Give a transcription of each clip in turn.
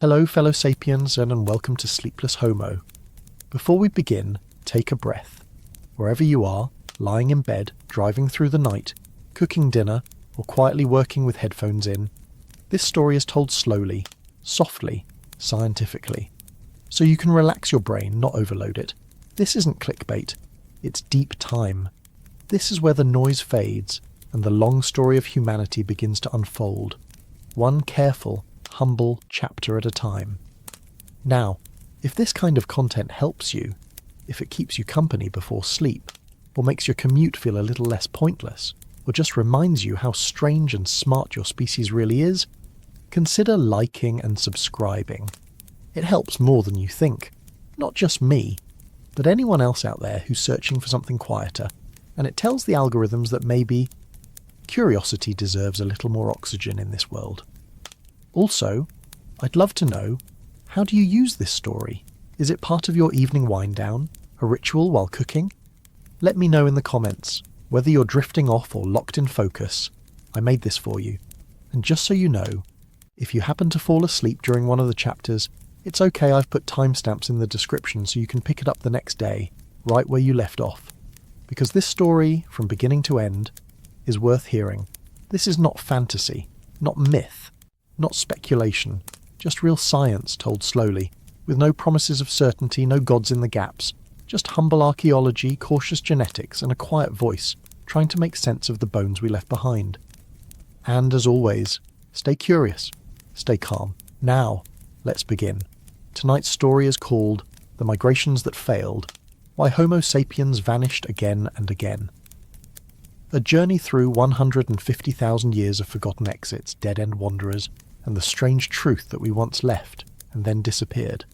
Hello fellow sapiens and welcome to Sleepless Homo. Before we begin, take a breath. Wherever you are, lying in bed, driving through the night, cooking dinner, or quietly working with headphones in, this story is told slowly, softly, scientifically. So you can relax your brain, not overload it. This isn't clickbait, it's deep time. This is where the noise fades and the long story of humanity begins to unfold. One careful, humble chapter at a time. Now, if this kind of content helps you, if it keeps you company before sleep, or makes your commute feel a little less pointless, or just reminds you how strange and smart your species really is, consider liking and subscribing. It helps more than you think. Not just me, but anyone else out there who's searching for something quieter, and it tells the algorithms that maybe curiosity deserves a little more oxygen in this world. Also, I'd love to know, how do you use this story? Is it part of your evening wind down? A ritual while cooking? Let me know in the comments. Whether you're drifting off or locked in focus, I made this for you. And just so you know, if you happen to fall asleep during one of the chapters, it's okay, I've put timestamps in the description so you can pick it up the next day, right where you left off. Because this story, from beginning to end, is worth hearing. This is not fantasy, not myth, not speculation, just real science told slowly, with no promises of certainty, no gods in the gaps, just humble archaeology, cautious genetics, and a quiet voice, trying to make sense of the bones we left behind. And as always, stay curious, stay calm. Now, let's begin. Tonight's story is called The Migrations That Failed, Why Homo Sapiens Vanished Again and Again. A journey through 150,000 years of forgotten exits, dead-end wanderers, and the strange truth that we once left and then disappeared.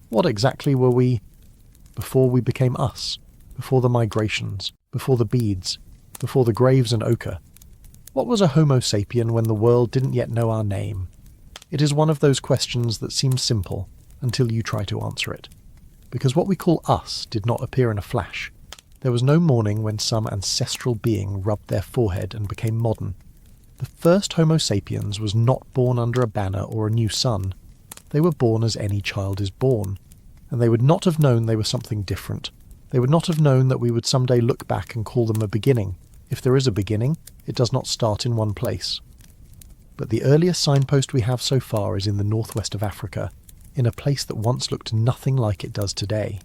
What exactly were we before we became us, before the migrations, before the beads, before the graves and ochre? What was a Homo sapien when the world didn't yet know our name? It is one of those questions that seems simple until you try to answer it. Because what we call us did not appear in a flash. There was no morning when some ancestral being rubbed their forehead and became modern. The first Homo sapiens was not born under a banner or a new sun. They were born as any child is born. And they would not have known they were something different. They would not have known that we would someday look back and call them a beginning. If there is a beginning, it does not start in one place. But the earliest signpost we have so far is in the northwest of Africa, in a place that once looked nothing like it does today.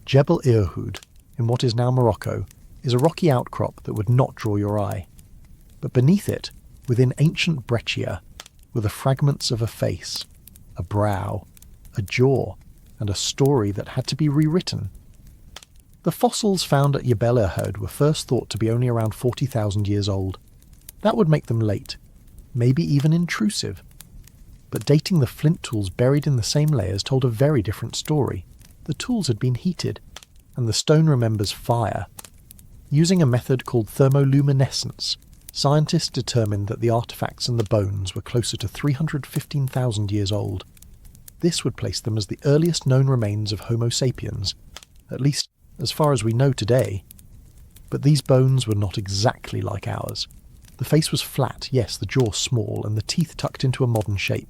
Jebel Irhoud, in what is now Morocco, is a rocky outcrop that would not draw your eye. But beneath it, within ancient breccia, were the fragments of a face, a brow, a jaw, and a story that had to be rewritten. The fossils found at Jebel Irhoud were first thought to be only around 40,000 years old. That would make them late, maybe even intrusive. But dating the flint tools buried in the same layers told a very different story. The tools had been heated, and the stone remembers fire. Using a method called thermoluminescence, scientists determined that the artifacts and the bones were closer to 315,000 years old. This would place them as the earliest known remains of Homo sapiens, at least as far as we know today. But these bones were not exactly like ours. The face was flat, yes, the jaw small, and the teeth tucked into a modern shape.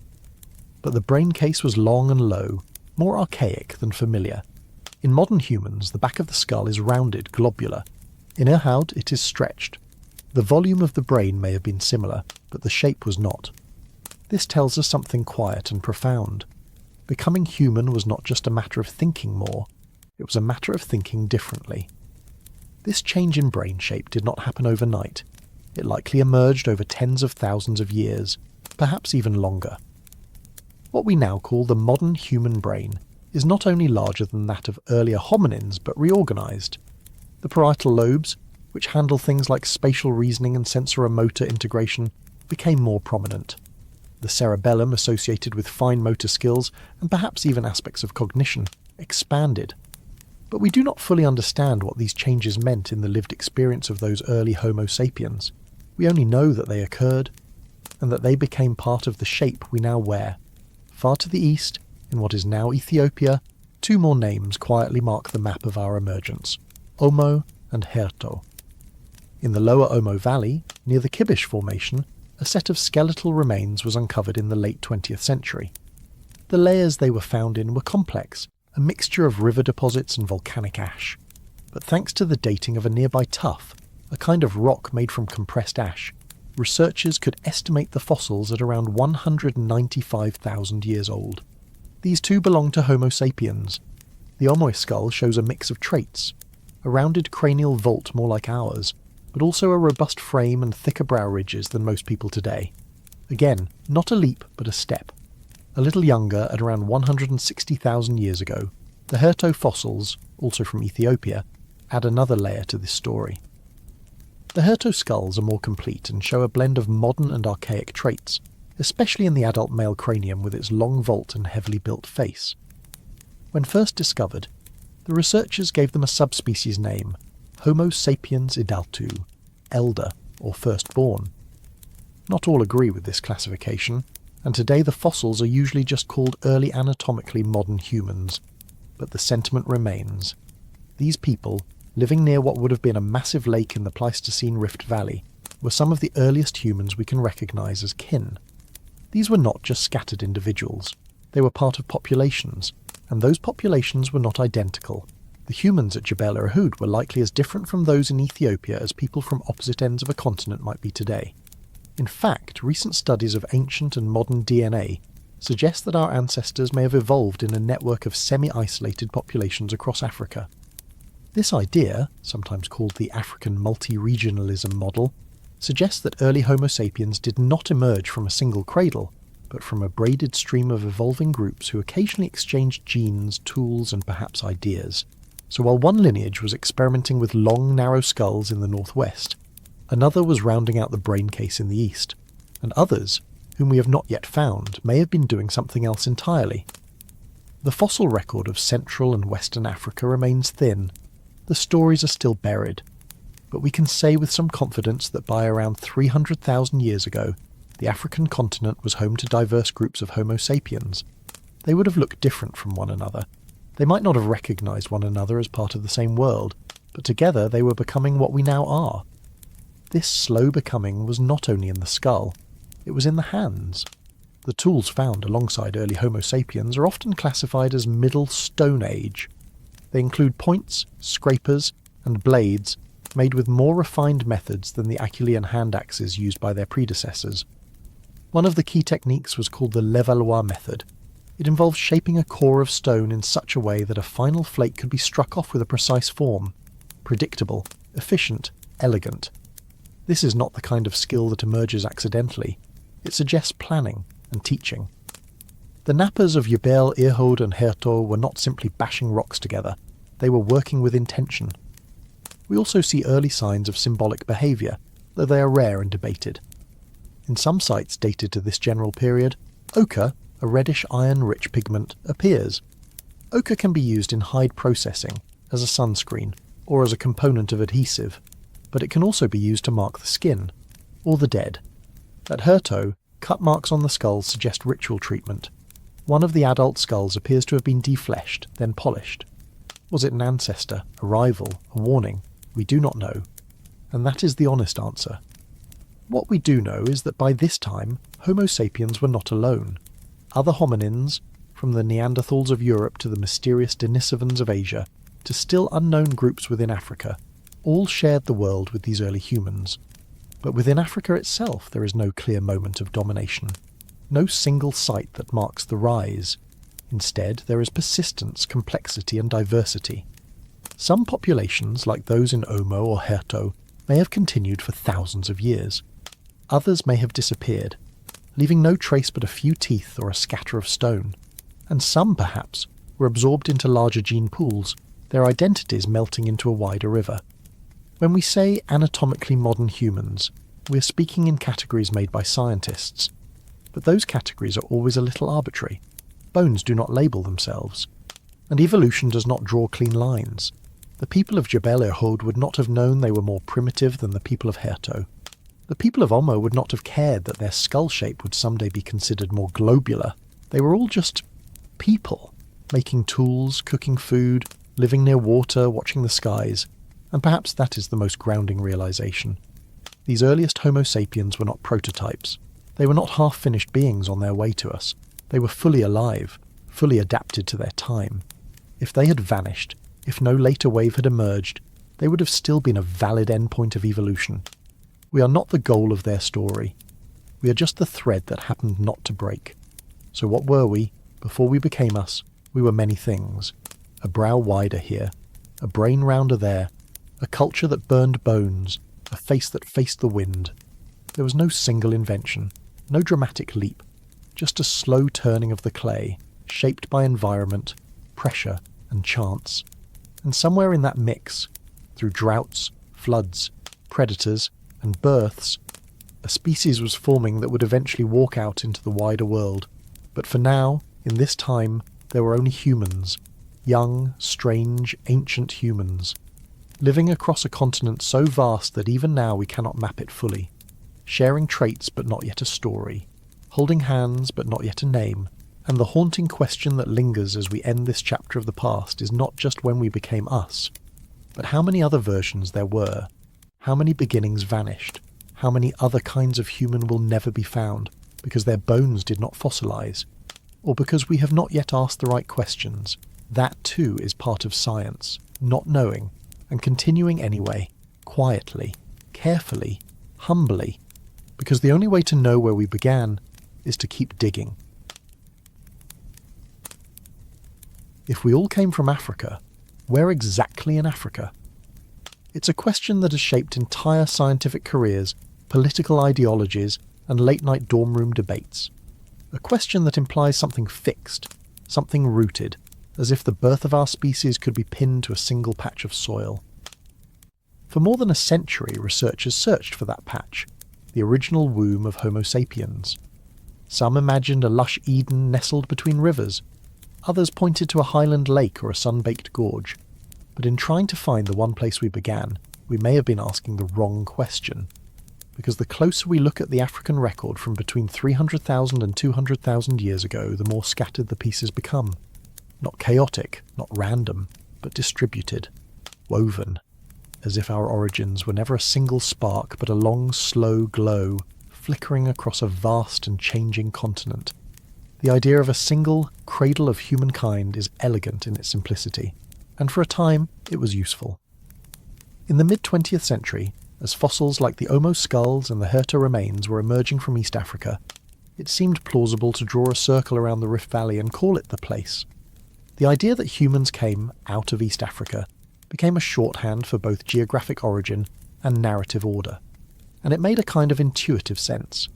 But the brain case was long and low, more archaic than familiar. In modern humans, the back of the skull is rounded, globular. In Irhoud, it is stretched. The volume of the brain may have been similar, but the shape was not. This tells us something quiet and profound. Becoming human was not just a matter of thinking more, it was a matter of thinking differently. This change in brain shape did not happen overnight. It likely emerged over tens of thousands of years, perhaps even longer. What we now call the modern human brain is not only larger than that of earlier hominins, but reorganized. The parietal lobes, which handle things like spatial reasoning and sensoromotor integration, became more prominent. The cerebellum, associated with fine motor skills and perhaps even aspects of cognition, expanded. But we do not fully understand what these changes meant in the lived experience of those early Homo sapiens. We only know that they occurred, and that they became part of the shape we now wear. Far to the east, in what is now Ethiopia, two more names quietly mark the map of our emergence: Omo and Herto. In the lower Omo Valley, near the Kibish Formation, a set of skeletal remains was uncovered in the late 20th century. The layers they were found in were complex, a mixture of river deposits and volcanic ash. But thanks to the dating of a nearby tuff, a kind of rock made from compressed ash, researchers could estimate the fossils at around 195,000 years old. These too belong to Homo sapiens. The Omois skull shows a mix of traits: a rounded cranial vault more like ours, but also a robust frame and thicker brow ridges than most people today. Again, not a leap, but a step. A little younger, at around 160,000 years ago, the Herto fossils, also from Ethiopia, add another layer to this story. The Herto skulls are more complete and show a blend of modern and archaic traits, especially in the adult male cranium with its long vault and heavily built face. When first discovered, the researchers gave them a subspecies name, Homo sapiens idaltu, elder or firstborn. Not all agree with this classification, and today the fossils are usually just called early anatomically modern humans. But the sentiment remains. These people, living near what would have been a massive lake in the Pleistocene Rift Valley, were some of the earliest humans we can recognise as kin. These were not just scattered individuals. They were part of populations, and those populations were not identical. The humans at Jebel Irhoud were likely as different from those in Ethiopia as people from opposite ends of a continent might be today. In fact, recent studies of ancient and modern DNA suggest that our ancestors may have evolved in a network of semi-isolated populations across Africa. This idea, sometimes called the African multi-regionalism model, suggests that early Homo sapiens did not emerge from a single cradle, but from a braided stream of evolving groups who occasionally exchanged genes, tools, and perhaps ideas. So while one lineage was experimenting with long, narrow skulls in the northwest, another was rounding out the brain case in the east, and others, whom we have not yet found, may have been doing something else entirely. The fossil record of Central and Western Africa remains thin. The stories are still buried, but we can say with some confidence that by around 300,000 years ago, the African continent was home to diverse groups of Homo sapiens. They would have looked different from one another. They might not have recognised one another as part of the same world, but together they were becoming what we now are. This slow becoming was not only in the skull, it was in the hands. The tools found alongside early Homo sapiens are often classified as Middle Stone Age. They include points, scrapers, and blades made with more refined methods than the Acheulean hand axes used by their predecessors. One of the key techniques was called the Levallois method. It involves shaping a core of stone in such a way that a final flake could be struck off with a precise form. Predictable, efficient, elegant. This is not the kind of skill that emerges accidentally. It suggests planning and teaching. The nappers of Jebel Irhoud and Herto were not simply bashing rocks together. They were working with intention. We also see early signs of symbolic behaviour, though they are rare and debated. In some sites dated to this general period, ochre, a reddish iron-rich pigment, appears. Ochre can be used in hide processing, as a sunscreen, or as a component of adhesive, but it can also be used to mark the skin, or the dead. At Herto, cut marks on the skulls suggest ritual treatment. One of the adult skulls appears to have been defleshed, then polished. Was it an ancestor, a rival, a warning? We do not know. And that is the honest answer. What we do know is that by this time, Homo sapiens were not alone. Other hominins, from the Neanderthals of Europe to the mysterious Denisovans of Asia, to still unknown groups within Africa, all shared the world with these early humans. But within Africa itself there is no clear moment of domination, no single site that marks the rise. Instead, there is persistence, complexity and diversity. Some populations, like those in Omo or Herto, may have continued for thousands of years. Others may have disappeared, leaving no trace but a few teeth or a scatter of stone. And some, perhaps, were absorbed into larger gene pools, their identities melting into a wider river. When we say anatomically modern humans, we are speaking in categories made by scientists. But those categories are always a little arbitrary. Bones do not label themselves. And evolution does not draw clean lines. The people of Jebel Irhoud would not have known they were more primitive than the people of Herto. The people of Omo would not have cared that their skull shape would someday be considered more globular. They were all just people, making tools, cooking food, living near water, watching the skies. And perhaps that is the most grounding realization. These earliest Homo sapiens were not prototypes. They were not half-finished beings on their way to us. They were fully alive, fully adapted to their time. If they had vanished, if no later wave had emerged, they would have still been a valid endpoint of evolution. We are not the goal of their story. We are just the thread that happened not to break. So what were we? Before we became us, we were many things. A brow wider here, a brain rounder there, a culture that burned bones, a face that faced the wind. There was no single invention, no dramatic leap, just a slow turning of the clay, shaped by environment, pressure, and chance. And somewhere in that mix, through droughts, floods, predators, and births, a species was forming that would eventually walk out into the wider world. But for now, in this time, there were only humans, young, strange, ancient humans, living across a continent so vast that even now we cannot map it fully, sharing traits but not yet a story, holding hands but not yet a name. And the haunting question that lingers as we end this chapter of the past is not just when we became us, but how many other versions there were, how many beginnings vanished, how many other kinds of human will never be found because their bones did not fossilize, or because we have not yet asked the right questions. That too is part of science, not knowing, and continuing anyway, quietly, carefully, humbly, because the only way to know where we began is to keep digging. If we all came from Africa, where exactly in Africa? It's a question that has shaped entire scientific careers, political ideologies, and late-night dorm room debates. A question that implies something fixed, something rooted, as if the birth of our species could be pinned to a single patch of soil. For more than a century, researchers searched for that patch, the original womb of Homo sapiens. Some imagined a lush Eden nestled between rivers. Others pointed to a highland lake or a sun-baked gorge. But in trying to find the one place we began, we may have been asking the wrong question. Because the closer we look at the African record from between 300,000 and 200,000 years ago, the more scattered the pieces become. Not chaotic, not random, but distributed, woven, as if our origins were never a single spark but a long, slow glow, flickering across a vast and changing continent. The idea of a single cradle of humankind is elegant in its simplicity, and for a time it was useful. In the mid-20th century, as fossils like the Omo skulls and the Herto remains were emerging from East Africa, it seemed plausible to draw a circle around the Rift Valley and call it the place. The idea that humans came out of East Africa became a shorthand for both geographic origin and narrative order, and it made a kind of intuitive sense.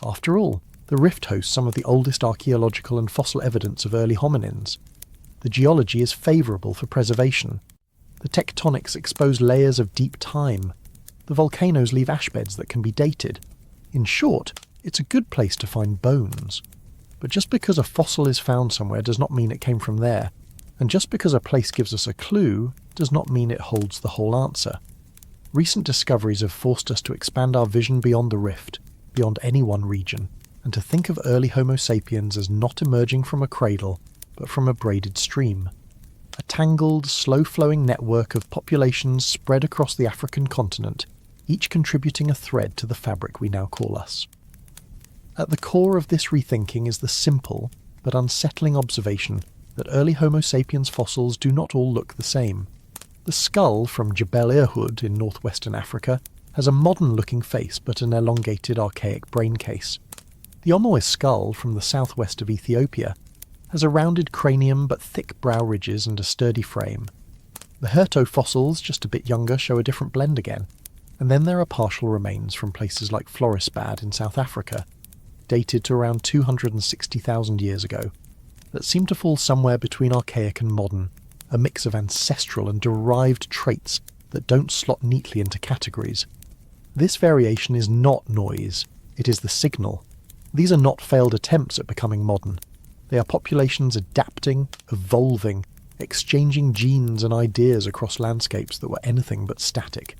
After all, the rift hosts some of the oldest archaeological and fossil evidence of early hominins. The geology is favourable for preservation. The tectonics expose layers of deep time. The volcanoes leave ashbeds that can be dated. In short, it's a good place to find bones. But just because a fossil is found somewhere does not mean it came from there, and just because a place gives us a clue does not mean it holds the whole answer. Recent discoveries have forced us to expand our vision beyond the rift, beyond any one region, and to think of early Homo sapiens as not emerging from a cradle, but from a braided stream. A tangled, slow-flowing network of populations spread across the African continent, each contributing a thread to the fabric we now call us. At the core of this rethinking is the simple, but unsettling observation that early Homo sapiens fossils do not all look the same. The skull from Jebel Irhoud in northwestern Africa has a modern-looking face but an elongated archaic brain case. The Omoe skull from the southwest of Ethiopia has a rounded cranium but thick brow ridges and a sturdy frame. The Herto fossils, just a bit younger, show a different blend again. And then there are partial remains from places like Florisbad in South Africa, dated to around 260,000 years ago, that seem to fall somewhere between archaic and modern, a mix of ancestral and derived traits that don't slot neatly into categories. This variation is not noise, it is the signal. These are not failed attempts at becoming modern. They are populations adapting, evolving, exchanging genes and ideas across landscapes that were anything but static.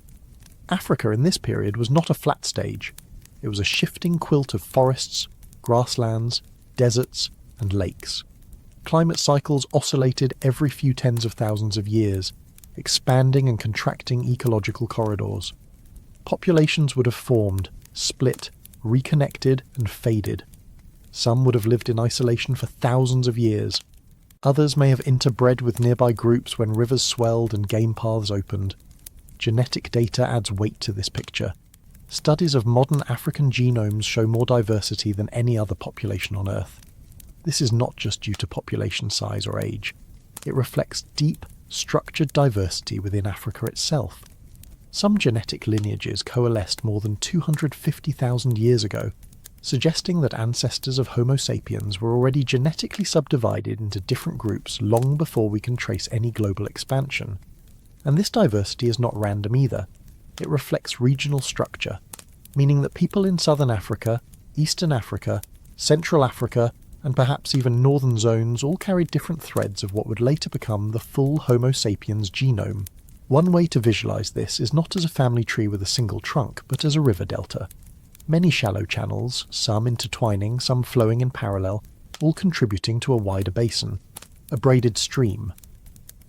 Africa in this period was not a flat stage. It was a shifting quilt of forests, grasslands, deserts, and lakes. Climate cycles oscillated every few tens of thousands of years, expanding and contracting ecological corridors. Populations would have formed, split, reconnected, and faded. Some would have lived in isolation for thousands of years. Others may have interbred with nearby groups when rivers swelled and game paths opened. Genetic data adds weight to this picture. Studies of modern African genomes show more diversity than any other population on Earth. This is not just due to population size or age. It reflects deep, structured diversity within Africa itself. Some genetic lineages coalesced more than 250,000 years ago, suggesting that ancestors of Homo sapiens were already genetically subdivided into different groups long before we can trace any global expansion. And this diversity is not random either. It reflects regional structure, meaning that people in southern Africa, eastern Africa, central Africa, and perhaps even northern zones all carried different threads of what would later become the full Homo sapiens genome. One way to visualize this is not as a family tree with a single trunk, but as a river delta. Many shallow channels, some intertwining, some flowing in parallel, all contributing to a wider basin, a braided stream.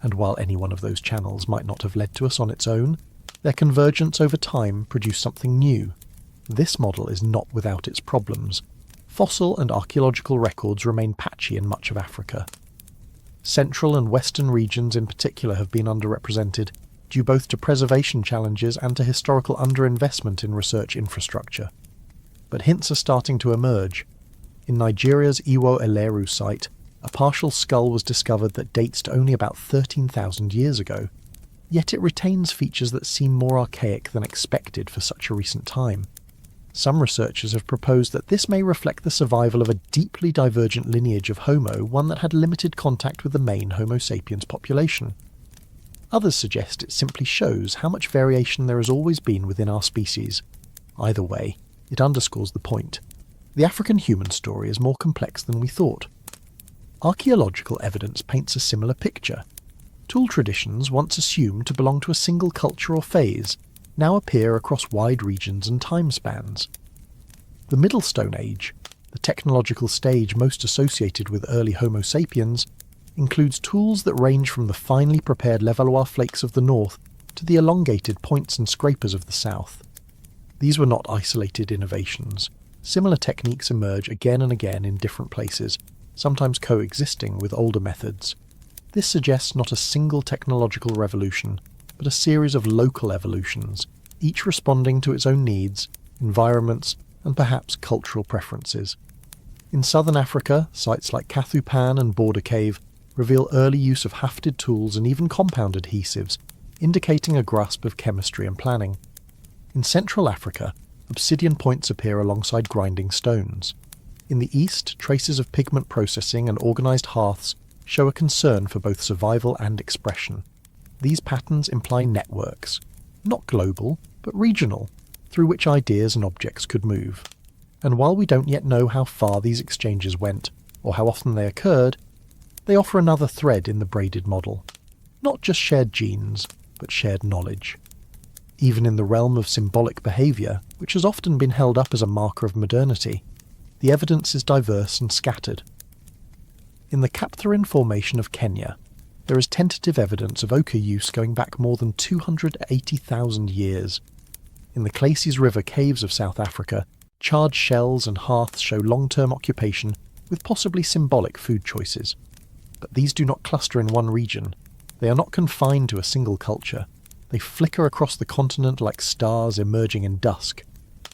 And while any one of those channels might not have led to us on its own, their convergence over time produced something new. This model is not without its problems. Fossil and archaeological records remain patchy in much of Africa. Central and western regions in particular have been underrepresented, due both to preservation challenges and to historical underinvestment in research infrastructure. But hints are starting to emerge. In Nigeria's Iwo Eleru site, a partial skull was discovered that dates to only about 13,000 years ago, yet it retains features that seem more archaic than expected for such a recent time. Some researchers have proposed that this may reflect the survival of a deeply divergent lineage of Homo, one that had limited contact with the main Homo sapiens population. Others suggest it simply shows how much variation there has always been within our species. Either way, it underscores the point. The African human story is more complex than we thought. Archaeological evidence paints a similar picture. Tool traditions, once assumed to belong to a single culture or phase, now appear across wide regions and time spans. The Middle Stone Age, the technological stage most associated with early Homo sapiens, includes tools that range from the finely prepared Levallois flakes of the north to the elongated points and scrapers of the south. These were not isolated innovations. Similar techniques emerge again and again in different places, sometimes coexisting with older methods. This suggests not a single technological revolution, but a series of local evolutions, each responding to its own needs, environments, and perhaps cultural preferences. In southern Africa, sites like Kathupan and Border Cave reveal early use of hafted tools and even compound adhesives, indicating a grasp of chemistry and planning. In Central Africa, obsidian points appear alongside grinding stones. In the east, traces of pigment processing and organised hearths show a concern for both survival and expression. These patterns imply networks, not global, but regional, through which ideas and objects could move. And while we don't yet know how far these exchanges went, or how often they occurred, they offer another thread in the braided model. Not just shared genes, but shared knowledge. Even in the realm of symbolic behaviour, which has often been held up as a marker of modernity, the evidence is diverse and scattered. In the Kaptharin Formation of Kenya, there is tentative evidence of ochre use going back more than 280,000 years. In the Clacies River caves of South Africa, charred shells and hearths show long-term occupation with possibly symbolic food choices. But these do not cluster in one region. They are not confined to a single culture. They flicker across the continent like stars emerging in dusk.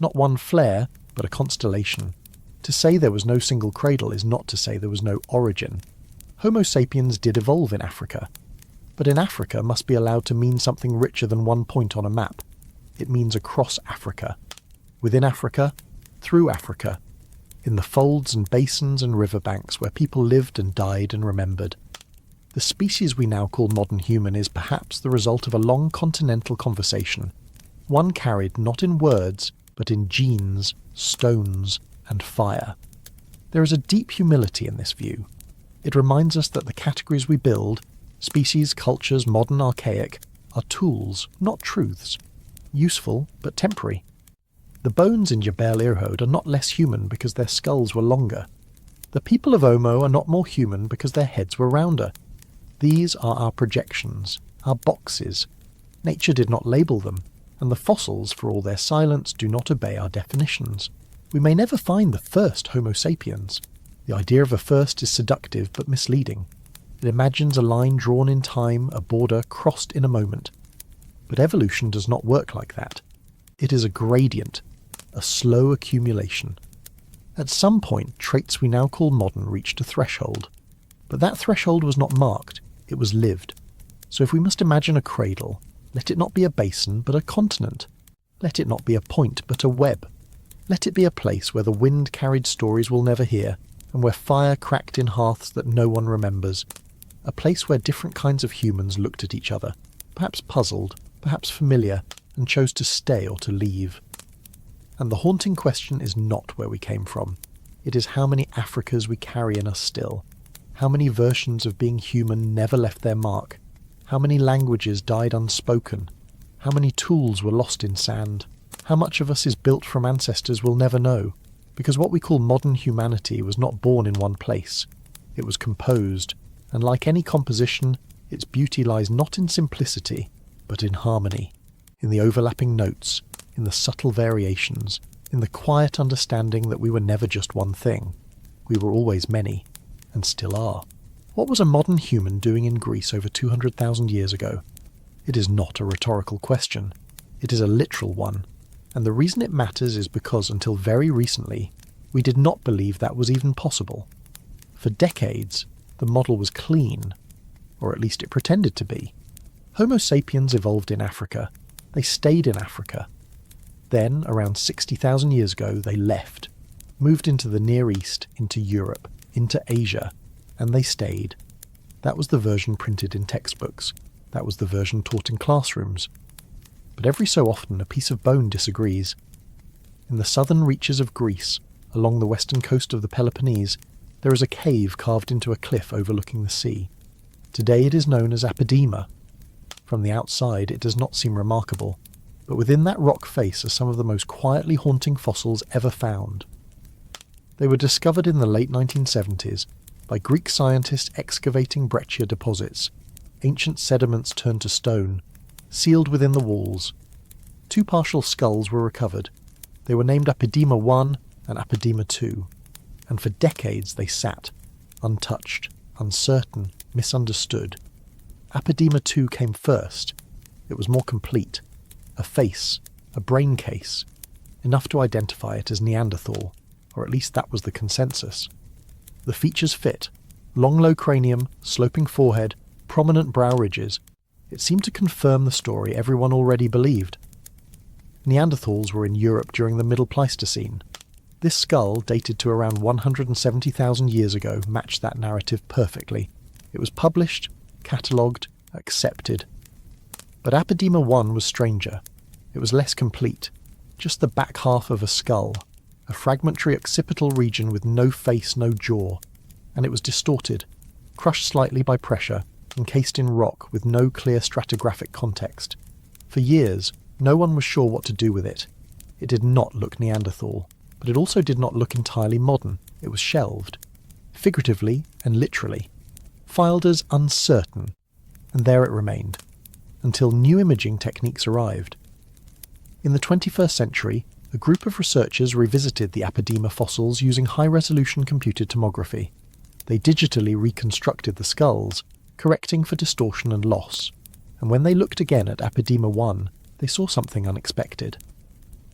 Not one flare, but a constellation. To say there was no single cradle is not to say there was no origin. Homo sapiens did evolve in Africa. But in Africa must be allowed to mean something richer than one point on a map. It means across Africa. Within Africa, through Africa. In the folds and basins and riverbanks where people lived and died and remembered. The species we now call modern human is perhaps the result of a long continental conversation, one carried not in words, but in genes, stones, and fire. There is a deep humility in this view. It reminds us that the categories we build, species, cultures, modern, archaic, are tools, not truths. Useful, but temporary. The bones in Jebel Irhoud are not less human because their skulls were longer. The people of Omo are not more human because their heads were rounder. These are our projections, are boxes. Nature did not label them, and the fossils, for all their silence, do not obey our definitions. We may never find the first Homo sapiens. The idea of a first is seductive but misleading. It imagines a line drawn in time, a border crossed in a moment. But evolution does not work like that. It is a gradient, a slow accumulation. At some point, traits we now call modern reached a threshold. But that threshold was not marked, it was lived. So if we must imagine a cradle, let it not be a basin but a continent. Let it not be a point but a web. Let it be a place where the wind carried stories we'll never hear, and where fire cracked in hearths that no one remembers. A place where different kinds of humans looked at each other, perhaps puzzled, perhaps familiar, and chose to stay or to leave. And the haunting question is not where we came from. It is how many Africas we carry in us still. How many versions of being human never left their mark. How many languages died unspoken. How many tools were lost in sand. How much of us is built from ancestors we'll never know. Because what we call modern humanity was not born in one place. It was composed, and like any composition, its beauty lies not in simplicity, but in harmony, in the overlapping notes, in the subtle variations, in the quiet understanding that we were never just one thing. We were always many, and still are. What was a modern human doing in Greece over 200,000 years ago? It is not a rhetorical question. It is a literal one. And the reason it matters is because until very recently, we did not believe that was even possible. For decades, the model was clean, or at least it pretended to be. Homo sapiens evolved in Africa. They stayed in Africa. Then, around 60,000 years ago, they left, moved into the Near East, into Europe, into Asia, and they stayed. That was the version printed in textbooks. That was the version taught in classrooms. But every so often a piece of bone disagrees. In the southern reaches of Greece, along the western coast of the Peloponnese, there is a cave carved into a cliff overlooking the sea. Today it is known as Apodema. From the outside it does not seem remarkable, but within that rock face are some of the most quietly haunting fossils ever found. They were discovered in the late 1970s by Greek scientists excavating breccia deposits, ancient sediments turned to stone, sealed within the walls. 2 partial skulls were recovered. They were named Apodema 1 and Apodema 2, and for decades they sat, untouched, uncertain, misunderstood. Apodema 2 came first. It was more complete. A face, a brain case, enough to identify it as Neanderthal, or at least that was the consensus. The features fit: long low cranium, sloping forehead, prominent brow ridges. It seemed to confirm the story everyone already believed. Neanderthals were in Europe during the Middle Pleistocene. This skull, dated to around 170,000 years ago, matched that narrative perfectly. It was published, catalogued, accepted. But Apodema 1 was stranger. It was less complete, just the back half of a skull, a fragmentary occipital region with no face, no jaw, and it was distorted, crushed slightly by pressure, encased in rock with no clear stratigraphic context. For years, no one was sure what to do with it. It did not look Neanderthal, but it also did not look entirely modern. It was shelved, figuratively and literally, filed as uncertain, and there it remained, until new imaging techniques arrived. In the 21st century, a group of researchers revisited the Apodema fossils using high-resolution computed tomography. They digitally reconstructed the skulls, correcting for distortion and loss, and when they looked again at Apodema 1, they saw something unexpected.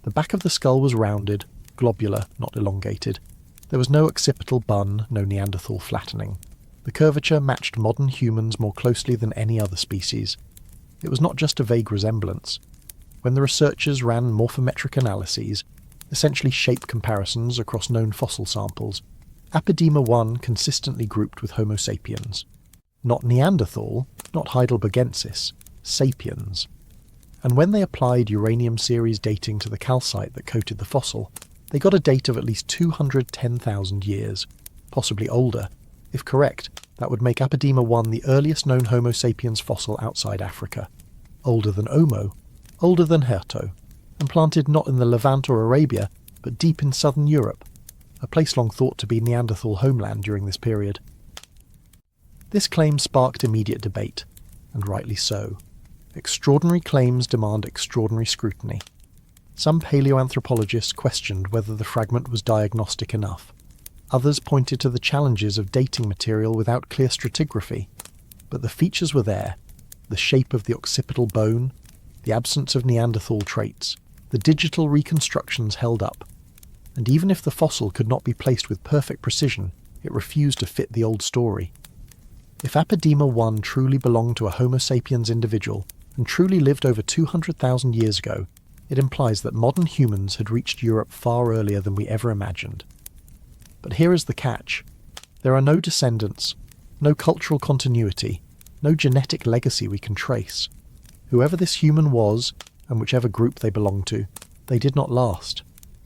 The back of the skull was rounded, globular, not elongated. There was no occipital bun, no Neanderthal flattening. The curvature matched modern humans more closely than any other species. It was not just a vague resemblance. When the researchers ran morphometric analyses, essentially shape comparisons across known fossil samples, Apodema 1 consistently grouped with Homo sapiens. Not Neanderthal, not Heidelbergensis, sapiens. And when they applied uranium series dating to the calcite that coated the fossil, they got a date of at least 210,000 years, possibly older. If correct, that would make Apodema 1 the earliest known Homo sapiens fossil outside Africa. Older than Homo, older than Herto, and planted not in the Levant or Arabia, but deep in southern Europe, a place long thought to be Neanderthal homeland during this period. This claim sparked immediate debate. and rightly so. Extraordinary claims demand extraordinary scrutiny. Some paleoanthropologists questioned whether the fragment was diagnostic enough. Others pointed to the challenges of dating material without clear stratigraphy. But the features were there: the shape of the occipital bone, the absence of Neanderthal traits, the digital reconstructions held up. And even if the fossil could not be placed with perfect precision, it refused to fit the old story. If Apodema 1 truly belonged to a Homo sapiens individual and truly lived over 200,000 years ago, it implies that modern humans had reached Europe far earlier than we ever imagined. But here is the catch. There are no descendants, no cultural continuity, no genetic legacy we can trace. Whoever this human was, and whichever group they belonged to, they did not last.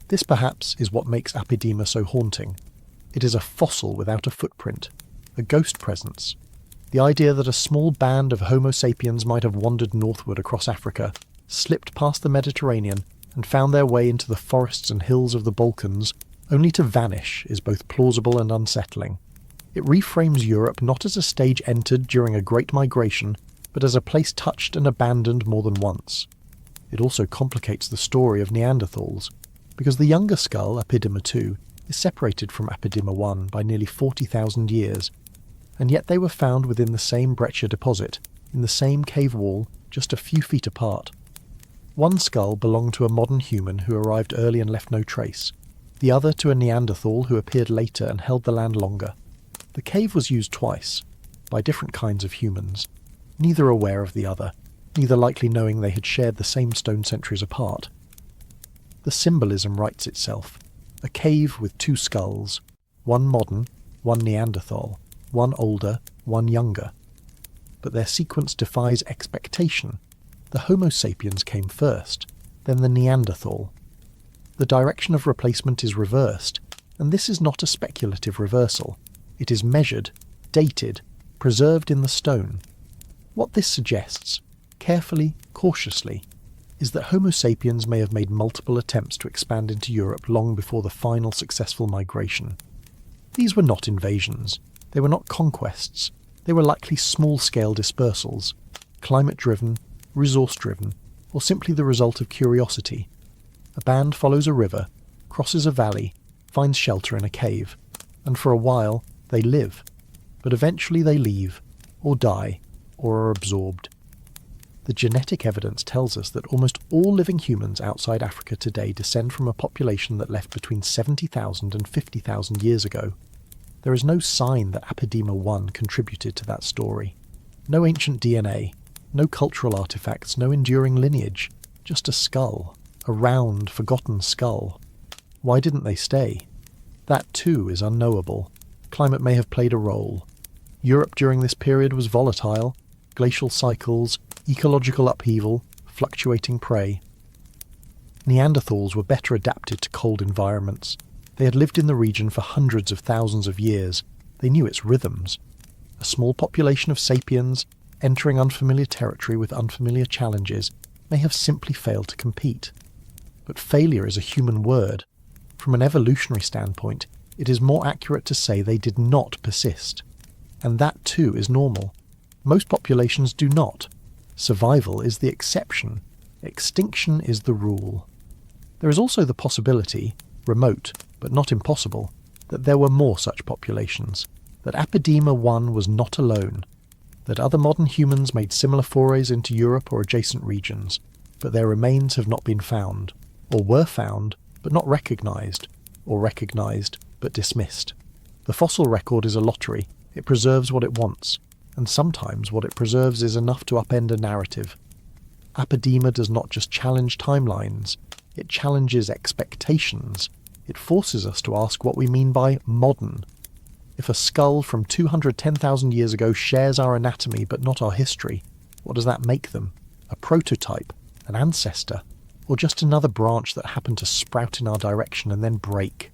This perhaps is what makes Apodema so haunting. It is a fossil without a footprint, a ghost presence. The idea that a small band of Homo sapiens might have wandered northward across Africa, slipped past the Mediterranean, and found their way into the forests and hills of the Balkans, only to vanish, is both plausible and unsettling. It reframes Europe not as a stage entered during a great migration, but as a place touched and abandoned more than once. It also complicates the story of Neanderthals, because the younger skull, Apodema 2, is separated from Apodema 1 by nearly 40,000 years, and yet they were found within the same breccia deposit, in the same cave wall, just a few feet apart. One skull belonged to a modern human who arrived early and left no trace, the other to a Neanderthal who appeared later and held the land longer. The cave was used twice, by different kinds of humans, neither aware of the other, neither likely knowing they had shared the same stone centuries apart. The symbolism writes itself. A cave with two skulls, one modern, one Neanderthal, one older, one younger. But their sequence defies expectation. The Homo sapiens came first, then the Neanderthal. The direction of replacement is reversed, and this is not a speculative reversal. It is measured, dated, preserved in the stone. What this suggests, carefully, cautiously, is that Homo sapiens may have made multiple attempts to expand into Europe long before the final successful migration. These were not invasions. They were not conquests. They were likely small-scale dispersals, climate-driven, resource-driven, or simply the result of curiosity. A band follows a river, crosses a valley, finds shelter in a cave, and for a while they live. But eventually they leave, or die, or are absorbed. The genetic evidence tells us that almost all living humans outside Africa today descend from a population that left between 70,000 and 50,000 years ago. There is no sign that Apodema 1 contributed to that story. No ancient DNA, no cultural artifacts, no enduring lineage, just a skull, a round, forgotten skull. Why didn't they stay? That too is unknowable. Climate may have played a role. Europe during this period was volatile, glacial cycles, ecological upheaval, fluctuating prey. Neanderthals were better adapted to cold environments. They had lived in the region for hundreds of thousands of years. They knew its rhythms. A small population of sapiens, entering unfamiliar territory with unfamiliar challenges, may have simply failed to compete. But failure is a human word. From an evolutionary standpoint, it is more accurate to say they did not persist. And that too is normal. Most populations do not. Survival is the exception. Extinction is the rule. There is also the possibility, remote but not impossible, that there were more such populations, that Apodema 1 was not alone, that other modern humans made similar forays into Europe or adjacent regions, but their remains have not been found, or were found but not recognized, or recognized but dismissed. The fossil record is a lottery. It preserves what it wants, and sometimes what it preserves is enough to upend a narrative. Apodema does not just challenge timelines, it challenges expectations. It forces us to ask what we mean by modern. If a skull from 210,000 years ago shares our anatomy but not our history, what does that make them? A prototype? An ancestor? Or just another branch that happened to sprout in our direction and then break?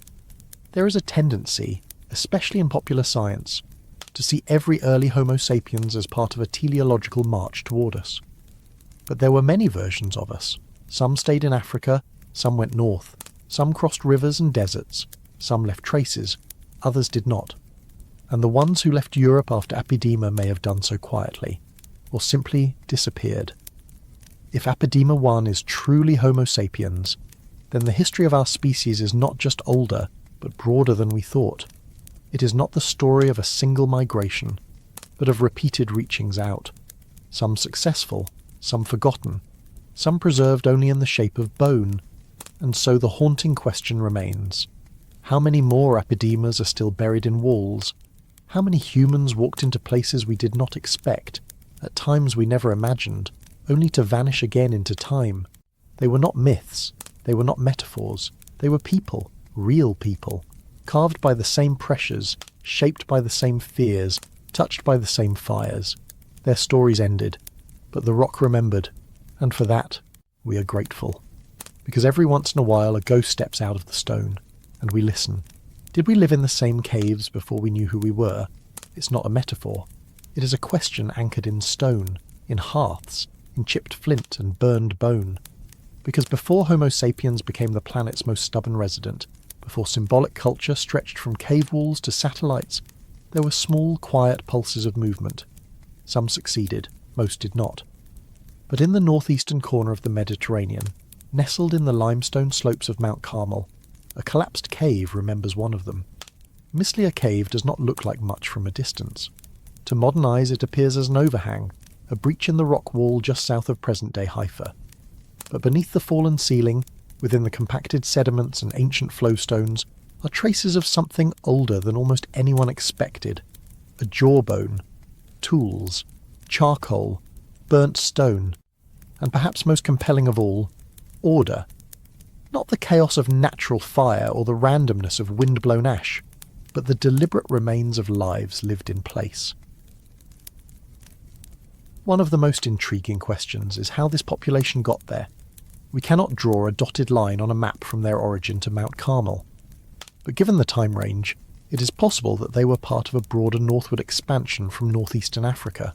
There is a tendency, especially in popular science, to see every early Homo sapiens as part of a teleological march toward us. But there were many versions of us. Some stayed in Africa, some went north, some crossed rivers and deserts, some left traces, others did not. And the ones who left Europe after Apodema may have done so quietly, or simply disappeared. If Apodema 1 is truly Homo sapiens, then the history of our species is not just older, but broader than we thought. It is not the story of a single migration, but of repeated reachings out, some successful, some forgotten, some preserved only in the shape of bone. And so the haunting question remains: how many more Apodemas are still buried in walls? How many humans walked into places we did not expect, at times we never imagined, only to vanish again into time? They were not myths, they were not metaphors, they were people, real people, carved by the same pressures, shaped by the same fears, touched by the same fires. Their stories ended, but the rock remembered, and for that we are grateful. Because every once in a while a ghost steps out of the stone, and we listen. Did we live in the same caves before we knew who we were? It's not a metaphor. It is a question anchored in stone, in hearths, in chipped flint and burned bone. Because before Homo sapiens became the planet's most stubborn resident, before symbolic culture stretched from cave walls to satellites, there were small, quiet pulses of movement. Some succeeded, most did not. But in the northeastern corner of the Mediterranean, nestled in the limestone slopes of Mount Carmel, a collapsed cave remembers one of them. Mislia Cave does not look like much from a distance. To modern eyes it appears as an overhang, a breach in the rock wall just south of present-day Haifa. But beneath the fallen ceiling, within the compacted sediments and ancient flowstones, are traces of something older than almost anyone expected. A jawbone, tools, charcoal, burnt stone, and perhaps most compelling of all, order. Not the chaos of natural fire or the randomness of wind-blown ash, but the deliberate remains of lives lived in place. One of the most intriguing questions is how this population got there. We cannot draw a dotted line on a map from their origin to Mount Carmel. But given the time range, it is possible that they were part of a broader northward expansion from northeastern Africa.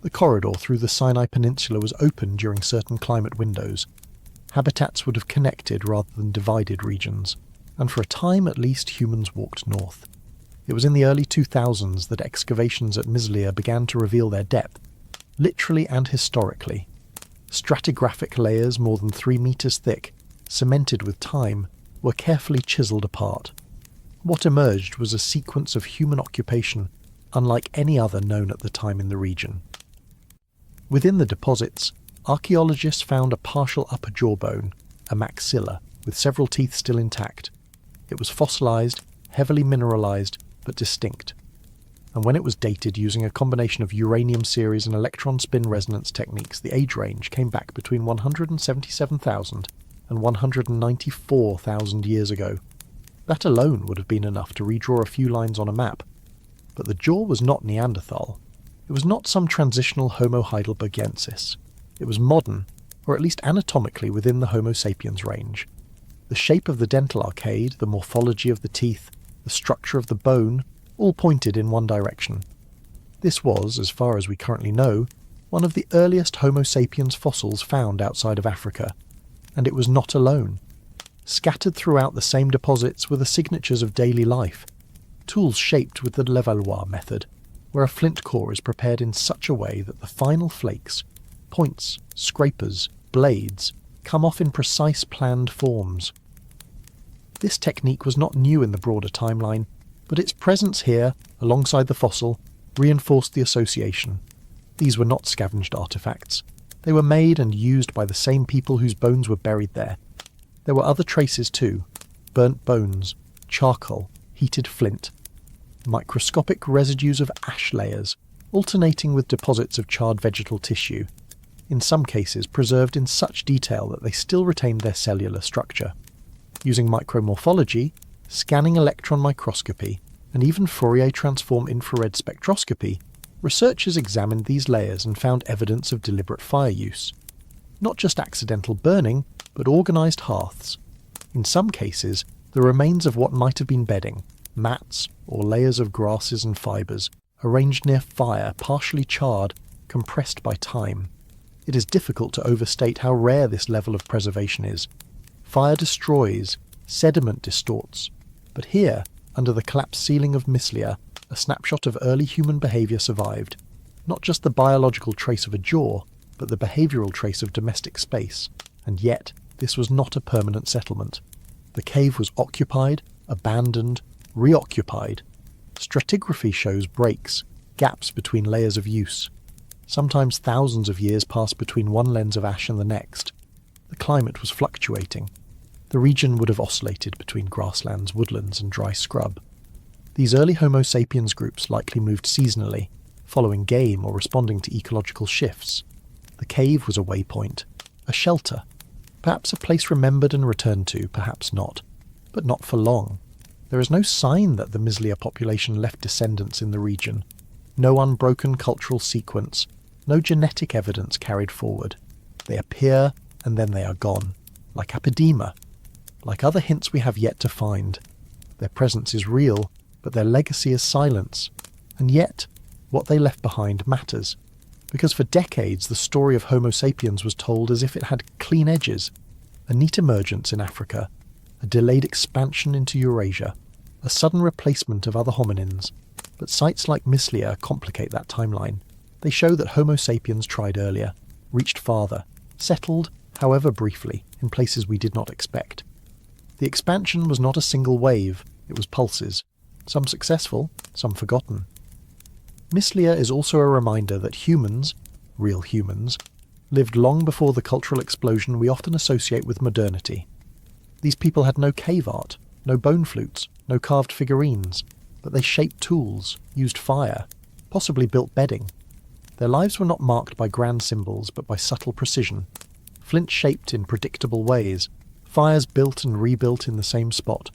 The corridor through the Sinai Peninsula was open during certain climate windows. Habitats would have connected rather than divided regions, and for a time at least humans walked north. It was in the early 2000s that excavations at Mislia began to reveal their depth, literally and historically. Stratigraphic layers more than 3 meters thick, cemented with time, were carefully chiselled apart. What emerged was a sequence of human occupation unlike any other known at the time in the region. Within the deposits, archaeologists found a partial upper jawbone, a maxilla, with several teeth still intact. It was fossilised, heavily mineralised, but distinct. And when it was dated using a combination of uranium series and electron spin resonance techniques, the age range came back between 177,000 and 194,000 years ago. That alone would have been enough to redraw a few lines on a map. But the jaw was not Neanderthal. It was not some transitional Homo heidelbergensis. It was modern, or at least anatomically within the Homo sapiens range. The shape of the dental arcade, the morphology of the teeth, the structure of the bone, all pointed in one direction. This was, as far as we currently know, one of the earliest Homo sapiens fossils found outside of Africa. And it was not alone. Scattered throughout the same deposits were the signatures of daily life, tools shaped with the Levallois method, where a flint core is prepared in such a way that the final flakes, points, scrapers, blades, come off in precise planned forms. This technique was not new in the broader timeline, but its presence here, alongside the fossil, reinforced the association. These were not scavenged artefacts. They were made and used by the same people whose bones were buried there. There were other traces too: burnt bones, charcoal, heated flint, microscopic residues of ash layers, alternating with deposits of charred vegetal tissue, in some cases preserved in such detail that they still retained their cellular structure. Using micromorphology, scanning electron microscopy, and even Fourier transform infrared spectroscopy, researchers examined these layers and found evidence of deliberate fire use. Not just accidental burning, but organised hearths. In some cases, the remains of what might have been bedding, mats, or layers of grasses and fibres, arranged near fire, partially charred, compressed by time. It is difficult to overstate how rare this level of preservation is. Fire destroys, sediment distorts, but here, under the collapsed ceiling of Mislia, a snapshot of early human behaviour survived. Not just the biological trace of a jaw, but the behavioural trace of domestic space. And yet, this was not a permanent settlement. The cave was occupied, abandoned, reoccupied. Stratigraphy shows breaks, gaps between layers of use. Sometimes thousands of years passed between one lens of ash and the next. The climate was fluctuating. The region would have oscillated between grasslands, woodlands, and dry scrub. These early Homo sapiens groups likely moved seasonally, following game or responding to ecological shifts. The cave was a waypoint, a shelter, perhaps a place remembered and returned to, perhaps not, but not for long. There is no sign that the Mislia population left descendants in the region, no unbroken cultural sequence, no genetic evidence carried forward. They appear and then they are gone, like apodema, like other hints we have yet to find. Their presence is real, but their legacy is silence. And yet, what they left behind matters, because for decades the story of Homo sapiens was told as if it had clean edges, a neat emergence in Africa, a delayed expansion into Eurasia, a sudden replacement of other hominins. But sites like Mislia complicate that timeline. They show that Homo sapiens tried earlier, reached farther, settled, however briefly, in places we did not expect. The expansion was not a single wave, it was pulses, some successful, some forgotten. Mislia is also a reminder that humans, real humans, lived long before the cultural explosion we often associate with modernity. These people had no cave art, no bone flutes, no carved figurines, but they shaped tools, used fire, possibly built bedding. Their lives were not marked by grand symbols, but by subtle precision. Flint shaped in predictable ways, fires built and rebuilt in the same spot,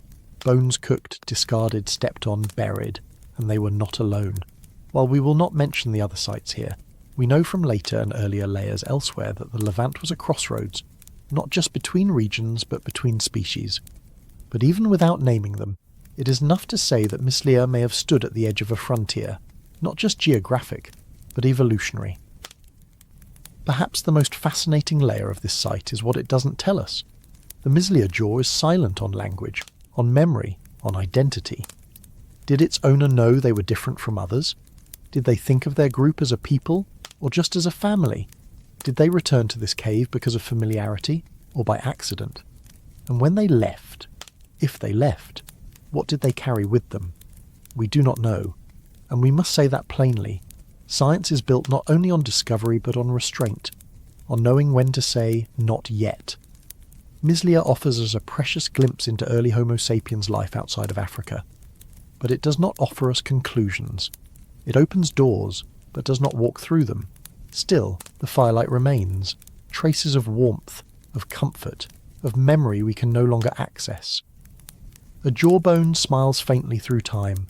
bones cooked, discarded, stepped on, buried, and they were not alone. While we will not mention the other sites here, we know from later and earlier layers elsewhere that the Levant was a crossroads, not just between regions but between species. But even without naming them, it is enough to say that Mislia may have stood at the edge of a frontier, not just geographic, but evolutionary. Perhaps the most fascinating layer of this site is what it doesn't tell us. The Mislia jaw is silent on language, on memory, on identity. Did its owner know they were different from others? Did they think of their group as a people, or just as a family? Did they return to this cave because of familiarity, or by accident? And when they left, if they left, what did they carry with them? We do not know, and we must say that plainly. Science is built not only on discovery but on restraint, on knowing when to say, not yet. Mislia offers us a precious glimpse into early Homo sapiens life outside of Africa, but it does not offer us conclusions. It opens doors, but does not walk through them. Still, the firelight remains, traces of warmth, of comfort, of memory we can no longer access. A jawbone smiles faintly through time.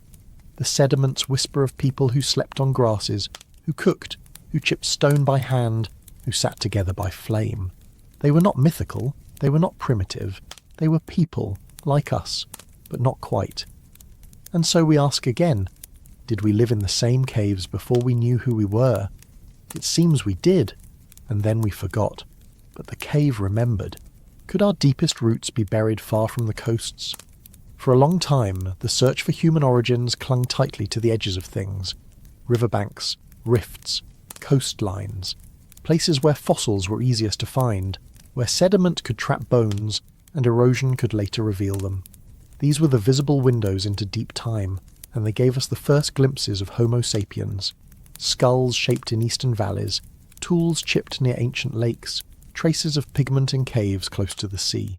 The sediments whisper of people who slept on grasses, who cooked, who chipped stone by hand, who sat together by flame. They were not mythical, they were not primitive, they were people, like us, but not quite. And so we ask again, did we live in the same caves before we knew who we were? It seems we did, and then we forgot. But the cave remembered. Could our deepest roots be buried far from the coasts? For a long time, the search for human origins clung tightly to the edges of things. Riverbanks, rifts, coastlines, places where fossils were easiest to find, where sediment could trap bones and erosion could later reveal them. These were the visible windows into deep time, and they gave us the first glimpses of Homo sapiens. Skulls shaped in eastern valleys, tools chipped near ancient lakes, traces of pigment in caves close to the sea.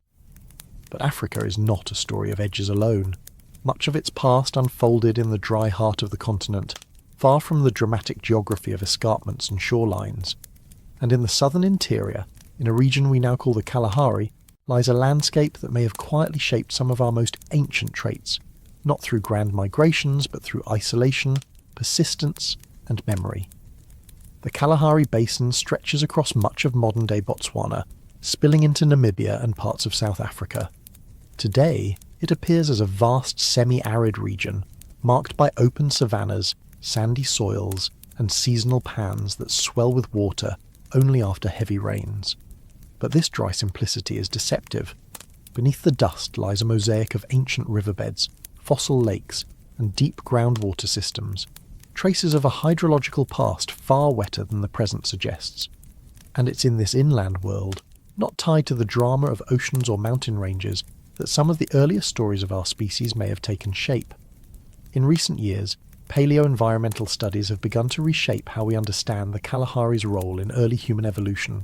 But Africa is not a story of edges alone. Much of its past unfolded in the dry heart of the continent, far from the dramatic geography of escarpments and shorelines. And in the southern interior, in a region we now call the Kalahari, lies a landscape that may have quietly shaped some of our most ancient traits, not through grand migrations, but through isolation, persistence, and memory. The Kalahari Basin stretches across much of modern-day Botswana, spilling into Namibia and parts of South Africa. Today, it appears as a vast semi-arid region, marked by open savannas, sandy soils, and seasonal pans that swell with water only after heavy rains. But this dry simplicity is deceptive. Beneath the dust lies a mosaic of ancient riverbeds, fossil lakes, and deep groundwater systems. traces of a hydrological past far wetter than the present suggests. And it's in this inland world, not tied to the drama of oceans or mountain ranges, that some of the earliest stories of our species may have taken shape. In recent years, paleo-environmental studies have begun to reshape how we understand the Kalahari's role in early human evolution.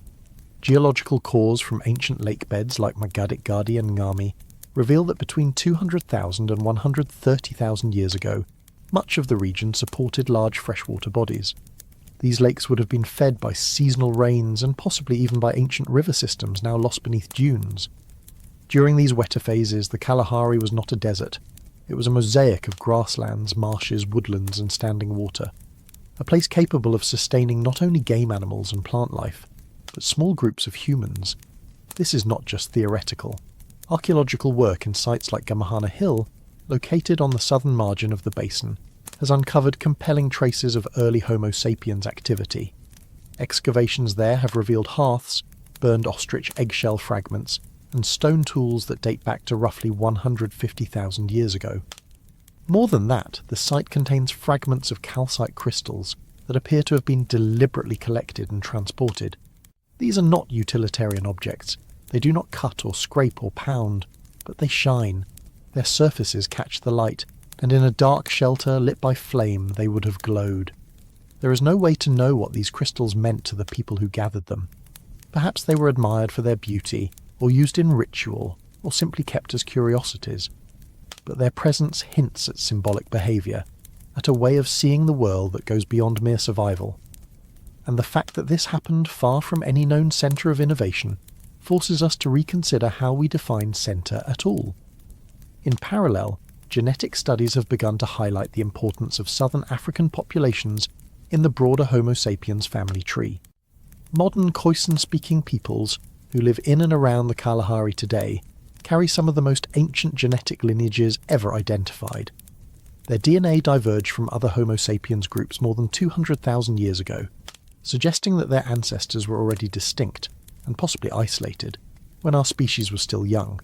Geological cores from ancient lake beds like Magadik Gadi and Ngami reveal that between 200,000 and 130,000 years ago, much of the region supported large freshwater bodies. These lakes would have been fed by seasonal rains and possibly even by ancient river systems now lost beneath dunes. During these wetter phases, the Kalahari was not a desert. It was a mosaic of grasslands, marshes, woodlands and standing water. A place capable of sustaining not only game animals and plant life, but small groups of humans. This is not just theoretical. Archaeological work in sites like Gamahana Hill, located on the southern margin of the basin, has uncovered compelling traces of early Homo sapiens activity. Excavations there have revealed hearths, burned ostrich eggshell fragments, and stone tools that date back to roughly 150,000 years ago. More than that, the site contains fragments of calcite crystals that appear to have been deliberately collected and transported. These are not utilitarian objects. They do not cut or scrape or pound, but they shine. Their surfaces catch the light, and in a dark shelter lit by flame they would have glowed. There is no way to know what these crystals meant to the people who gathered them. Perhaps they were admired for their beauty, or used in ritual, or simply kept as curiosities. But their presence hints at symbolic behaviour, at a way of seeing the world that goes beyond mere survival. And the fact that this happened far from any known centre of innovation forces us to reconsider how we define centre at all. In parallel, genetic studies have begun to highlight the importance of southern African populations in the broader Homo sapiens family tree. Modern Khoisan-speaking peoples who live in and around the Kalahari today carry some of the most ancient genetic lineages ever identified. Their DNA diverged from other Homo sapiens groups more than 200,000 years ago, suggesting that their ancestors were already distinct, and possibly isolated, when our species was still young.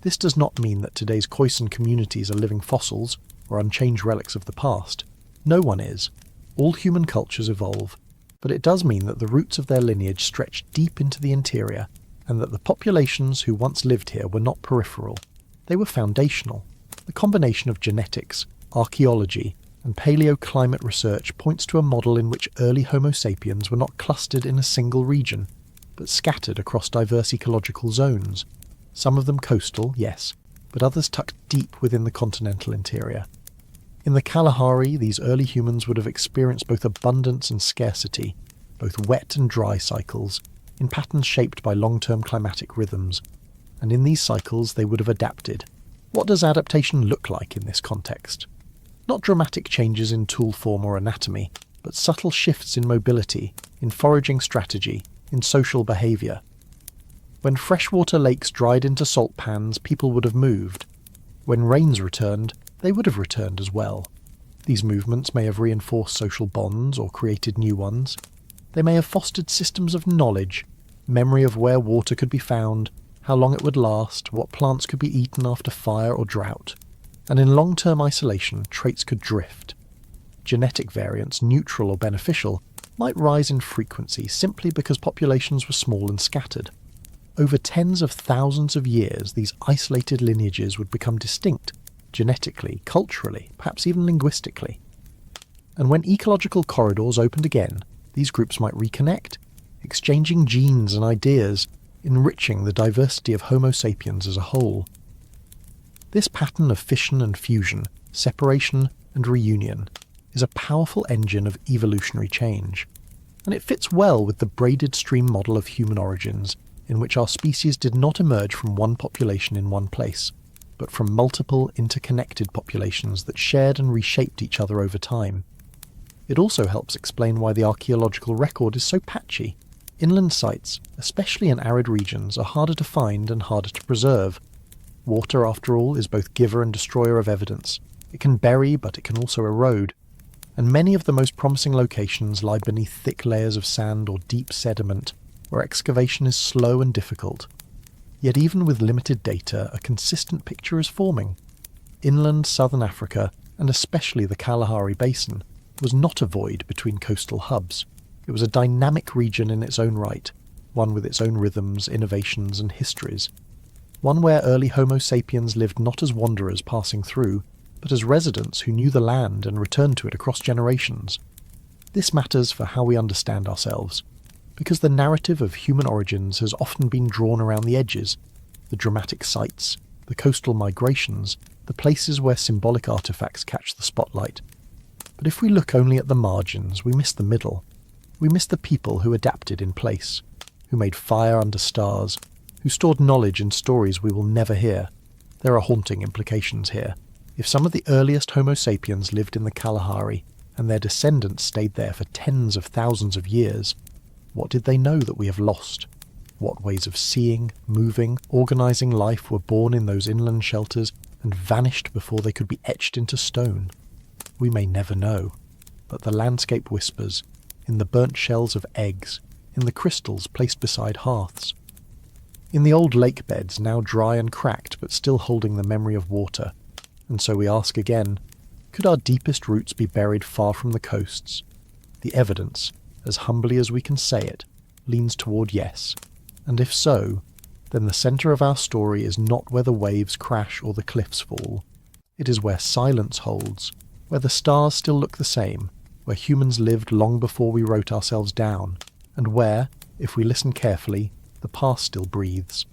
This does not mean that today's Khoisan communities are living fossils or unchanged relics of the past. No one is. All human cultures evolve, but it does mean that the roots of their lineage stretch deep into the interior, and that the populations who once lived here were not peripheral. They were foundational. The combination of genetics, archaeology, and paleoclimate research points to a model in which early Homo sapiens were not clustered in a single region, but scattered across diverse ecological zones. Some of them coastal, yes, but others tucked deep within the continental interior. In the Kalahari, these early humans would have experienced both abundance and scarcity, both wet and dry cycles, in patterns shaped by long-term climatic rhythms. And in these cycles they would have adapted. What does adaptation look like in this context? Not dramatic changes in tool form or anatomy, but subtle shifts in mobility, in foraging strategy, in social behaviour. When freshwater lakes dried into salt pans, people would have moved. When rains returned, they would have returned as well. These movements may have reinforced social bonds or created new ones. They may have fostered systems of knowledge, memory of where water could be found, how long it would last, what plants could be eaten after fire or drought. And in long-term isolation, traits could drift. Genetic variants, neutral or beneficial, might rise in frequency simply because populations were small and scattered. Over tens of thousands of years, these isolated lineages would become distinct, genetically, culturally, perhaps even linguistically. And when ecological corridors opened again, these groups might reconnect, exchanging genes and ideas, enriching the diversity of Homo sapiens as a whole. This pattern of fission and fusion, separation and reunion, is a powerful engine of evolutionary change, and it fits well with the braided stream model of human origins, in which our species did not emerge from one population in one place, but from multiple interconnected populations that shared and reshaped each other over time. It also helps explain why the archaeological record is so patchy. Inland sites, especially in arid regions, are harder to find and harder to preserve. Water, after all, is both giver and destroyer of evidence. It can bury, but it can also erode. And many of the most promising locations lie beneath thick layers of sand or deep sediment, where excavation is slow and difficult. Yet even with limited data, a consistent picture is forming. Inland southern Africa, and especially the Kalahari Basin, was not a void between coastal hubs. It was a dynamic region in its own right, one with its own rhythms, innovations and histories. One where early Homo sapiens lived not as wanderers passing through, but as residents who knew the land and returned to it across generations. This matters for how we understand ourselves, because the narrative of human origins has often been drawn around the edges, the dramatic sites, the coastal migrations, the places where symbolic artifacts catch the spotlight. But if we look only at the margins, we miss the middle. We miss the people who adapted in place, who made fire under stars, who stored knowledge in stories we will never hear. There are haunting implications here. If some of the earliest Homo sapiens lived in the Kalahari, and their descendants stayed there for tens of thousands of years, what did they know that we have lost? What ways of seeing, moving, organising life were born in those inland shelters and vanished before they could be etched into stone? We may never know, but the landscape whispers, in the burnt shells of eggs, in the crystals placed beside hearths. In the old lake beds, now dry and cracked but still holding the memory of water. And so we ask again, could our deepest roots be buried far from the coasts? The evidence, as humbly as we can say it, leans toward yes. And if so, then the centre of our story is not where the waves crash or the cliffs fall. It is where silence holds, where the stars still look the same, where humans lived long before we wrote ourselves down, and where, if we listen carefully, the past still breathes.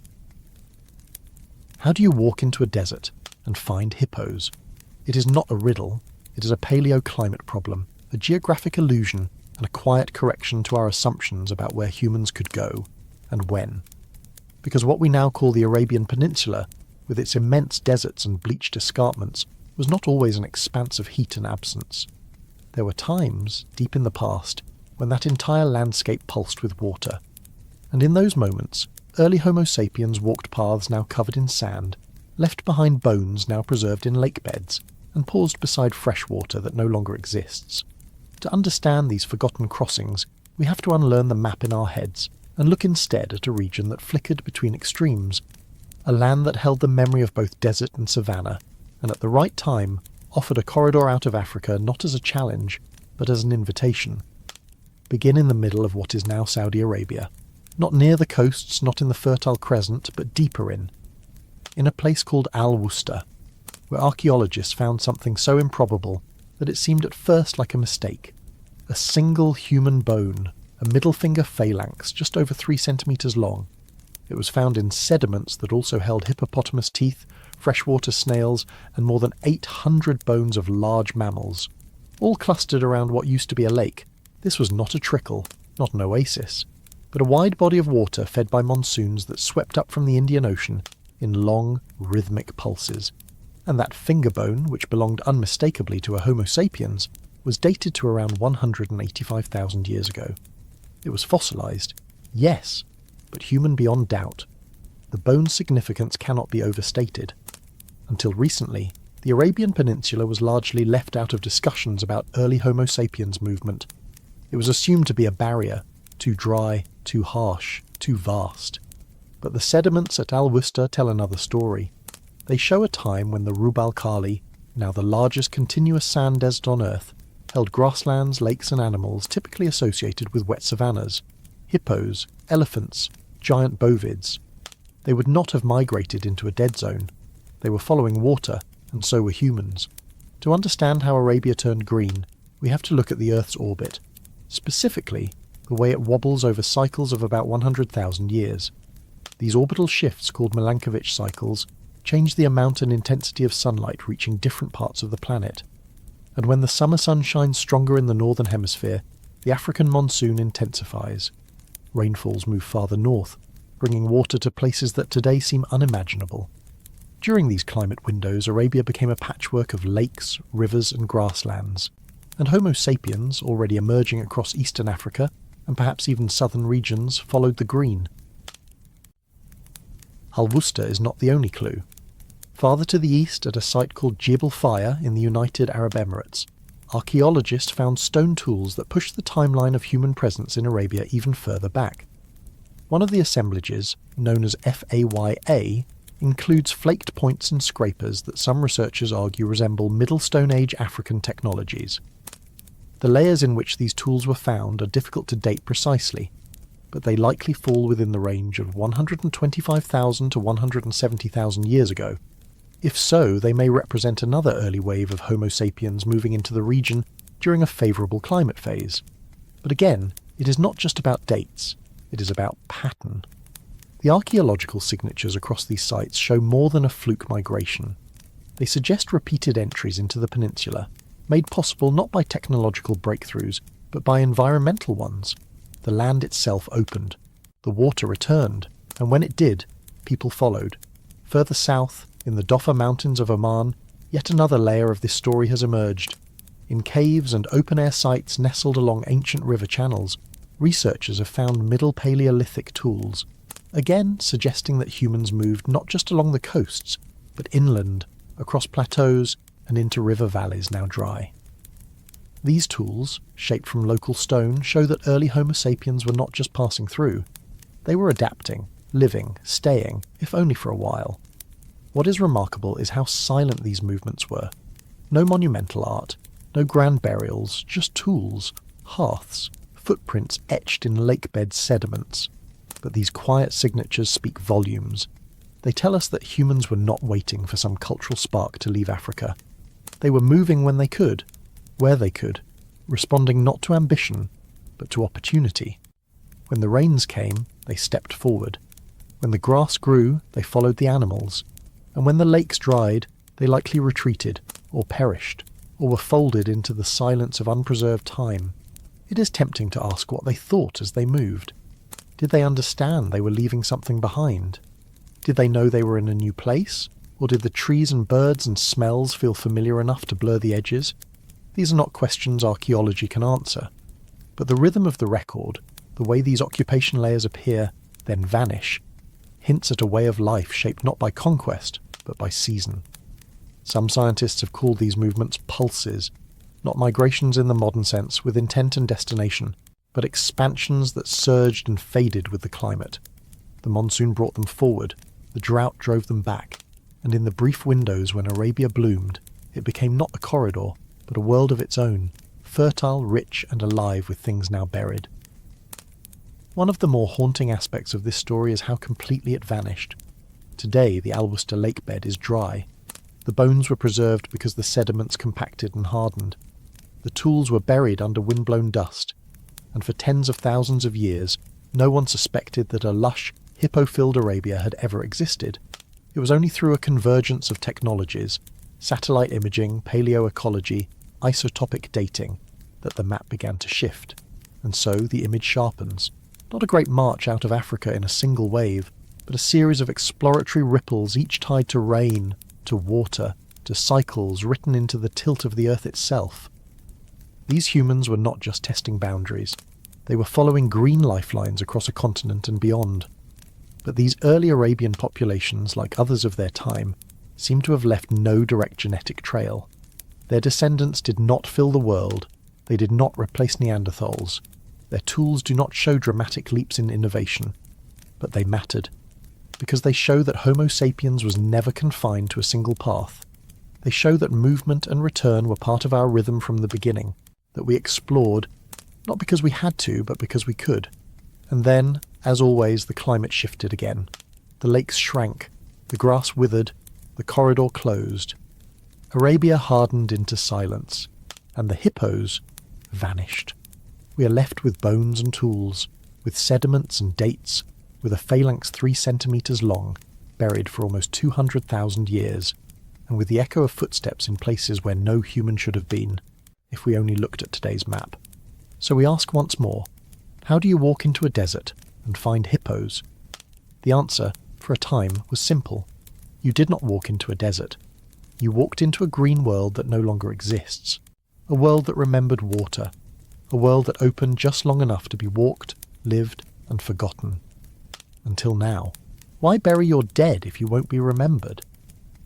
How do you walk into a desert and find hippos? It is not a riddle, it is a paleoclimate problem, a geographic illusion, and a quiet correction to our assumptions about where humans could go, and when. Because what we now call the Arabian Peninsula, with its immense deserts and bleached escarpments, was not always an expanse of heat and absence. There were times, deep in the past, when that entire landscape pulsed with water. And in those moments, early Homo sapiens walked paths now covered in sand, left behind bones now preserved in lake beds, and paused beside fresh water that no longer exists. To understand these forgotten crossings, we have to unlearn the map in our heads and look instead at a region that flickered between extremes, a land that held the memory of both desert and savanna, and at the right time offered a corridor out of Africa not as a challenge, but as an invitation. Begin in the middle of what is now Saudi Arabia, not near the coasts, not in the Fertile Crescent, but deeper in a place called Al-Wusta, where archaeologists found something so improbable that it seemed at first like a mistake. A single human bone, a middle finger phalanx just over 3 centimetres long. It was found in sediments that also held hippopotamus teeth, freshwater snails, and more than 800 bones of large mammals, all clustered around what used to be a lake. This was not a trickle, not an oasis, but a wide body of water fed by monsoons that swept up from the Indian Ocean in long, rhythmic pulses. And that finger bone, which belonged unmistakably to a Homo sapiens, was dated to around 185,000 years ago. It was fossilised, yes, but human beyond doubt. The bone's significance cannot be overstated. Until recently, the Arabian Peninsula was largely left out of discussions about early Homo sapiens movement. It was assumed to be a barrier, too dry, too harsh, too vast. But the sediments at Al-Wusta tell another story. They show a time when the Rub al-Khali, now the largest continuous sand desert on Earth, held grasslands, lakes and animals typically associated with wet savannas, hippos, elephants, giant bovids. They would not have migrated into a dead zone. They were following water, and so were humans. To understand how Arabia turned green, we have to look at the Earth's orbit, specifically the way it wobbles over cycles of about 100,000 years. These orbital shifts, called Milankovitch cycles, change the amount and intensity of sunlight reaching different parts of the planet. And when the summer sun shines stronger in the northern hemisphere, the African monsoon intensifies. Rainfalls move farther north, bringing water to places that today seem unimaginable. During these climate windows, Arabia became a patchwork of lakes, rivers and grasslands, and Homo sapiens, already emerging across eastern Africa, and perhaps even southern regions, followed the green. Al-Wusta is not the only clue. Farther to the east, at a site called Jebel Faya in the United Arab Emirates, archaeologists found stone tools that pushed the timeline of human presence in Arabia even further back. One of the assemblages, known as Faya, includes flaked points and scrapers that some researchers argue resemble Middle Stone Age African technologies. The layers in which these tools were found are difficult to date precisely, but they likely fall within the range of 125,000 to 170,000 years ago. If so, they may represent another early wave of Homo sapiens moving into the region during a favourable climate phase. But again, it is not just about dates, it is about pattern. The archaeological signatures across these sites show more than a fluke migration. They suggest repeated entries into the peninsula, made possible not by technological breakthroughs, but by environmental ones. The land itself opened, the water returned, and when it did, people followed. Further south, in the Dofa Mountains of Oman, yet another layer of this story has emerged. In caves and open-air sites nestled along ancient river channels, researchers have found Middle Paleolithic tools, again suggesting that humans moved not just along the coasts, but inland, across plateaus and into river valleys now dry. These tools, shaped from local stone, show that early Homo sapiens were not just passing through. They were adapting, living, staying, if only for a while. What is remarkable is how silent these movements were. No monumental art, no grand burials, just tools, hearths, footprints etched in lakebed sediments. But these quiet signatures speak volumes. They tell us that humans were not waiting for some cultural spark to leave Africa. They were moving when they could, where they could, responding not to ambition, but to opportunity. When the rains came, they stepped forward. When the grass grew, they followed the animals. And when the lakes dried, they likely retreated, or perished, or were folded into the silence of unpreserved time. It is tempting to ask what they thought as they moved. Did they understand they were leaving something behind? Did they know they were in a new place? Or did the trees and birds and smells feel familiar enough to blur the edges? These are not questions archaeology can answer. But the rhythm of the record, the way these occupation layers appear, then vanish, hints at a way of life shaped not by conquest, but by season. Some scientists have called these movements pulses, not migrations in the modern sense with intent and destination, but expansions that surged and faded with the climate. The monsoon brought them forward, the drought drove them back, and in the brief windows when Arabia bloomed, it became not a corridor, but a world of its own, fertile, rich, and alive with things now buried. One of the more haunting aspects of this story is how completely it vanished. Today, the Alwester lake bed is dry. The bones were preserved because the sediments compacted and hardened. The tools were buried under windblown dust, and for tens of thousands of years, no one suspected that a lush, hippo-filled Arabia had ever existed. It was only through a convergence of technologies, satellite imaging, paleoecology, isotopic dating, that the map began to shift. And so the image sharpens. Not a great march out of Africa in a single wave, but a series of exploratory ripples each tied to rain, to water, to cycles written into the tilt of the earth itself. These humans were not just testing boundaries. They were following green lifelines across a continent and beyond. But these early Arabian populations, like others of their time, seem to have left no direct genetic trail. Their descendants did not fill the world. They did not replace Neanderthals. Their tools do not show dramatic leaps in innovation. But they mattered, because they show that Homo sapiens was never confined to a single path. They show that movement and return were part of our rhythm from the beginning, that we explored, not because we had to, but because we could. And then, as always, the climate shifted again. The lakes shrank, the grass withered, the corridor closed. Arabia hardened into silence, and the hippos vanished. We are left with bones and tools, with sediments and dates, with a phalanx 3 centimetres long, buried for almost 200,000 years, and with the echo of footsteps in places where no human should have been, if we only looked at today's map. So we ask once more, how do you walk into a desert and find hippos? The answer, for a time, was simple. You did not walk into a desert. You walked into a green world that no longer exists, a world that remembered water, a world that opened just long enough to be walked, lived, and forgotten. Until now. Why bury your dead if you won't be remembered?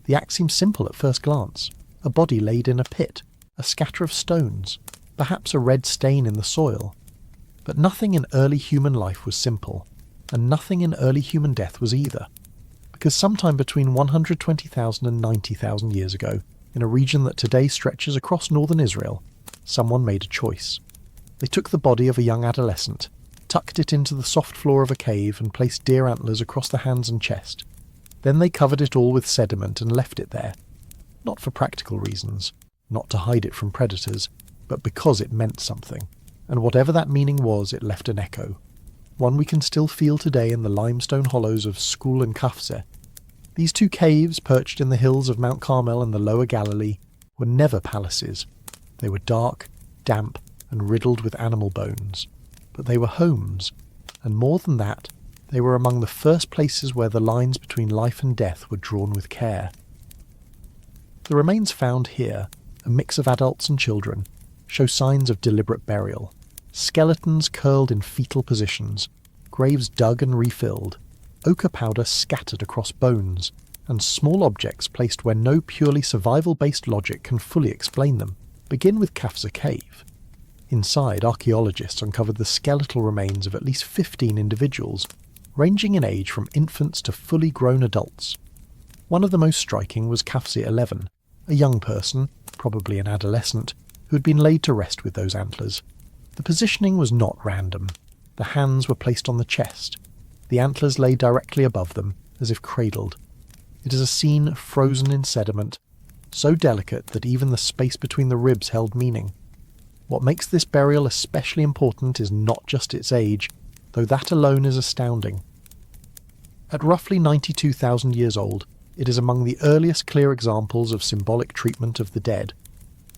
The act seems simple at first glance. A body laid in a pit, a scatter of stones, perhaps a red stain in the soil. But nothing in early human life was simple, and nothing in early human death was either. Because sometime between 120,000 and 90,000 years ago, in a region that today stretches across northern Israel, someone made a choice. They took the body of a young adolescent, tucked it into the soft floor of a cave and placed deer antlers across the hands and chest. Then they covered it all with sediment and left it there. Not for practical reasons, not to hide it from predators, but because it meant something. And whatever that meaning was, it left an echo. One we can still feel today in the limestone hollows of Skul and Kafse. These two caves, perched in the hills of Mount Carmel and the Lower Galilee, were never palaces. They were dark, damp, and riddled with animal bones. But they were homes, and more than that, they were among the first places where the lines between life and death were drawn with care. The remains found here, a mix of adults and children, show signs of deliberate burial. Skeletons curled in fetal positions, graves dug and refilled, ochre powder scattered across bones, and small objects placed where no purely survival-based logic can fully explain them. Begin with Kafsa Cave. Inside, archaeologists uncovered the skeletal remains of at least 15 individuals, ranging in age from infants to fully grown adults. One of the most striking was Kafse 11, a young person, probably an adolescent, who had been laid to rest with those antlers. The positioning was not random. The hands were placed on the chest. The antlers lay directly above them, as if cradled. It is a scene frozen in sediment, so delicate that even the space between the ribs held meaning. What makes this burial especially important is not just its age, though that alone is astounding. At roughly 92,000 years old, it is among the earliest clear examples of symbolic treatment of the dead.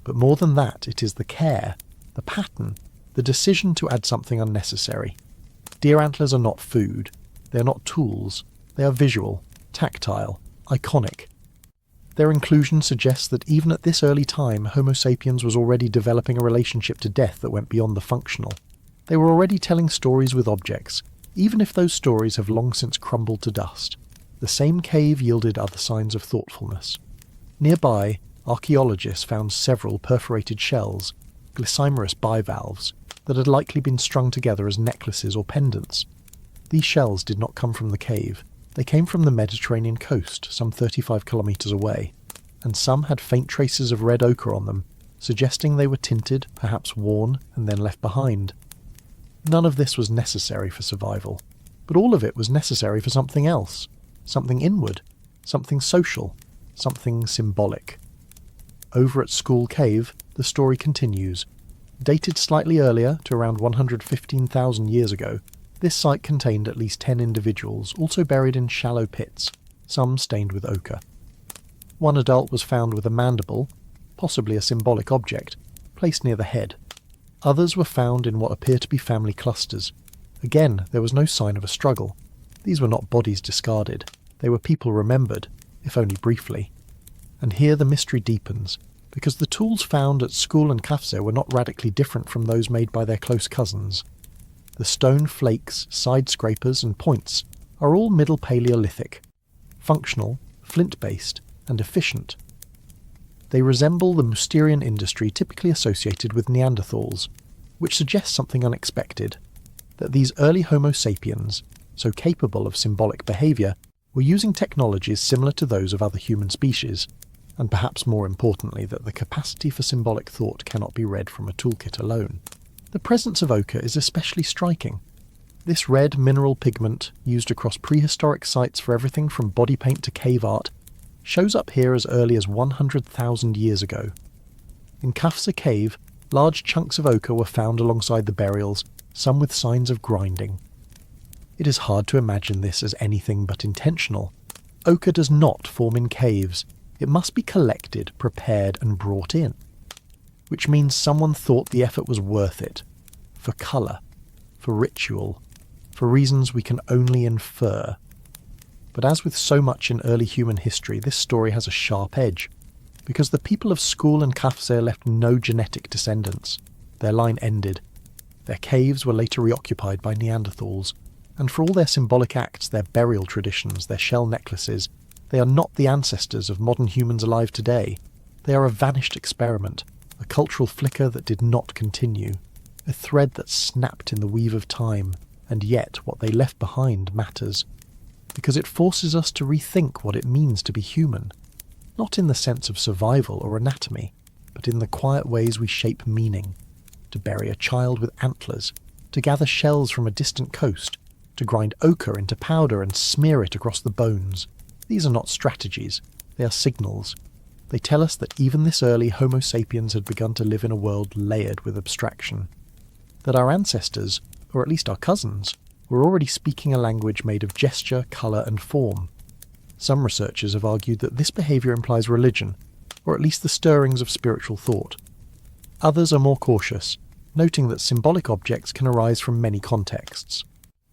But more than that, it is the care, the pattern, the decision to add something unnecessary. Deer antlers are not food. They are not tools. They are visual, tactile, iconic. Their inclusion suggests that even at this early time, Homo sapiens was already developing a relationship to death that went beyond the functional. They were already telling stories with objects, even if those stories have long since crumbled to dust. The same cave yielded other signs of thoughtfulness. Nearby, archaeologists found several perforated shells, glycymerous bivalves, that had likely been strung together as necklaces or pendants. These shells did not come from the cave. They came from the Mediterranean coast, some 35 kilometres away, and some had faint traces of red ochre on them, suggesting they were tinted, perhaps worn, and then left behind. None of this was necessary for survival, but all of it was necessary for something else, something inward, something social, something symbolic. Over at Skul Cave, the story continues. Dated slightly earlier to around 115,000 years ago, this site contained at least 10 individuals, also buried in shallow pits, some stained with ochre. One adult was found with a mandible, possibly a symbolic object, placed near the head. Others were found in what appear to be family clusters. Again, there was no sign of a struggle. These were not bodies discarded. They were people remembered, if only briefly. And here the mystery deepens, because the tools found at Skul and Kafse were not radically different from those made by their close cousins. The stone flakes, side scrapers and points are all Middle Paleolithic, functional, flint-based, and efficient. They resemble the Mousterian industry typically associated with Neanderthals, which suggests something unexpected, that these early Homo sapiens, so capable of symbolic behaviour, were using technologies similar to those of other human species, and perhaps more importantly that the capacity for symbolic thought cannot be read from a toolkit alone. The presence of ochre is especially striking. This red mineral pigment, used across prehistoric sites for everything from body paint to cave art, shows up here as early as 100,000 years ago. In Kafsa Cave, large chunks of ochre were found alongside the burials, some with signs of grinding. It is hard to imagine this as anything but intentional. Ochre does not form in caves. It must be collected, prepared, and brought in. Which means someone thought the effort was worth it. For colour, for ritual, for reasons we can only infer. But as with so much in early human history, this story has a sharp edge, because the people of Skul and Kafse left no genetic descendants. Their line ended. Their caves were later reoccupied by Neanderthals, and for all their symbolic acts, their burial traditions, their shell necklaces, they are not the ancestors of modern humans alive today. They are a vanished experiment, a cultural flicker that did not continue, a thread that snapped in the weave of time, and yet what they left behind matters, because it forces us to rethink what it means to be human, not in the sense of survival or anatomy, but in the quiet ways we shape meaning. To bury a child with antlers, to gather shells from a distant coast, to grind ochre into powder and smear it across the bones. These are not strategies, they are signals. They tell us that even this early Homo sapiens had begun to live in a world layered with abstraction. That our ancestors, or at least our cousins, were already speaking a language made of gesture, colour and form. Some researchers have argued that this behaviour implies religion, or at least the stirrings of spiritual thought. Others are more cautious, noting that symbolic objects can arise from many contexts: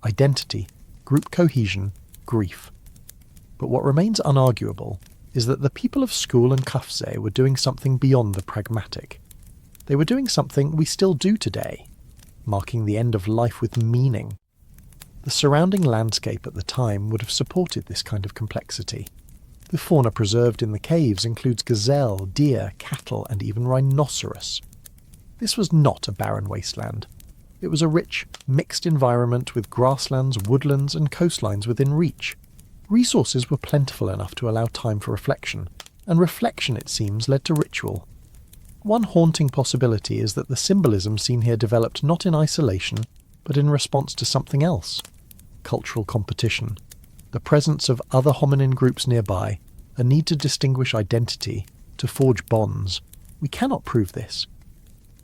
identity, group cohesion, grief. But what remains unarguable is that the people of School and Kafze were doing something beyond the pragmatic. They were doing something we still do today, marking the end of life with meaning. The surrounding landscape at the time would have supported this kind of complexity. The fauna preserved in the caves includes gazelle, deer, cattle, and even rhinoceros. This was not a barren wasteland. It was a rich, mixed environment with grasslands, woodlands, and coastlines within reach. Resources were plentiful enough to allow time for reflection, and reflection, it seems, led to ritual. One haunting possibility is that the symbolism seen here developed not in isolation, but in response to something else: cultural competition, the presence of other hominin groups nearby, a need to distinguish identity, to forge bonds. We cannot prove this.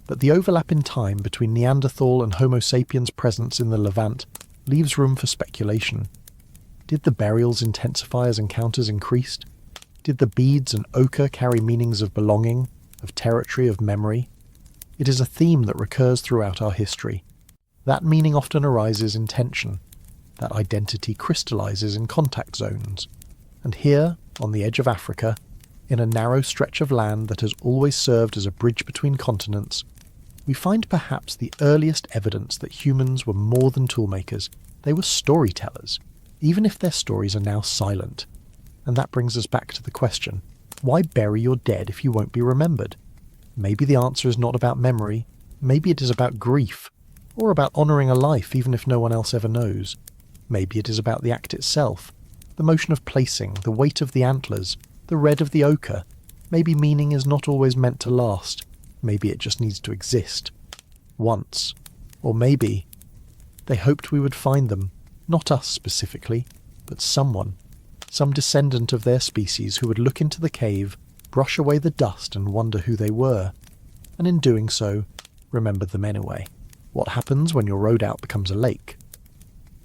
But the overlap in time between Neanderthal and Homo sapiens' presence in the Levant leaves room for speculation. Did the burials intensify as encounters increased? Did the beads and ochre carry meanings of belonging, of territory, of memory? It is a theme that recurs throughout our history. That meaning often arises in tension. That identity crystallizes in contact zones. And here, on the edge of Africa, in a narrow stretch of land that has always served as a bridge between continents, we find perhaps the earliest evidence that humans were more than toolmakers. They were storytellers, even if their stories are now silent. And that brings us back to the question, why bury your dead if you won't be remembered? Maybe the answer is not about memory, maybe it is about grief, or about honouring a life even if no one else ever knows. Maybe it is about the act itself, the motion of placing, the weight of the antlers, the red of the ochre. Maybe meaning is not always meant to last. Maybe it just needs to exist. Once. Or maybe they hoped we would find them, not us specifically, but someone, some descendant of their species who would look into the cave, brush away the dust and wonder who they were, and in doing so, remember them anyway. What happens when your road out becomes a lake?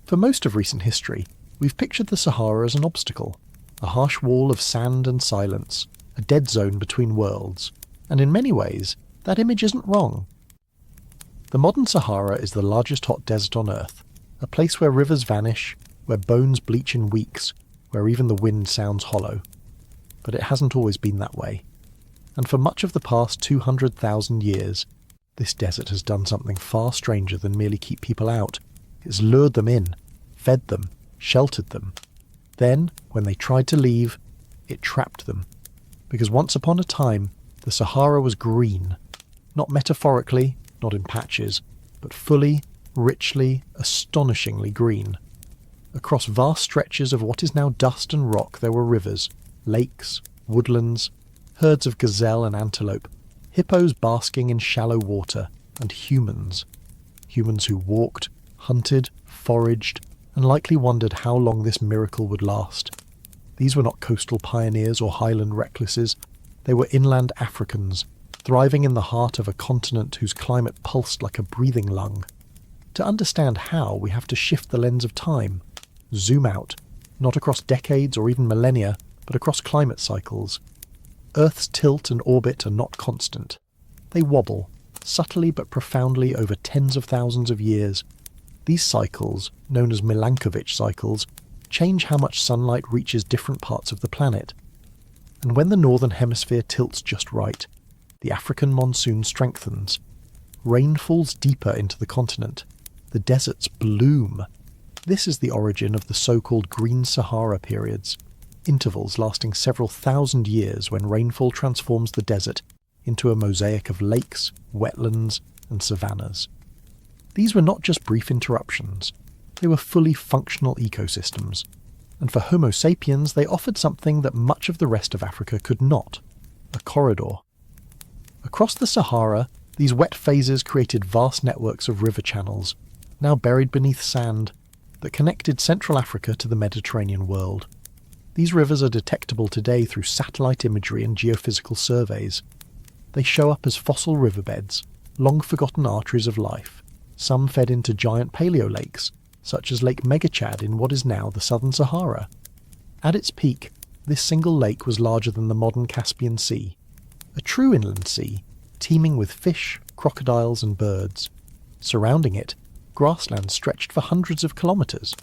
For most of recent history, we've pictured the Sahara as an obstacle, a harsh wall of sand and silence, a dead zone between worlds, and in many ways, that image isn't wrong. The modern Sahara is the largest hot desert on Earth, a place where rivers vanish, where bones bleach in weeks, where even the wind sounds hollow. But it hasn't always been that way. And for much of the past 200,000 years, this desert has done something far stranger than merely keep people out. It's lured them in, fed them, sheltered them. Then, when they tried to leave, it trapped them. Because once upon a time, the Sahara was green. Not metaphorically, not in patches, but fully, richly, astonishingly green. Across vast stretches of what is now dust and rock there were rivers, lakes, woodlands, herds of gazelle and antelope, hippos basking in shallow water, and humans. Humans who walked, hunted, foraged, and likely wondered how long this miracle would last. These were not coastal pioneers or highland recluses. They were inland Africans, thriving in the heart of a continent whose climate pulsed like a breathing lung. To understand how, we have to shift the lens of time, zoom out, not across decades or even millennia, but across climate cycles. Earth's tilt and orbit are not constant. They wobble, subtly but profoundly over tens of thousands of years. These cycles, known as Milankovitch cycles, change how much sunlight reaches different parts of the planet. And when the northern hemisphere tilts just right, the African monsoon strengthens. Rain falls deeper into the continent. The deserts bloom. This is the origin of the so-called Green Sahara periods, intervals lasting several thousand years when rainfall transforms the desert into a mosaic of lakes, wetlands, and savannas. These were not just brief interruptions. They were fully functional ecosystems. And for Homo sapiens, they offered something that much of the rest of Africa could not: a corridor. Across the Sahara, these wet phases created vast networks of river channels, now buried beneath sand, that connected Central Africa to the Mediterranean world. These rivers are detectable today through satellite imagery and geophysical surveys. They show up as fossil riverbeds, long-forgotten arteries of life, some fed into giant paleolakes, such as Lake Megachad in what is now the southern Sahara. At its peak, this single lake was larger than the modern Caspian Sea, a true inland sea, teeming with fish, crocodiles and birds. Surrounding it, grassland stretched for hundreds of kilometres.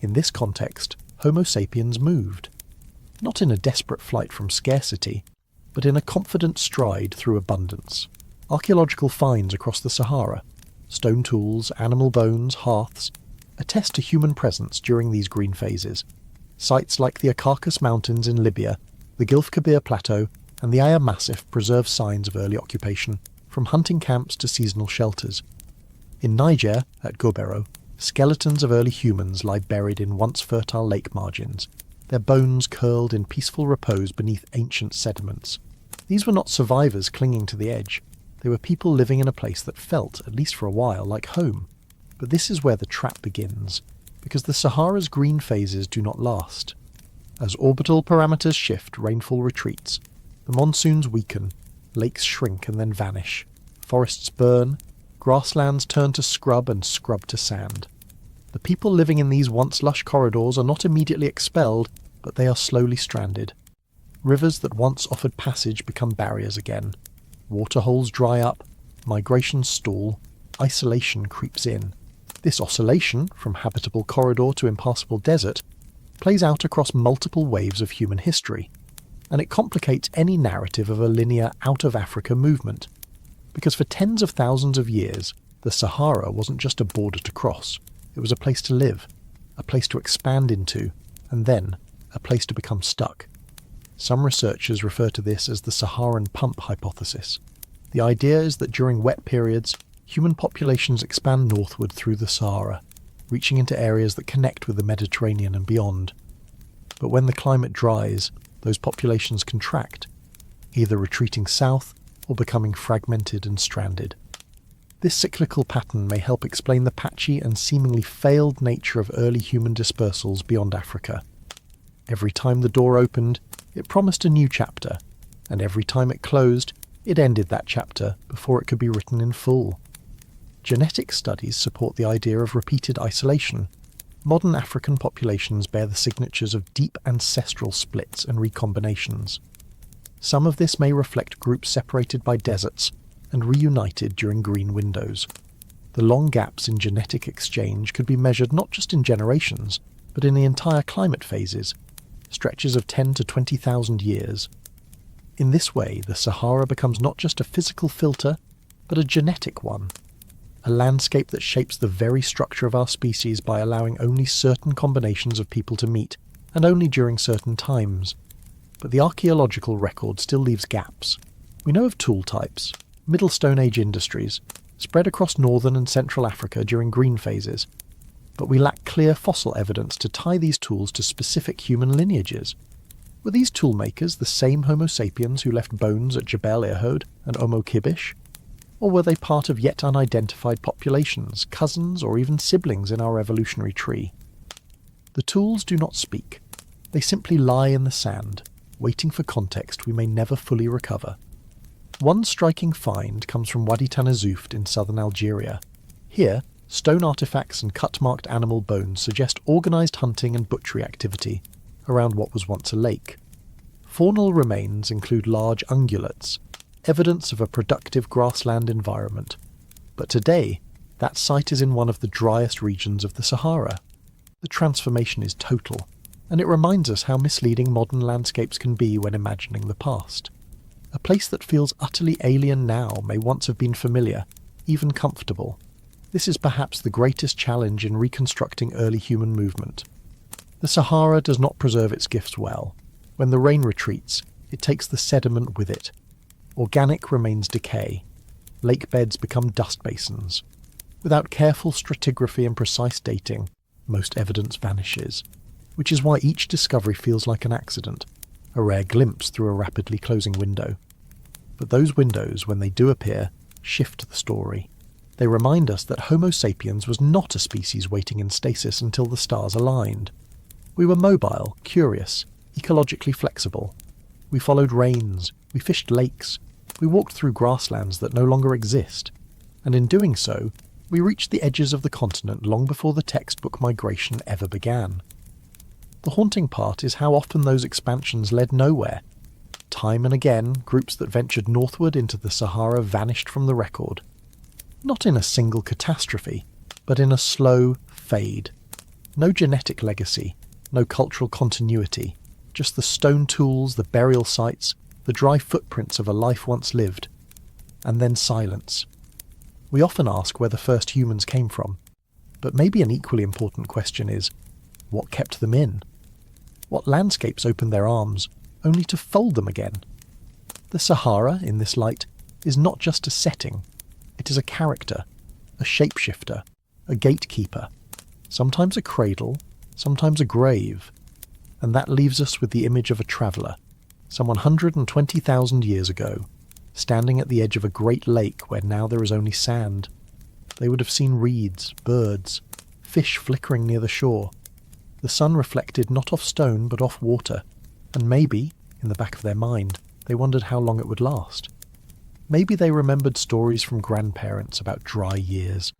In this context, Homo sapiens moved. Not in a desperate flight from scarcity, but in a confident stride through abundance. Archaeological finds across the Sahara, stone tools, animal bones, hearths, attest to human presence during these green phases. Sites like the Akarkas Mountains in Libya, the Gilf Kabir Plateau, and the Aya Massif preserve signs of early occupation, from hunting camps to seasonal shelters. In Niger, at Gobero, skeletons of early humans lie buried in once fertile lake margins, their bones curled in peaceful repose beneath ancient sediments. These were not survivors clinging to the edge. They were people living in a place that felt, at least for a while, like home. But this is where the trap begins, because the Sahara's green phases do not last. As orbital parameters shift, rainfall retreats. The monsoons weaken, lakes shrink and then vanish. Forests burn, grasslands turn to scrub and scrub to sand. The people living in these once lush corridors are not immediately expelled, but they are slowly stranded. Rivers that once offered passage become barriers again. Waterholes dry up, migrations stall, isolation creeps in. This oscillation, from habitable corridor to impassable desert, plays out across multiple waves of human history, and it complicates any narrative of a linear out-of-Africa movement. Because for tens of thousands of years, the Sahara wasn't just a border to cross. It was a place to live, a place to expand into, and then a place to become stuck. Some researchers refer to this as the Saharan pump hypothesis. The idea is that during wet periods, human populations expand northward through the Sahara, reaching into areas that connect with the Mediterranean and beyond. But when the climate dries, those populations contract, either retreating south or becoming fragmented and stranded. This cyclical pattern may help explain the patchy and seemingly failed nature of early human dispersals beyond Africa. Every time the door opened, it promised a new chapter, and every time it closed, it ended that chapter before it could be written in full. Genetic studies support the idea of repeated isolation. Modern African populations bear the signatures of deep ancestral splits and recombinations. Some of this may reflect groups separated by deserts and reunited during green windows. The long gaps in genetic exchange could be measured not just in generations, but in the entire climate phases, stretches of 10 to 20,000 years. In this way, the Sahara becomes not just a physical filter, but a genetic one. A landscape that shapes the very structure of our species by allowing only certain combinations of people to meet, and only during certain times. But the archaeological record still leaves gaps. We know of tool types, Middle Stone Age industries, spread across northern and central Africa during green phases, but we lack clear fossil evidence to tie these tools to specific human lineages. Were these tool makers the same Homo sapiens who left bones at Jebel Irhoud and Omo Kibish? Or were they part of yet unidentified populations, cousins or even siblings in our evolutionary tree? The tools do not speak. They simply lie in the sand, waiting for context we may never fully recover. One striking find comes from Wadi Tanazoufd in southern Algeria. Here, stone artifacts and cut-marked animal bones suggest organised hunting and butchery activity around what was once a lake. Faunal remains include large ungulates, evidence of a productive grassland environment. But today, that site is in one of the driest regions of the Sahara. The transformation is total, and it reminds us how misleading modern landscapes can be when imagining the past. A place that feels utterly alien now may once have been familiar, even comfortable. This is perhaps the greatest challenge in reconstructing early human movement. The Sahara does not preserve its gifts well. When the rain retreats, it takes the sediment with it. Organic remains decay. Lake beds become dust basins. Without careful stratigraphy and precise dating, most evidence vanishes, which is why each discovery feels like an accident, a rare glimpse through a rapidly closing window. But those windows, when they do appear, shift the story. They remind us that Homo sapiens was not a species waiting in stasis until the stars aligned. We were mobile, curious, ecologically flexible. We followed rains, we fished lakes, we walked through grasslands that no longer exist, and in doing so, we reached the edges of the continent long before the textbook migration ever began. The haunting part is how often those expansions led nowhere. Time and again, groups that ventured northward into the Sahara vanished from the record. Not in a single catastrophe, but in a slow fade. No genetic legacy, no cultural continuity, just the stone tools, the burial sites, the dry footprints of a life once lived. And then silence. We often ask where the first humans came from, but maybe an equally important question is, what kept them in? What landscapes opened their arms, only to fold them again? The Sahara, in this light, is not just a setting. It is a character, a shapeshifter, a gatekeeper, sometimes a cradle, sometimes a grave. And that leaves us with the image of a traveller, some 120,000 years ago, standing at the edge of a great lake where now there is only sand. They would have seen reeds, birds, fish flickering near the shore. The sun reflected not off stone but off water, and maybe, in the back of their mind, they wondered how long it would last. Maybe they remembered stories from grandparents about dry years.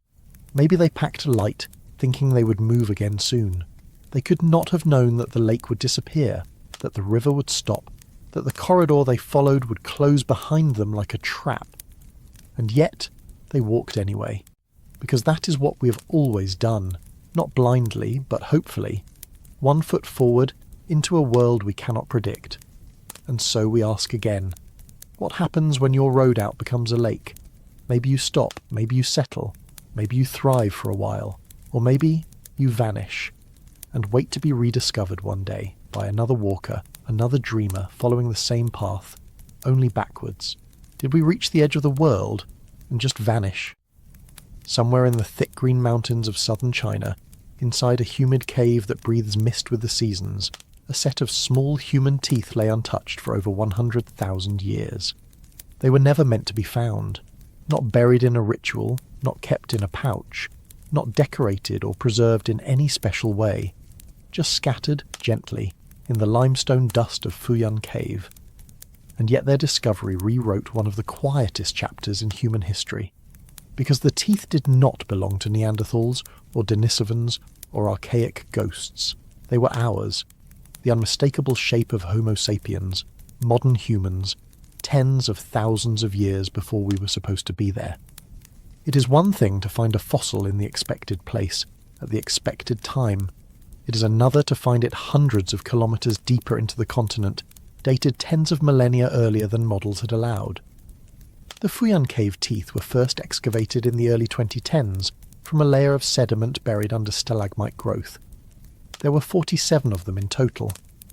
Maybe they packed light, thinking they would move again soon. They could not have known that the lake would disappear, that the river would stop, that the corridor they followed would close behind them like a trap. And yet, they walked anyway, because that is what we have always done, not blindly, but hopefully, 1 foot forward into a world we cannot predict. And so we ask again, what happens when your road out becomes a lake? Maybe you stop, maybe you settle, maybe you thrive for a while, or maybe you vanish, and wait to be rediscovered one day by another walker, another dreamer following the same path, only backwards. Did we reach the edge of the world and just vanish? Somewhere in the thick green mountains of southern China, inside a humid cave that breathes mist with the seasons, a set of small human teeth lay untouched for over 100,000 years. They were never meant to be found, not buried in a ritual, not kept in a pouch, not decorated or preserved in any special way, just scattered gently in the limestone dust of Fuyun Cave. And yet their discovery rewrote one of the quietest chapters in human history, because the teeth did not belong to Neanderthals or Denisovans or archaic ghosts. They were ours, the unmistakable shape of Homo sapiens, modern humans, tens of thousands of years before we were supposed to be there. It is one thing to find a fossil in the expected place, at the expected time. It is another to find it hundreds of kilometres deeper into the continent, dated tens of millennia earlier than models had allowed. The Fuyun Cave teeth were first excavated in the early 2010s from a layer of sediment buried under stalagmite growth. There were 47 of them in total,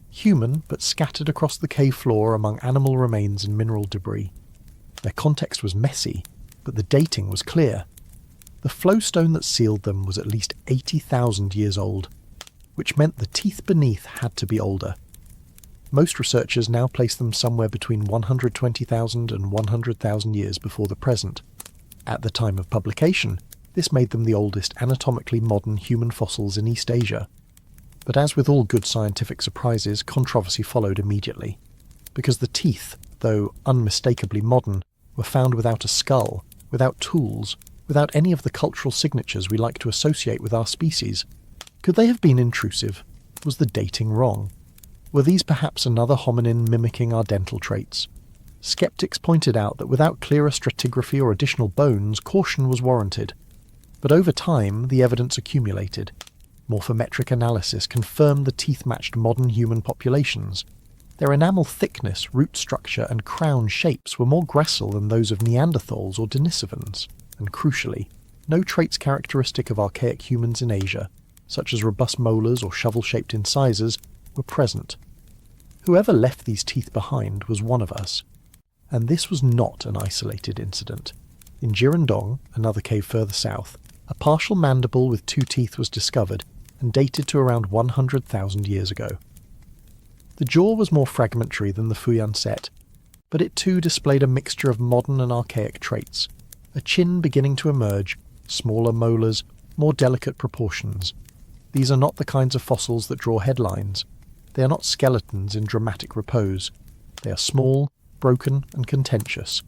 human but scattered across the cave floor among animal remains and mineral debris. Their context was messy, but the dating was clear. The flowstone that sealed them was at least 80,000 years old, which meant the teeth beneath had to be older. Most researchers now place them somewhere between 120,000 and 100,000 years before the present. At the time of publication, this made them the oldest anatomically modern human fossils in East Asia. But as with all good scientific surprises, controversy followed immediately, because the teeth, though unmistakably modern, were found without a skull, without tools, without any of the cultural signatures we like to associate with our species. Could they have been intrusive? Was the dating wrong? Were these perhaps another hominin mimicking our dental traits? Skeptics pointed out that without clearer stratigraphy or additional bones, caution was warranted. But over time, the evidence accumulated. Morphometric analysis confirmed the teeth matched modern human populations. Their enamel thickness, root structure, and crown shapes were more gracile than those of Neanderthals or Denisovans, and crucially, no traits characteristic of archaic humans in Asia, such as robust molars or shovel-shaped incisors, were present. Whoever left these teeth behind was one of us. And this was not an isolated incident. In Jirandong, another cave further south, a partial mandible with 2 teeth was discovered and dated to around 100,000 years ago. The jaw was more fragmentary than the Fuyun set, but it too displayed a mixture of modern and archaic traits. A chin beginning to emerge, smaller molars, more delicate proportions. These are not the kinds of fossils that draw headlines. They are not skeletons in dramatic repose. They are small, broken, and contentious.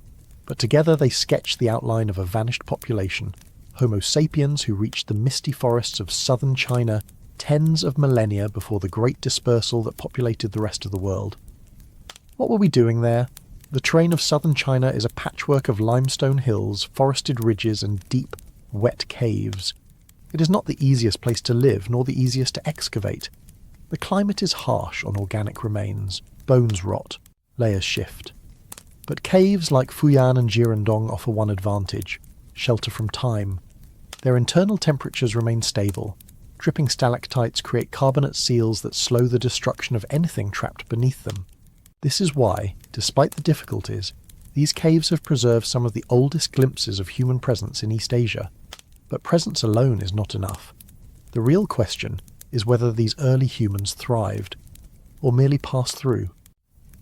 But together they sketch the outline of a vanished population, Homo sapiens who reached the misty forests of southern China tens of millennia before the great dispersal that populated the rest of the world. What were we doing there? The terrain of southern China is a patchwork of limestone hills, forested ridges, and deep, wet caves. It is not the easiest place to live, nor the easiest to excavate. The climate is harsh on organic remains. Bones rot, layers shift. But caves like Fuyan and Jirendong offer one advantage: shelter from time. Their internal temperatures remain stable. Dripping stalactites create carbonate seals that slow the destruction of anything trapped beneath them. This is why, despite the difficulties, these caves have preserved some of the oldest glimpses of human presence in East Asia. But presence alone is not enough. The real question is whether these early humans thrived, or merely passed through.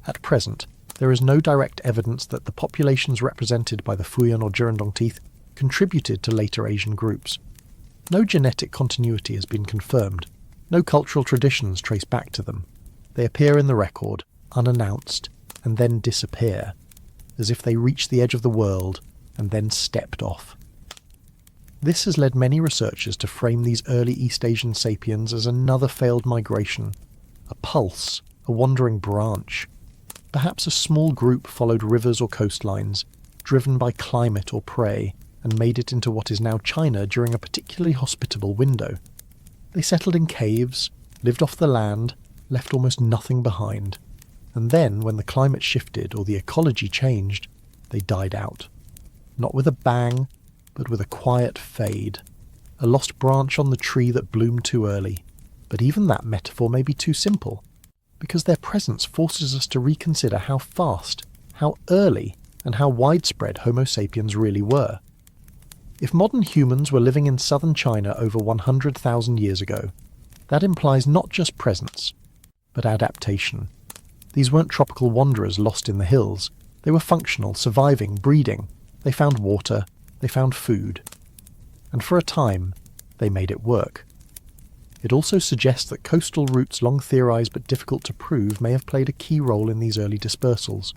At present, there is no direct evidence that the populations represented by the Fuyan or Jirendong teeth contributed to later Asian groups. No genetic continuity has been confirmed. No cultural traditions trace back to them. They appear in the record, unannounced, and then disappear, as if they reached the edge of the world and then stepped off. This has led many researchers to frame these early East Asian sapiens as another failed migration, a pulse, a wandering branch. Perhaps a small group followed rivers or coastlines, driven by climate or prey, and made it into what is now China during a particularly hospitable window. They settled in caves, lived off the land, left almost nothing behind. And then, when the climate shifted or the ecology changed, they died out. Not with a bang, but with a quiet fade. A lost branch on the tree that bloomed too early. But even that metaphor may be too simple, because their presence forces us to reconsider how fast, how early, and how widespread Homo sapiens really were. If modern humans were living in southern China over 100,000 years ago, that implies not just presence, but adaptation. These weren't tropical wanderers lost in the hills. They were functional, surviving, breeding. They found water, they found food. And for a time, they made it work. It also suggests that coastal routes long theorized but difficult to prove may have played a key role in these early dispersals.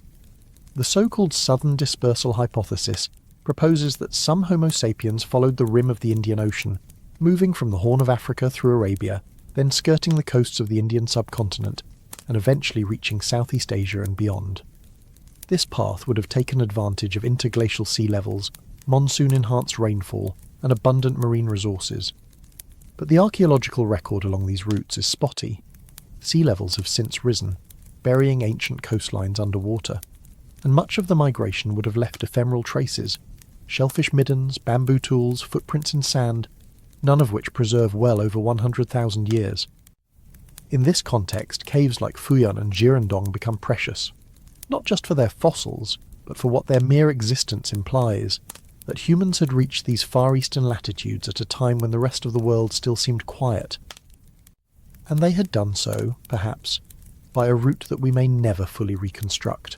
The so-called southern dispersal hypothesis proposes that some Homo sapiens followed the rim of the Indian Ocean, moving from the Horn of Africa through Arabia, then skirting the coasts of the Indian subcontinent, and eventually reaching Southeast Asia and beyond. This path would have taken advantage of interglacial sea levels, monsoon-enhanced rainfall, and abundant marine resources. But the archaeological record along these routes is spotty. Sea levels have since risen, burying ancient coastlines underwater, and much of the migration would have left ephemeral traces: shellfish middens, bamboo tools, footprints in sand, none of which preserve well over 100,000 years. In this context, caves like Fuyan and Jirendong become precious, not just for their fossils, but for what their mere existence implies, that humans had reached these far eastern latitudes at a time when the rest of the world still seemed quiet. And they had done so, perhaps, by a route that we may never fully reconstruct.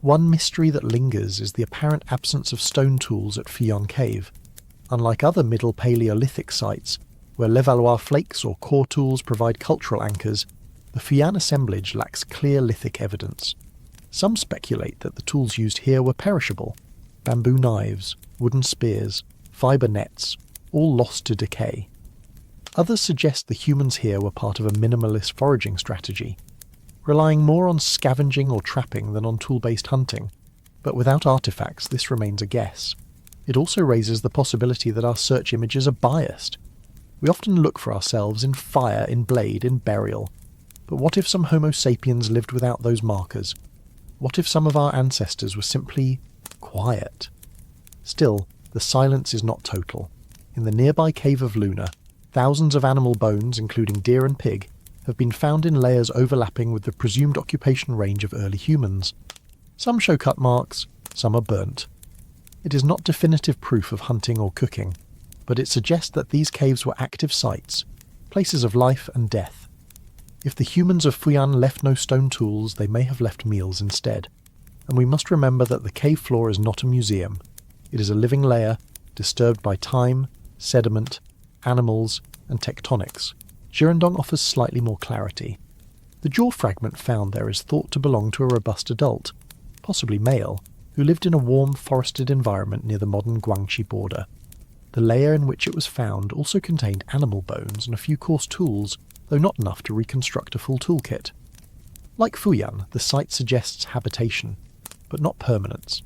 One mystery that lingers is the apparent absence of stone tools at Fuyan Cave. Unlike other Middle Paleolithic sites, where Levallois flakes or core tools provide cultural anchors, the Fuyan assemblage lacks clear lithic evidence. Some speculate that the tools used here were perishable: bamboo knives, wooden spears, fibre nets, all lost to decay. Others suggest the humans here were part of a minimalist foraging strategy, relying more on scavenging or trapping than on tool-based hunting, but without artefacts this remains a guess. It also raises the possibility that our search images are biased. We often look for ourselves in fire, in blade, in burial. But what if some Homo sapiens lived without those markers? What if some of our ancestors were simply quiet? Still, the silence is not total. In the nearby cave of Luna, thousands of animal bones, including deer and pig, have been found in layers overlapping with the presumed occupation range of early humans. Some show cut marks, some are burnt. It is not definitive proof of hunting or cooking, but it suggests that these caves were active sites, places of life and death. If the humans of Fuyan left no stone tools, they may have left meals instead. and we must remember that the cave floor is not a museum. It is a living layer, disturbed by time, sediment, animals, and tectonics. Girardon offers slightly more clarity. The jaw fragment found there is thought to belong to a robust adult, possibly male, who lived in a warm, forested environment near the modern Guangxi border. The layer in which it was found also contained animal bones and a few coarse tools, though not enough to reconstruct a full toolkit. Like Fuyan, the site suggests habitation, but not permanence.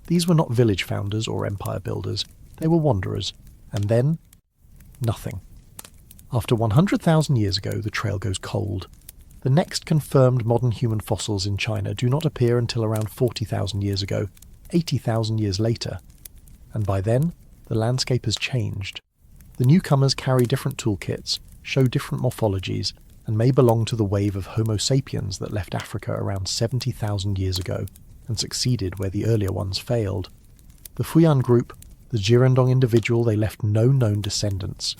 These were not village founders or empire builders, they were wanderers, and then nothing. After 100,000 years ago, the trail goes cold. The next confirmed modern human fossils in China do not appear until around 40,000 years ago, 80,000 years later. And by then, the landscape has changed. The newcomers carry different toolkits, show different morphologies, and may belong to the wave of Homo Sapiens that left Africa around 70,000 years ago and succeeded where the earlier ones failed. The Fuyan group, the Girardon individual, they left no known descendants.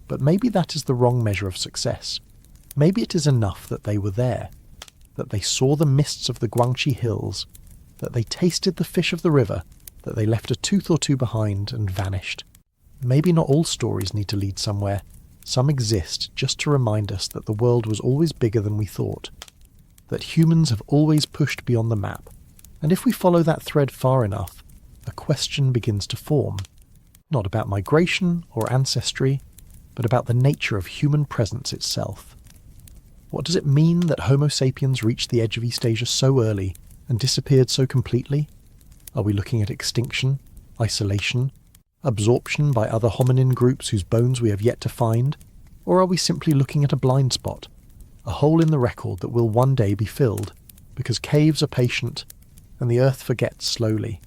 But maybe that is the wrong measure of success. Maybe it is enough that they were there, that they saw the mists of the Guangxi hills, that they tasted the fish of the river, that they left a tooth or two behind and vanished. Maybe not all stories need to lead somewhere. Some exist just to remind us that the world was always bigger than we thought, that humans have always pushed beyond the map, and if we follow that thread far enough, a question begins to form, not about migration or ancestry, but about the nature of human presence itself. What does it mean that Homo sapiens reached the edge of East Asia so early and disappeared so completely? Are we looking at extinction, isolation, absorption by other hominin groups whose bones we have yet to find? Or are we simply looking at a blind spot, a hole in the record that will one day be filled, because caves are patient and the earth forgets slowly?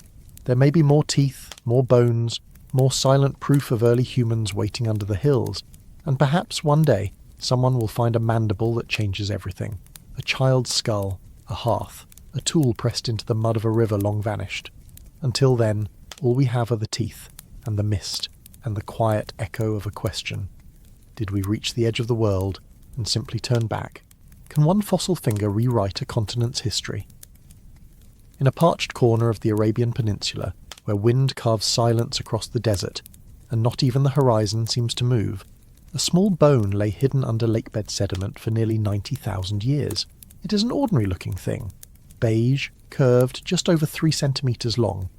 There may be more teeth, more bones, more silent proof of early humans waiting under the hills, and perhaps one day someone will find a mandible that changes everything, a child's skull, a hearth, a tool pressed into the mud of a river long vanished. Until then, all we have are the teeth, and the mist, and the quiet echo of a question. Did we reach the edge of the world and simply turn back? Can one fossil finger rewrite a continent's history? In a parched corner of the Arabian Peninsula, where wind carves silence across the desert, and not even the horizon seems to move, a small bone lay hidden under lakebed sediment for nearly 90,000 years. It is an ordinary-looking thing, beige, curved, just over 3 centimetres long.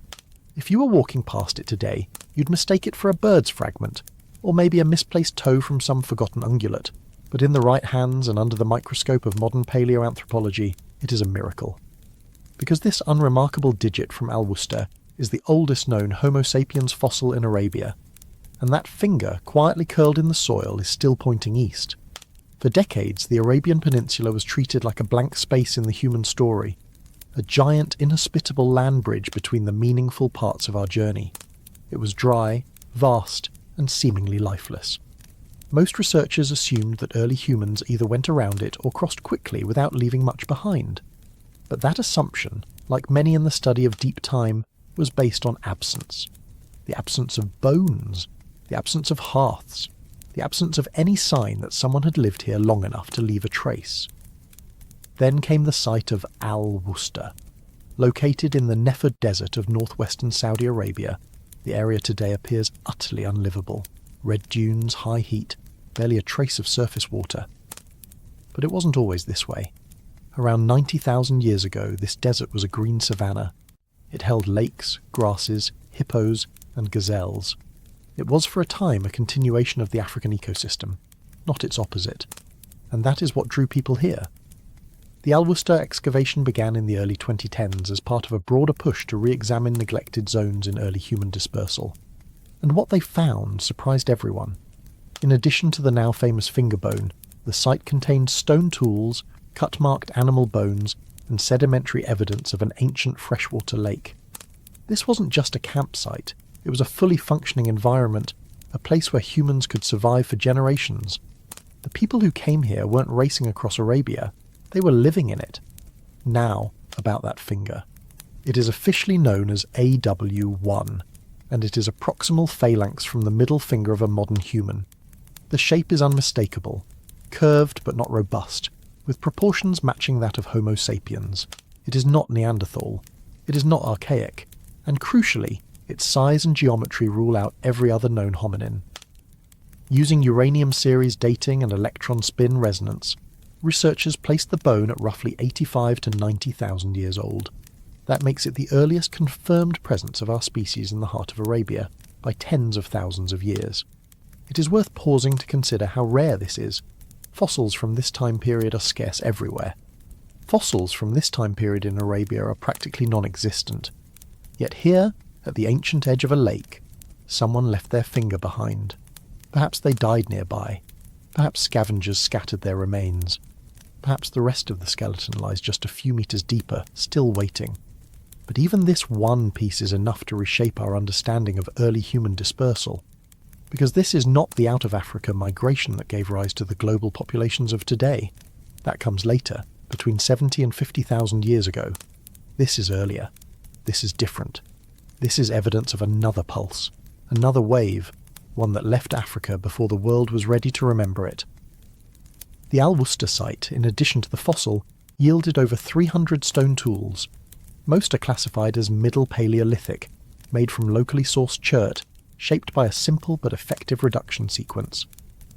If you were walking past it today, you'd mistake it for a bird's fragment, or maybe a misplaced toe from some forgotten ungulate. But in the right hands and under the microscope of modern paleoanthropology, it is a miracle. Because this unremarkable digit from Al-Wusta is the oldest known Homo sapiens fossil in Arabia, and that finger, quietly curled in the soil, is still pointing east. For decades, the Arabian Peninsula was treated like a blank space in the human story, a giant, inhospitable land bridge between the meaningful parts of our journey. It was dry, vast, and seemingly lifeless. Most researchers assumed that early humans either went around it or crossed quickly without leaving much behind. But that assumption, like many in the study of deep time, was based on absence. The absence of bones, the absence of hearths, the absence of any sign that someone had lived here long enough to leave a trace. Then came the site of Al-Wusta. Located in the Nephid Desert of northwestern Saudi Arabia, the area today appears utterly unlivable. Red dunes, high heat, barely a trace of surface water. But it wasn't always this way. Around 90,000 years ago, this desert was a green savanna. It held lakes, grasses, hippos, and gazelles. It was for a time a continuation of the African ecosystem, not its opposite. And that is what drew people here. The Al-Wusta excavation began in the early 2010s as part of a broader push to re-examine neglected zones in early human dispersal. And what they found surprised everyone. In addition to the now famous finger bone, the site contained stone tools, cut-marked animal bones, and sedimentary evidence of an ancient freshwater lake. This wasn't just a campsite, it was a fully functioning environment, a place where humans could survive for generations. The people who came here weren't racing across Arabia, they were living in it. Now, about that finger. It is officially known as AW1, and it is a proximal phalanx from the middle finger of a modern human. The shape is unmistakable, curved but not robust, with proportions matching that of Homo sapiens. It is not Neanderthal. It is not archaic, and crucially, its size and geometry rule out every other known hominin. Using uranium series dating and electron spin resonance, researchers placed the bone at roughly 85 to 90,000 years old. That makes it the earliest confirmed presence of our species in the heart of Arabia, by tens of thousands of years. It is worth pausing to consider how rare this is. Fossils from this time period are scarce everywhere. Fossils from this time period in Arabia are practically non-existent. Yet here, at the ancient edge of a lake, someone left their finger behind. Perhaps they died nearby. Perhaps scavengers scattered their remains. Perhaps the rest of the skeleton lies just a few meters deeper, still waiting. But even this one piece is enough to reshape our understanding of early human dispersal. Because this is not the out-of-Africa migration that gave rise to the global populations of today. That comes later, between 70 and 50,000 years ago. This is earlier. This is different. This is evidence of another pulse, another wave, one that left Africa before the world was ready to remember it. The Al Worcester site, in addition to the fossil, yielded over 300 stone tools. Most are classified as Middle Paleolithic, made from locally sourced chert, shaped by a simple but effective reduction sequence.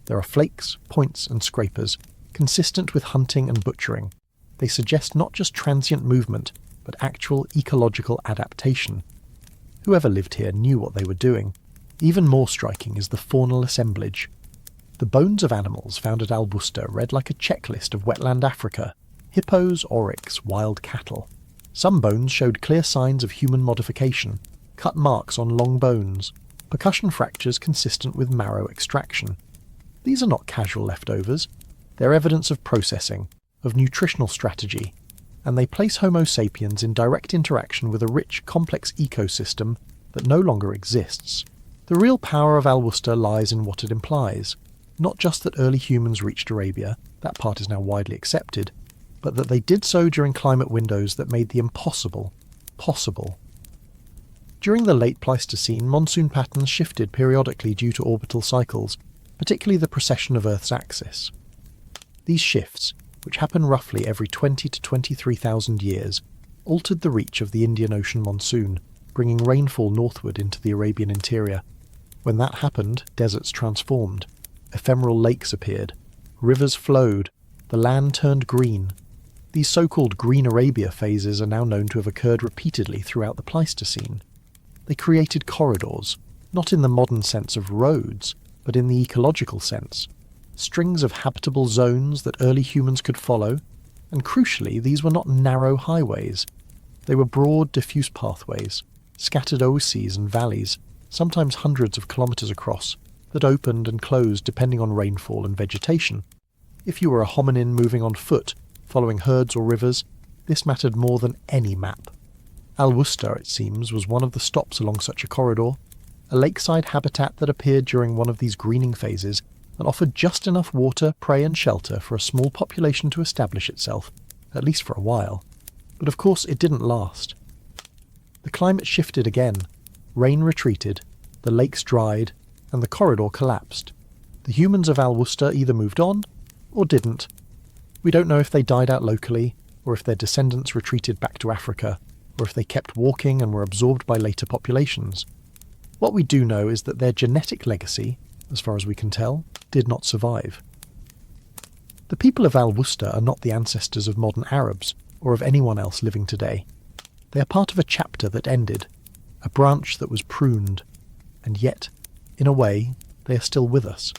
There are flakes, points and scrapers, consistent with hunting and butchering. They suggest not just transient movement, but actual ecological adaptation. Whoever lived here knew what they were doing. Even more striking is the faunal assemblage. The bones of animals found at Al Worcester read like a checklist of wetland Africa: hippos, oryx, wild cattle. Some bones showed clear signs of human modification, cut marks on long bones, percussion fractures consistent with marrow extraction. These are not casual leftovers. They're evidence of processing, of nutritional strategy, and they place Homo sapiens in direct interaction with a rich, complex ecosystem that no longer exists. The real power of Al Worcester lies in what it implies. Not just that early humans reached Arabia, that part is now widely accepted, but that they did so during climate windows that made the impossible possible. During the late Pleistocene, monsoon patterns shifted periodically due to orbital cycles, particularly the precession of Earth's axis. These shifts, which happen roughly every 20 to 23,000 years, altered the reach of the Indian Ocean monsoon, bringing rainfall northward into the Arabian interior. When that happened, deserts transformed, ephemeral lakes appeared, rivers flowed, the land turned green. These so-called Green Arabia phases are now known to have occurred repeatedly throughout the Pleistocene. They created corridors, not in the modern sense of roads, but in the ecological sense. Strings of habitable zones that early humans could follow, and crucially, these were not narrow highways. They were broad, diffuse pathways, scattered oases and valleys, sometimes hundreds of kilometres across, that opened and closed depending on rainfall and vegetation. If you were a hominin moving on foot, following herds or rivers, this mattered more than any map. Al Worcester, it seems, was one of the stops along such a corridor, a lakeside habitat that appeared during one of these greening phases and offered just enough water, prey and shelter for a small population to establish itself, at least for a while. But of course it didn't last. The climate shifted again, rain retreated, the lakes dried, and the corridor collapsed. The humans of Al Worcester either moved on, or didn't. We don't know if they died out locally, or if their descendants retreated back to Africa, or if they kept walking and were absorbed by later populations. What we do know is that their genetic legacy, as far as we can tell, did not survive. The people of Al Worcester are not the ancestors of modern Arabs, or of anyone else living today. They are part of a chapter that ended, a branch that was pruned, and yet, in a way, they are still with us,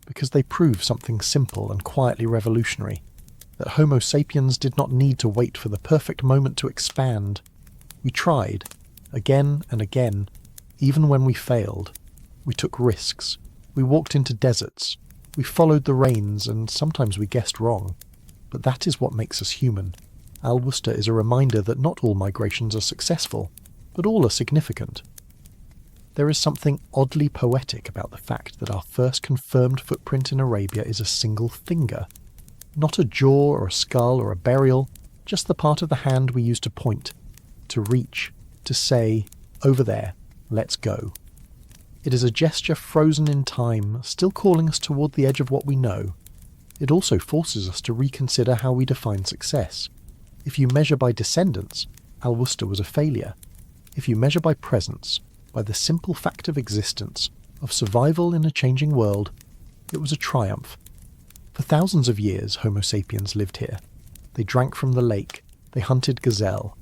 because they prove something simple and quietly revolutionary, that Homo sapiens did not need to wait for the perfect moment to expand. We tried, again and again, even when we failed. We took risks. We walked into deserts. We followed the rains, and sometimes we guessed wrong. But that is what makes us human. Al Worcester is a reminder that not all migrations are successful, but all are significant. There is something oddly poetic about the fact that our first confirmed footprint in Arabia is a single finger. Not a jaw or a skull or a burial, just the part of the hand we use to point, to reach, to say, over there, let's go. It is a gesture frozen in time, still calling us toward the edge of what we know. It also forces us to reconsider how we define success. If you measure by descendants, Al-Wusta was a failure. If you measure by presence, by the simple fact of existence, of survival in a changing world, it was a triumph. For thousands of years, Homo sapiens lived here. They drank from the lake, they hunted gazelle,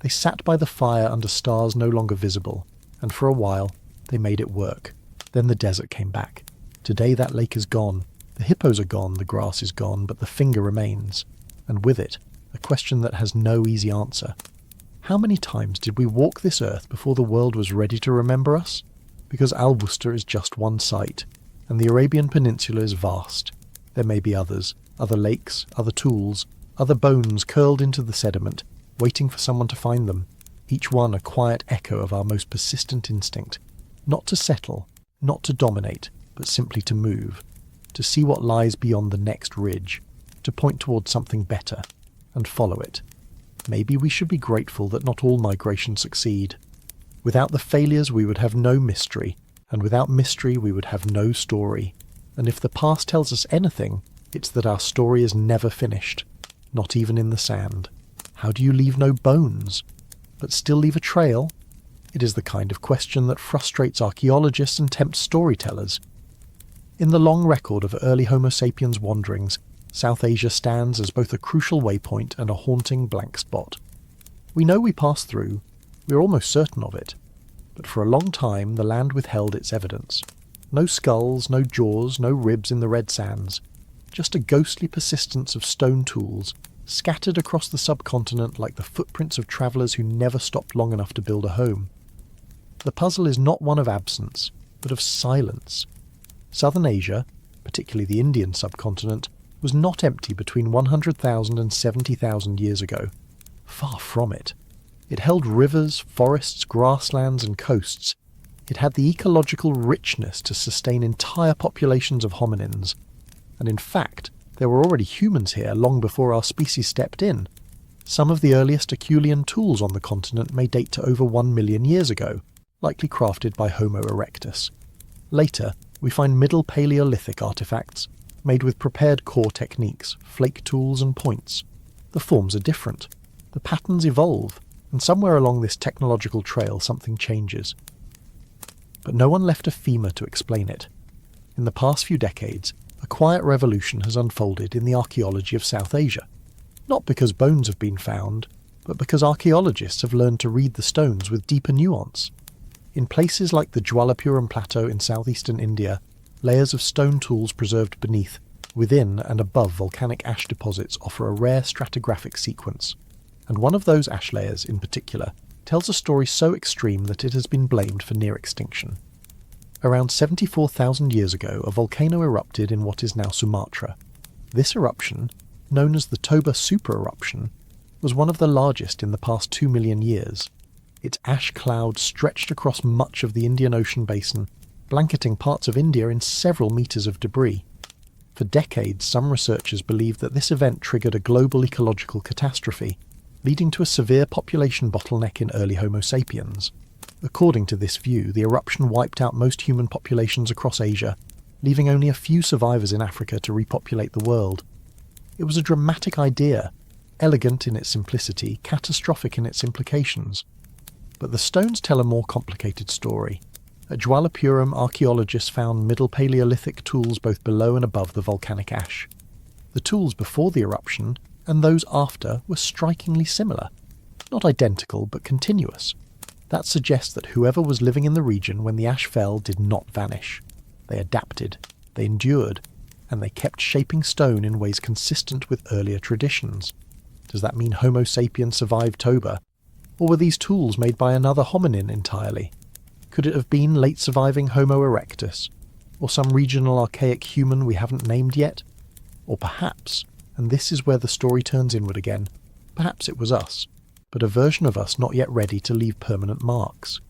they sat by the fire under stars no longer visible, and for a while, they made it work. Then the desert came back. Today that lake is gone, the hippos are gone, the grass is gone, but the finger remains. And with it, a question that has no easy answer. How many times did we walk this earth before the world was ready to remember us? Because Al-Wusta is just one site, and the Arabian Peninsula is vast. There may be others, other lakes, other tools, other bones curled into the sediment, waiting for someone to find them, each one a quiet echo of our most persistent instinct, not to settle, not to dominate, but simply to move, to see what lies beyond the next ridge, to point towards something better, and follow it. Maybe we should be grateful that not all migrations succeed. Without the failures we would have no mystery, and without mystery we would have no story. And if the past tells us anything, it's that our story is never finished, not even in the sand. How do you leave no bones, but still leave a trail? It is the kind of question that frustrates archaeologists and tempts storytellers. In the long record of early Homo sapiens wanderings, South Asia stands as both a crucial waypoint and a haunting blank spot. We know we passed through, we are almost certain of it, but for a long time the land withheld its evidence. No skulls, no jaws, no ribs in the red sands, just a ghostly persistence of stone tools, scattered across the subcontinent like the footprints of travellers who never stopped long enough to build a home. The puzzle is not one of absence, but of silence. Southern Asia, particularly the Indian subcontinent, was not empty between 100,000 and 70,000 years ago. Far from it. It held rivers, forests, grasslands and coasts. It had the ecological richness to sustain entire populations of hominins. And in fact, there were already humans here long before our species stepped in. Some of the earliest Herculean tools on the continent may date to over 1 million years ago, likely crafted by Homo erectus. Later, we find Middle Paleolithic artifacts, made with prepared core techniques, flake tools and points. The forms are different. The patterns evolve, and somewhere along this technological trail something changes. But no one left a femur to explain it. In the past few decades, a quiet revolution has unfolded in the archaeology of South Asia. Not because bones have been found, but because archaeologists have learned to read the stones with deeper nuance. In places like the Jwalapuram Plateau in southeastern India, layers of stone tools preserved beneath, within and above volcanic ash deposits offer a rare stratigraphic sequence. And one of those ash layers, in particular, tells a story so extreme that it has been blamed for near extinction. Around 74,000 years ago, a volcano erupted in what is now Sumatra. This eruption, known as the Toba supereruption, was one of the largest in the past 2 million years. Its ash cloud stretched across much of the Indian Ocean basin, blanketing parts of India in several meters of debris. For decades, some researchers believed that this event triggered a global ecological catastrophe, leading to a severe population bottleneck in early Homo sapiens. According to this view, the eruption wiped out most human populations across Asia, leaving only a few survivors in Africa to repopulate the world. It was a dramatic idea, elegant in its simplicity, catastrophic in its implications. But the stones tell a more complicated story. At Jwalapuram, archaeologists found Middle Paleolithic tools both below and above the volcanic ash. The tools before the eruption and those after were strikingly similar. Not identical, but continuous. That suggests that whoever was living in the region when the ash fell did not vanish. They adapted, they endured, and they kept shaping stone in ways consistent with earlier traditions. Does that mean Homo sapiens survived Toba? Or were these tools made by another hominin entirely? Could it have been late surviving Homo erectus? Or some regional archaic human we haven't named yet? Or perhaps, and this is where the story turns inward again, perhaps it was us, but a version of us not yet ready to leave permanent marks.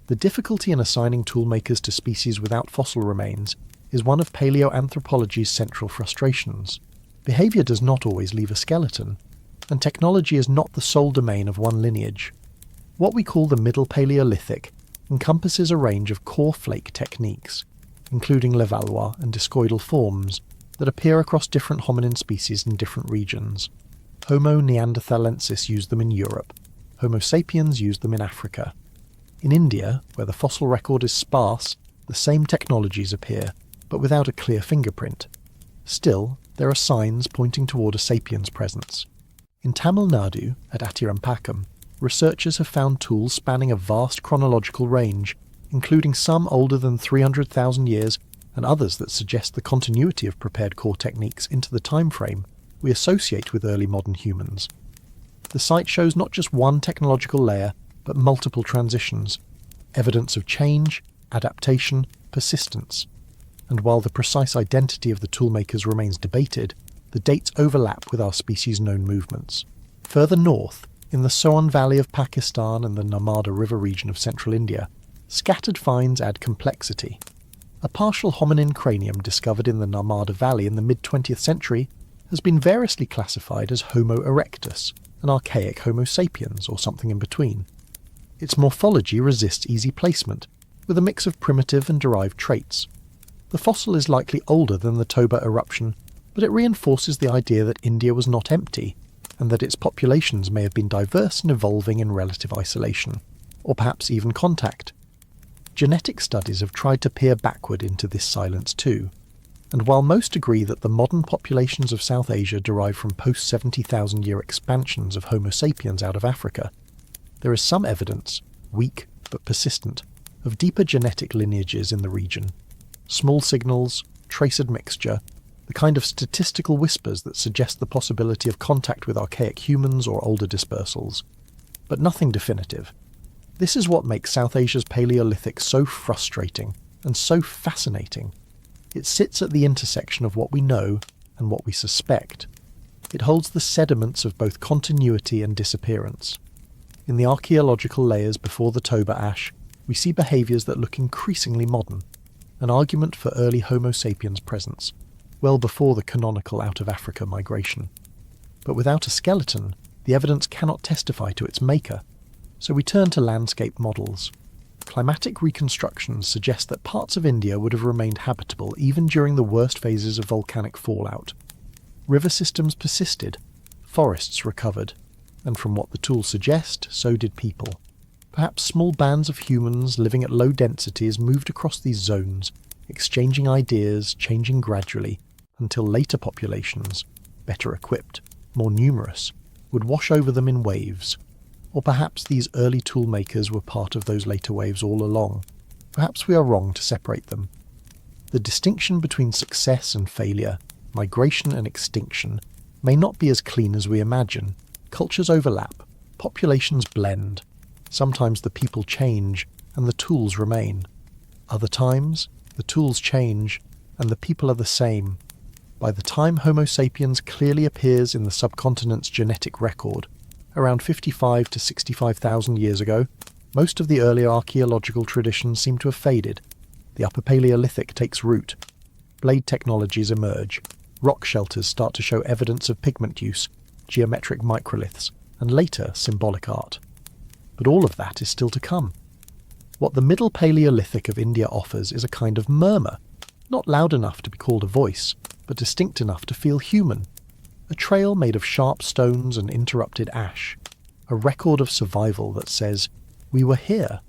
The difficulty in assigning toolmakers to species without fossil remains is one of paleoanthropology's central frustrations. Behaviour does not always leave a skeleton, and technology is not the sole domain of one lineage. What we call the Middle Paleolithic encompasses a range of core flake techniques, including Levallois and discoidal forms, that appear across different hominin species in different regions. Homo neanderthalensis used them in Europe. Homo sapiens used them in Africa. In India, where the fossil record is sparse, the same technologies appear, but without a clear fingerprint. Still, there are signs pointing toward a sapiens presence. In Tamil Nadu, at Atirampakam, researchers have found tools spanning a vast chronological range, including some older than 300,000 years and others that suggest the continuity of prepared core techniques into the time frame we associate with early modern humans. The site shows not just one technological layer, but multiple transitions, evidence of change, adaptation, persistence. And while the precise identity of the toolmakers remains debated, the dates overlap with our species' known movements. Further north, in the Soan Valley of Pakistan and the Narmada River region of central India, scattered finds add complexity. A partial hominin cranium discovered in the Narmada Valley in the mid-20th century has been variously classified as Homo erectus, an archaic Homo sapiens or something in between. Its morphology resists easy placement, with a mix of primitive and derived traits. The fossil is likely older than the Toba eruption, but it reinforces the idea that India was not empty, and that its populations may have been diverse and evolving in relative isolation, or perhaps even contact. Genetic studies have tried to peer backward into this silence too, and while most agree that the modern populations of South Asia derive from post-70,000-year expansions of Homo sapiens out of Africa, there is some evidence, weak but persistent, of deeper genetic lineages in the region. Small signals, trace admixture, the kind of statistical whispers that suggest the possibility of contact with archaic humans or older dispersals. But nothing definitive. This is what makes South Asia's Paleolithic so frustrating and so fascinating. It sits at the intersection of what we know and what we suspect. It holds the sediments of both continuity and disappearance. In the archaeological layers before the Toba ash, we see behaviours that look increasingly modern, an argument for early Homo sapiens presence, well before the canonical out-of-Africa migration. But without a skeleton, the evidence cannot testify to its maker, so we turn to landscape models. Climatic reconstructions suggest that parts of India would have remained habitable even during the worst phases of volcanic fallout. River systems persisted, forests recovered, and from what the tools suggest, so did people. Perhaps small bands of humans living at low densities moved across these zones, exchanging ideas, changing gradually, until later populations, better equipped, more numerous, would wash over them in waves. Or perhaps these early toolmakers were part of those later waves all along. Perhaps we are wrong to separate them. The distinction between success and failure, migration and extinction, may not be as clean as we imagine. Cultures overlap, populations blend. Sometimes the people change and the tools remain. Other times, the tools change and the people are the same. By the time Homo sapiens clearly appears in the subcontinent's genetic record, around 55 to 65,000 years ago, most of the earlier archaeological traditions seem to have faded. The Upper Paleolithic takes root. Blade technologies emerge. Rock shelters start to show evidence of pigment use, geometric microliths, and later symbolic art. But all of that is still to come. What the Middle Paleolithic of India offers is a kind of murmur, not loud enough to be called a voice, but distinct enough to feel human. A trail made of sharp stones and interrupted ash. A record of survival that says, we were here,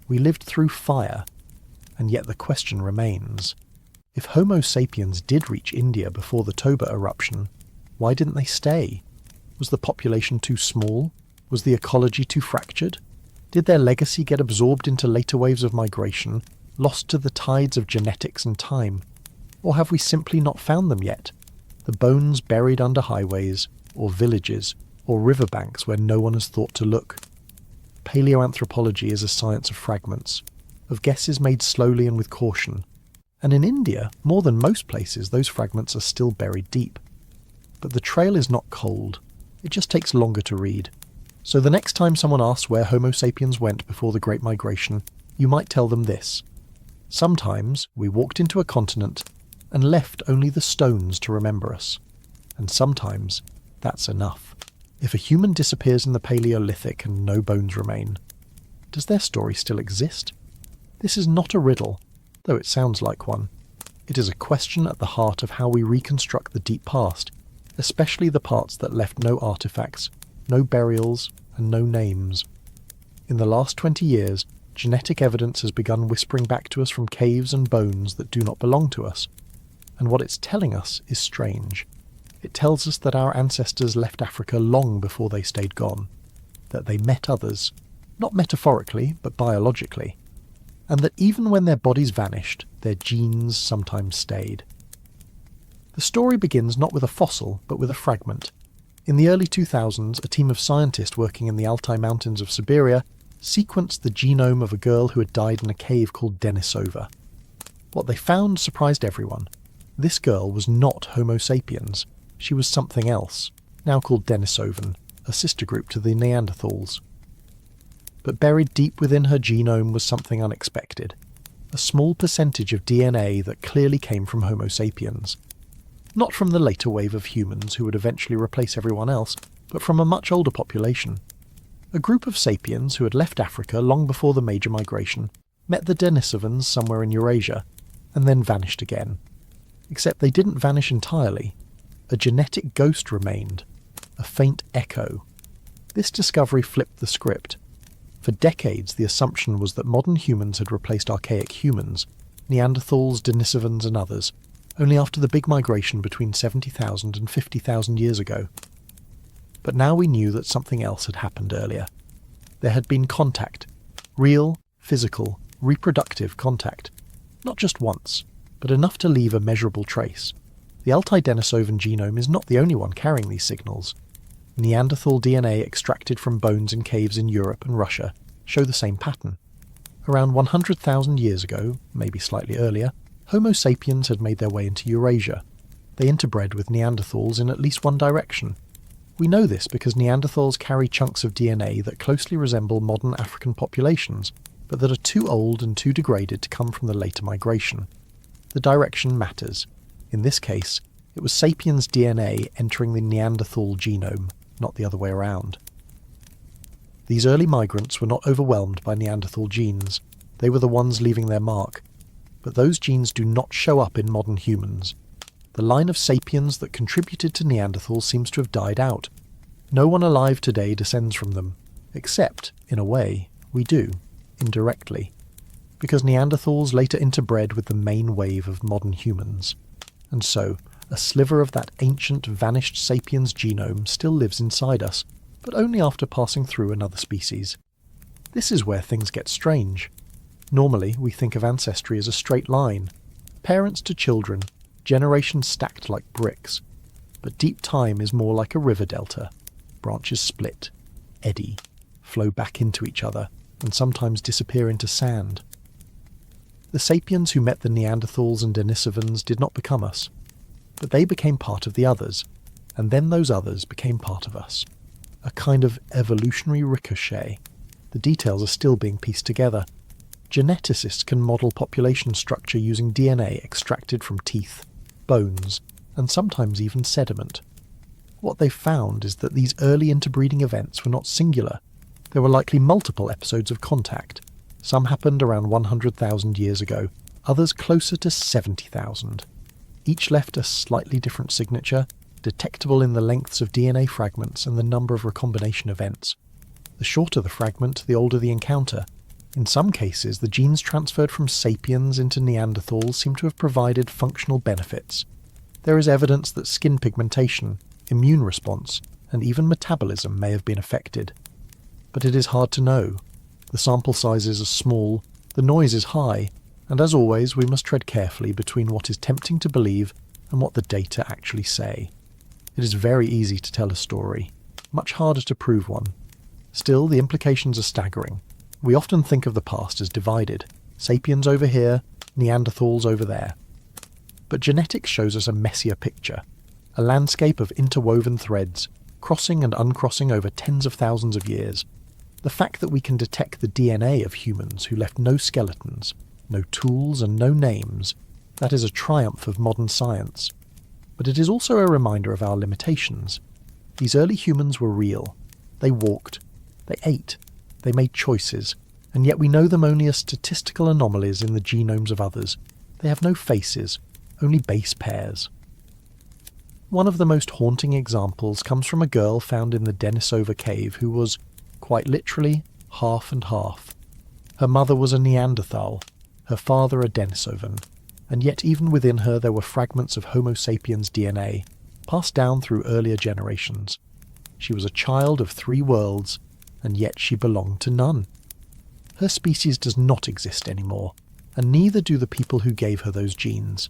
we lived through fire. And yet the question remains, if Homo sapiens did reach India before the Toba eruption, why didn't they stay? Was the population too small? Was the ecology too fractured? Did their legacy get absorbed into later waves of migration, lost to the tides of genetics and time? Or have we simply not found them yet? The bones buried under highways, or villages, or riverbanks where no one has thought to look. Paleoanthropology is a science of fragments, of guesses made slowly and with caution. And in India, more than most places, those fragments are still buried deep. But the trail is not cold. It just takes longer to read. So the next time someone asks where Homo sapiens went before the Great Migration, you might tell them this. Sometimes we walked into a continent and left only the stones to remember us. And sometimes that's enough. If a human disappears in the Paleolithic and no bones remain, does their story still exist? This is not a riddle, though it sounds like one. It is a question at the heart of how we reconstruct the deep past, especially the parts that left no artifacts, no burials, and no names. In the last 20 years, genetic evidence has begun whispering back to us from caves and bones that do not belong to us. And what it's telling us is strange. It tells us that our ancestors left Africa long before they stayed gone, that they met others, not metaphorically, but biologically, and that even when their bodies vanished, their genes sometimes stayed. The story begins not with a fossil, but with a fragment. In the early 2000s, a team of scientists working in the Altai Mountains of Siberia sequenced the genome of a girl who had died in a cave called Denisova. What they found surprised everyone. This girl was not Homo Sapiens. She was something else, now called Denisovan, a sister group to the Neanderthals. But buried deep within her genome was something unexpected. A small percentage of DNA that clearly came from Homo Sapiens. Not from the later wave of humans who would eventually replace everyone else, but from a much older population. A group of sapiens who had left Africa long before the major migration, met the Denisovans somewhere in Eurasia, and then vanished again. Except they didn't vanish entirely. A genetic ghost remained, a faint echo. This discovery flipped the script. For decades, the assumption was that modern humans had replaced archaic humans, Neanderthals, Denisovans and others, only after the big migration between 70,000 and 50,000 years ago. But now we knew that something else had happened earlier. There had been contact. Real, physical, reproductive contact. Not just once, but enough to leave a measurable trace. The Altai Denisovan genome is not the only one carrying these signals. Neanderthal DNA extracted from bones in caves in Europe and Russia show the same pattern. Around 100,000 years ago, maybe slightly earlier, Homo sapiens had made their way into Eurasia. They interbred with Neanderthals in at least one direction. We know this because Neanderthals carry chunks of DNA that closely resemble modern African populations, but that are too old and too degraded to come from the later migration. The direction matters. In this case, it was sapiens DNA entering the Neanderthal genome, not the other way around. These early migrants were not overwhelmed by Neanderthal genes. They were the ones leaving their mark. But those genes do not show up in modern humans. The line of sapiens that contributed to Neanderthals seems to have died out. No one alive today descends from them, except, in a way, we do, indirectly, because Neanderthals later interbred with the main wave of modern humans. And so, a sliver of that ancient, vanished sapiens genome still lives inside us, but only after passing through another species. This is where things get strange. Normally, we think of ancestry as a straight line. Parents to children, generations stacked like bricks. But deep time is more like a river delta. Branches split, eddy, flow back into each other, and sometimes disappear into sand. The sapiens who met the Neanderthals and Denisovans did not become us. But they became part of the others, and then those others became part of us. A kind of evolutionary ricochet. The details are still being pieced together. Geneticists can model population structure using DNA extracted from teeth, bones, and sometimes even sediment. What they've found is that these early interbreeding events were not singular. There were likely multiple episodes of contact. Some happened around 100,000 years ago, others closer to 70,000. Each left a slightly different signature, detectable in the lengths of DNA fragments and the number of recombination events. The shorter the fragment, the older the encounter. In some cases, the genes transferred from sapiens into Neanderthals seem to have provided functional benefits. There is evidence that skin pigmentation, immune response, and even metabolism may have been affected. But it is hard to know. The sample sizes are small, the noise is high, and as always we must tread carefully between what is tempting to believe and what the data actually say. It is very easy to tell a story, much harder to prove one. Still, the implications are staggering. We often think of the past as divided, sapiens over here, Neanderthals over there. But genetics shows us a messier picture, a landscape of interwoven threads, crossing and uncrossing over tens of thousands of years. The fact that we can detect the DNA of humans who left no skeletons, no tools and no names, that is a triumph of modern science. But it is also a reminder of our limitations. These early humans were real. They walked. They ate. They made choices, and yet we know them only as statistical anomalies in the genomes of others. They have no faces, only base pairs. One of the most haunting examples comes from a girl found in the Denisova cave who was, quite literally, half and half. Her mother was a Neanderthal, her father a Denisovan, and yet even within her there were fragments of Homo sapiens DNA, passed down through earlier generations. She was a child of 3 worlds, and yet she belonged to none. Her species does not exist anymore, and neither do the people who gave her those genes.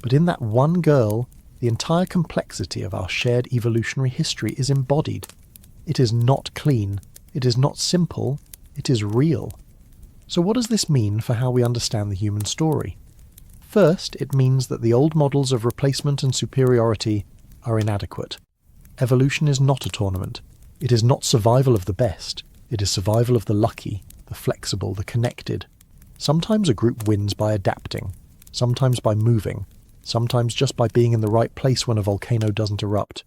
But in that one girl, the entire complexity of our shared evolutionary history is embodied. It is not clean, it is not simple, it is real. So what does this mean for how we understand the human story? First, it means that the old models of replacement and superiority are inadequate. Evolution is not a tournament. It is not survival of the best. It is survival of the lucky, the flexible, the connected. Sometimes a group wins by adapting, sometimes by moving, sometimes just by being in the right place when a volcano doesn't erupt.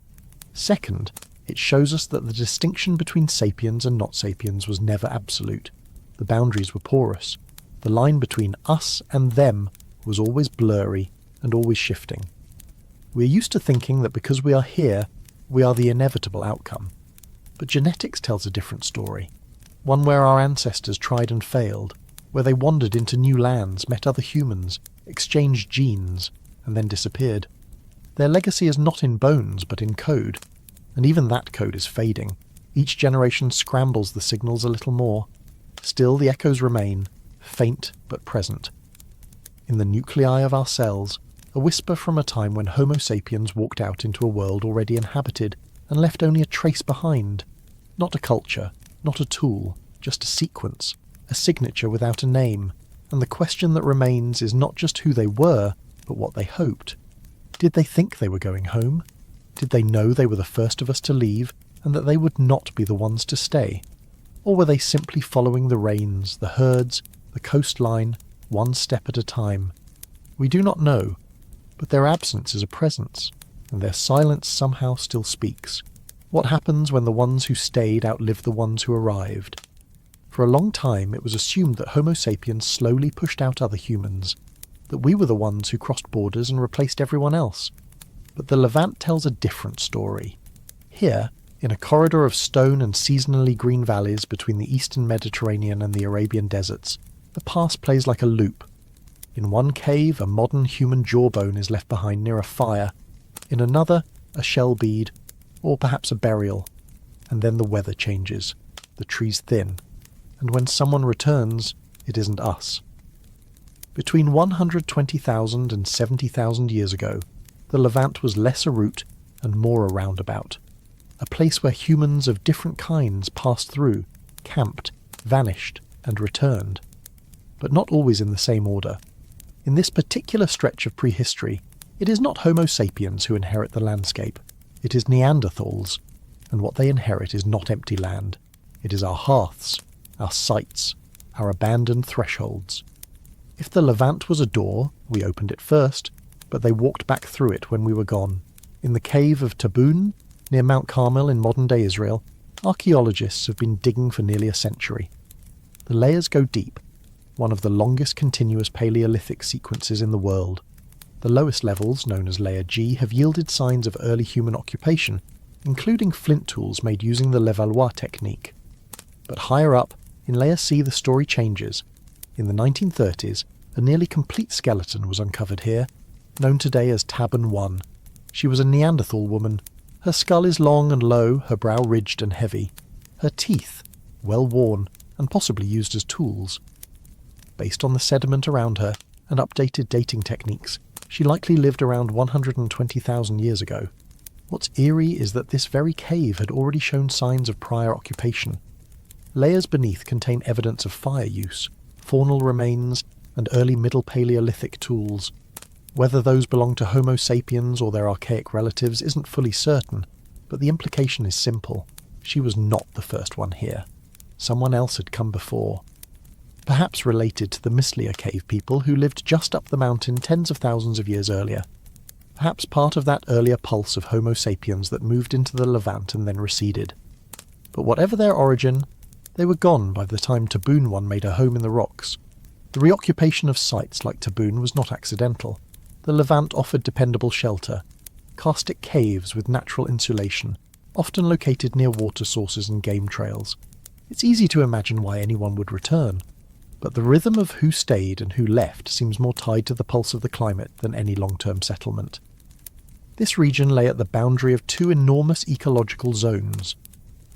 Second, it shows us that the distinction between sapiens and not sapiens was never absolute. The boundaries were porous. The line between us and them was always blurry and always shifting. We're used to thinking that because we are here, we are the inevitable outcome. But genetics tells a different story, one where our ancestors tried and failed, where they wandered into new lands, met other humans, exchanged genes, and then disappeared. Their legacy is not in bones, but in code, and even that code is fading. Each generation scrambles the signals a little more. Still, the echoes remain, faint but present. In the nuclei of our cells, a whisper from a time when Homo sapiens walked out into a world already inhabited and left only a trace behind. Not a culture, not a tool, just a sequence, a signature without a name. And the question that remains is not just who they were, but what they hoped. Did they think they were going home? Did they know they were the first of us to leave, and that they would not be the ones to stay? Or were they simply following the rains, the herds, the coastline, one step at a time? We do not know, but their absence is a presence, and their silence somehow still speaks. What happens when the ones who stayed outlive the ones who arrived? For a long time it was assumed that Homo sapiens slowly pushed out other humans, that we were the ones who crossed borders and replaced everyone else. But the Levant tells a different story. Here, in a corridor of stone and seasonally green valleys between the eastern Mediterranean and the Arabian deserts, the past plays like a loop. In one cave, a modern human jawbone is left behind near a fire. In another, a shell bead, or perhaps a burial. And then the weather changes, the trees thin, and when someone returns, it isn't us. Between 120,000 and 70,000 years ago, the Levant was less a route and more a roundabout, a place where humans of different kinds passed through, camped, vanished, and returned. But not always in the same order. In this particular stretch of prehistory, it is not Homo sapiens who inherit the landscape. It is Neanderthals, and what they inherit is not empty land. It is our hearths, our sites, our abandoned thresholds. If the Levant was a door, we opened it first, but they walked back through it when we were gone. In the cave of Tabun, near Mount Carmel in modern-day Israel, archaeologists have been digging for nearly a century. The layers go deep, one of the longest continuous Paleolithic sequences in the world. The lowest levels, known as Layer G, have yielded signs of early human occupation, including flint tools made using the Levallois technique. But higher up, in Layer C, the story changes. In the 1930s, a nearly complete skeleton was uncovered here, known today as Tabun 1. She was a Neanderthal woman. Her skull is long and low, her brow ridged and heavy. Her teeth, well worn, and possibly used as tools. Based on the sediment around her and updated dating techniques, she likely lived around 120,000 years ago. What's eerie is that this very cave had already shown signs of prior occupation. Layers beneath contain evidence of fire use, faunal remains, and early Middle Paleolithic tools. Whether those belong to Homo sapiens or their archaic relatives isn't fully certain, but the implication is simple. She was not the first one here. Someone else had come before. Perhaps related to the Mislia cave people who lived just up the mountain tens of thousands of years earlier. Perhaps part of that earlier pulse of Homo sapiens that moved into the Levant and then receded. But whatever their origin, they were gone by the time Tabun 1 made her home in the rocks. The reoccupation of sites like Tabun was not accidental. The Levant offered dependable shelter. karstic caves with natural insulation, often located near water sources and game trails. It's easy to imagine why anyone would return, but the rhythm of who stayed and who left seems more tied to the pulse of the climate than any long-term settlement. This region lay at the boundary of two enormous ecological zones.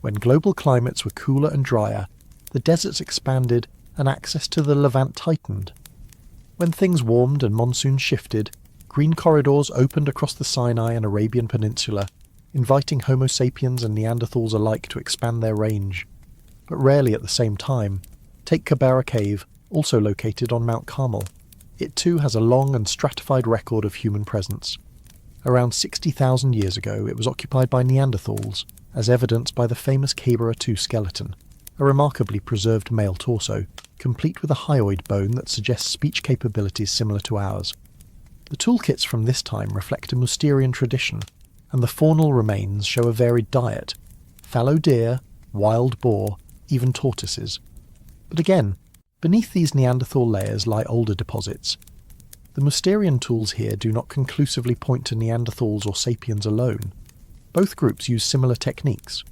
When global climates were cooler and drier, the deserts expanded and access to the Levant tightened. When things warmed and monsoons shifted, green corridors opened across the Sinai and Arabian Peninsula, inviting Homo sapiens and Neanderthals alike to expand their range. But rarely at the same time. Take Kibera Cave, also located on Mount Carmel. It too has a long and stratified record of human presence. Around 60,000 years ago, it was occupied by Neanderthals, as evidenced by the famous Kibera II skeleton, a remarkably preserved male torso, complete with a hyoid bone that suggests speech capabilities similar to ours. The toolkits from this time reflect a Mousterian tradition, and the faunal remains show a varied diet: fallow deer, wild boar, even tortoises. But again, beneath these Neanderthal layers lie older deposits. The Mousterian tools here do not conclusively point to Neanderthals or sapiens alone. Both groups use similar techniques.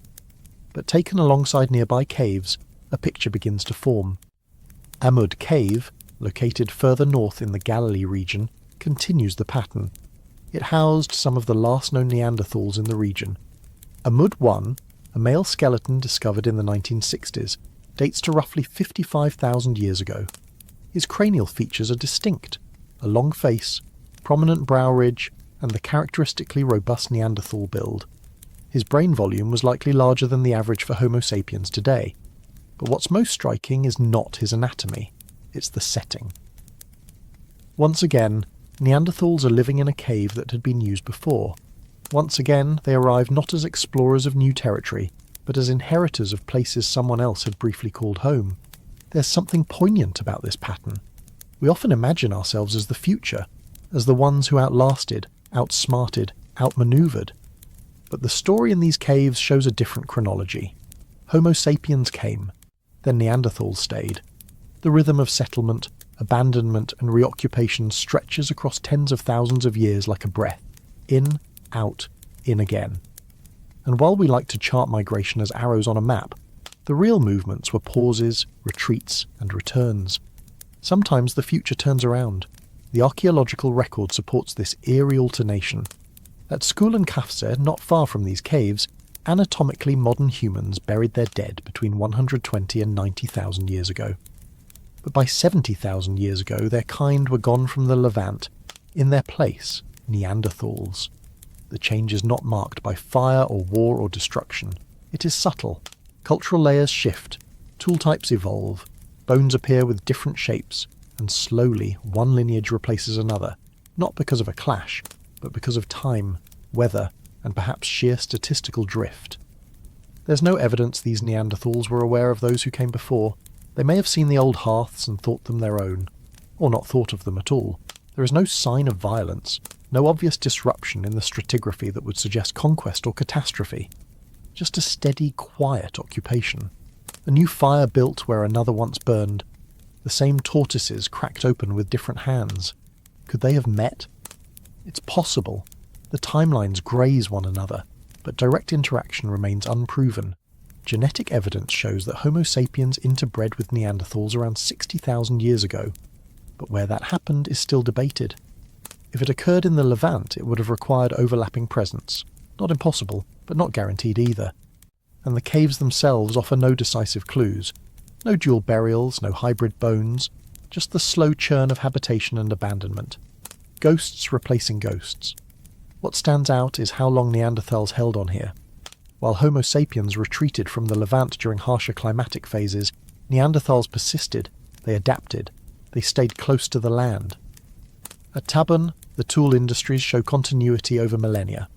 But taken alongside nearby caves, a picture begins to form. Amud Cave, located further north in the Galilee region, continues the pattern. It housed some of the last known Neanderthals in the region. Amud I, a male skeleton discovered in the 1960s, dates to roughly 55,000 years ago. His cranial features are distinct: a long face, prominent brow ridge, and the characteristically robust Neanderthal build. His brain volume was likely larger than the average for Homo sapiens today. But what's most striking is not his anatomy, it's the setting. Once again, Neanderthals are living in a cave that had been used before. Once again, they arrived not as explorers of new territory, but as inheritors of places someone else had briefly called home. There's something poignant about this pattern. We often imagine ourselves as the future, as the ones who outlasted, outsmarted, outmaneuvered. But the story in these caves shows a different chronology. Homo sapiens came, then Neanderthals stayed. The rhythm of settlement, abandonment and reoccupation stretches across tens of thousands of years like a breath. In, out, in again. And while we like to chart migration as arrows on a map, the real movements were pauses, retreats, and returns. Sometimes the future turns around. The archaeological record supports this eerie alternation. At Skulen Kafse, not far from these caves, anatomically modern humans buried their dead between 120 and 90,000 years ago. But by 70,000 years ago, their kind were gone from the Levant. In their place, Neanderthals. The change is not marked by fire or war or destruction. It is subtle. Cultural layers shift, tool types evolve, bones appear with different shapes, and slowly one lineage replaces another, not because of a clash, but because of time, weather, and perhaps sheer statistical drift. There's no evidence these Neanderthals were aware of those who came before. They may have seen the old hearths and thought them their own, or not thought of them at all. There is no sign of violence, no obvious disruption in the stratigraphy that would suggest conquest or catastrophe. Just a steady, quiet occupation. A new fire built where another once burned. The same tortoises cracked open with different hands. Could they have met? It's possible. The timelines graze one another, but direct interaction remains unproven. Genetic evidence shows that Homo sapiens interbred with Neanderthals around 60,000 years ago, but where that happened is still debated. If it occurred in the Levant, it would have required overlapping presence. Not impossible, but not guaranteed either. And the caves themselves offer no decisive clues. No dual burials, no hybrid bones, just the slow churn of habitation and abandonment. Ghosts replacing ghosts. What stands out is how long Neanderthals held on here. While Homo sapiens retreated from the Levant during harsher climatic phases, Neanderthals persisted, they adapted, they stayed close to the land. At Taban, the tool industries show continuity over millennia.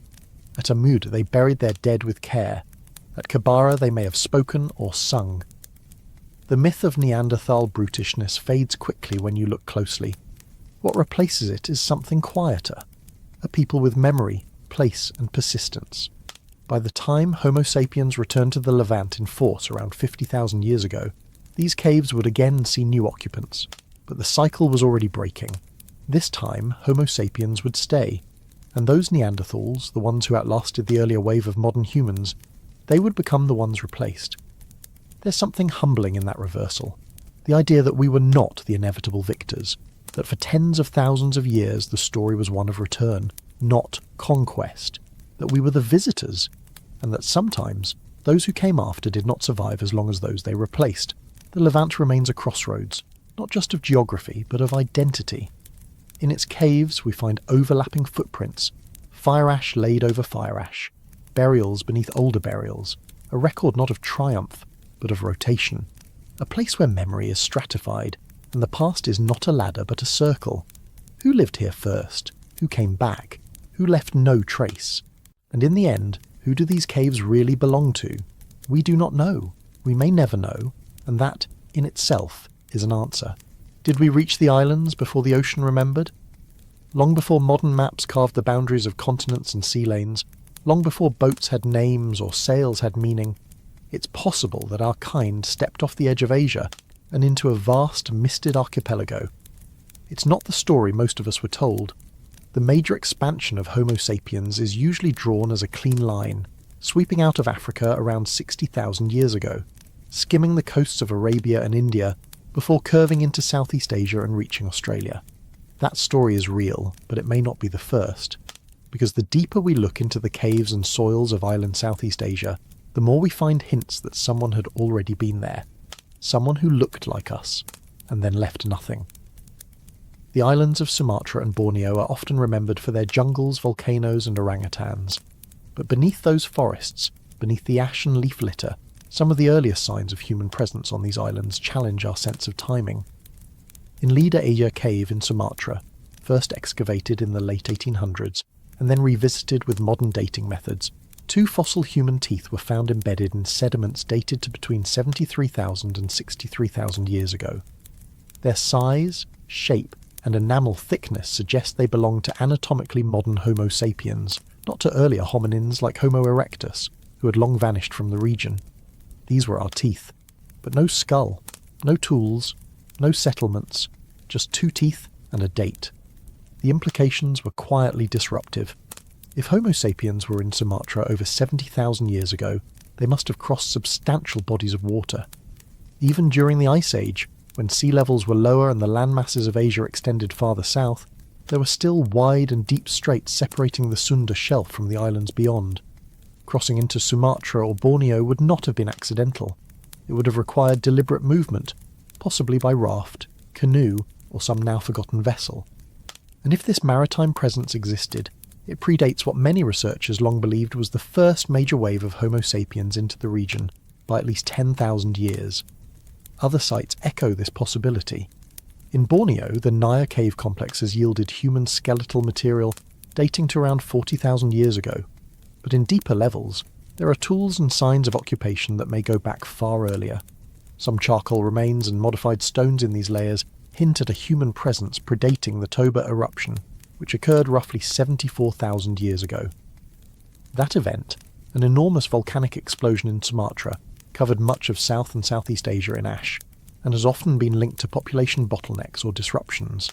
At Amud, they buried their dead with care. At Kibera, they may have spoken or sung. The myth of Neanderthal brutishness fades quickly when you look closely. What replaces it is something quieter. A people with memory, place and persistence. By the time Homo sapiens returned to the Levant in force around 50,000 years ago, these caves would again see new occupants. But the cycle was already breaking. This time, Homo sapiens would stay. And those Neanderthals, the ones who outlasted the earlier wave of modern humans, they would become the ones replaced. There's something humbling in that reversal. The idea that we were not the inevitable victors, that for tens of thousands of years the story was one of return, not conquest, that we were the visitors, and that sometimes those who came after did not survive as long as those they replaced. The Levant remains a crossroads, not just of geography, but of identity. In its caves we find overlapping footprints, fire ash laid over fire ash, burials beneath older burials, a record not of triumph, but of rotation, a place where memory is stratified, and the past is not a ladder but a circle. Who lived here first? Who came back? Who left no trace? And in the end, who do these caves really belong to? We do not know. We may never know, and that, in itself, is an answer. Did we reach the islands before the ocean remembered? Long before modern maps carved the boundaries of continents and sea lanes, long before boats had names or sails had meaning, it's possible that our kind stepped off the edge of Asia and into a vast, misted archipelago. It's not the story most of us were told. The major expansion of Homo sapiens is usually drawn as a clean line, sweeping out of Africa around 60,000 years ago, skimming the coasts of Arabia and India before curving into Southeast Asia and reaching Australia. That story is real, but it may not be the first, because the deeper we look into the caves and soils of island Southeast Asia, the more we find hints that someone had already been there, someone who looked like us, and then left nothing. The islands of Sumatra and Borneo are often remembered for their jungles, volcanoes and orangutans, but beneath those forests, beneath the ash and leaf litter, some of the earliest signs of human presence on these islands challenge our sense of timing. In Lida Aya Cave in Sumatra, first excavated in the late 1800s and then revisited with modern dating methods, 2 fossil human teeth were found embedded in sediments dated to between 73,000 and 63,000 years ago. Their size, shape, and enamel thickness suggest they belong to anatomically modern Homo sapiens, not to earlier hominins like Homo erectus, who had long vanished from the region. These were our teeth, but no skull, no tools, no settlements, just 2 teeth and a date. The implications were quietly disruptive. If Homo sapiens were in Sumatra over 70,000 years ago, they must have crossed substantial bodies of water. Even during the Ice Age, when sea levels were lower and the landmasses of Asia extended farther south, there were still wide and deep straits separating the Sunda Shelf from the islands beyond. Crossing into Sumatra or Borneo would not have been accidental. It would have required deliberate movement, possibly by raft, canoe, or some now-forgotten vessel. And if this maritime presence existed, it predates what many researchers long believed was the first major wave of Homo sapiens into the region by at least 10,000 years. Other sites echo this possibility. In Borneo, the Naya cave complex has yielded human skeletal material dating to around 40,000 years ago. But in deeper levels, there are tools and signs of occupation that may go back far earlier. Some charcoal remains and modified stones in these layers hint at a human presence predating the Toba eruption, which occurred roughly 74,000 years ago. That event, an enormous volcanic explosion in Sumatra, covered much of South and Southeast Asia in ash, and has often been linked to population bottlenecks or disruptions.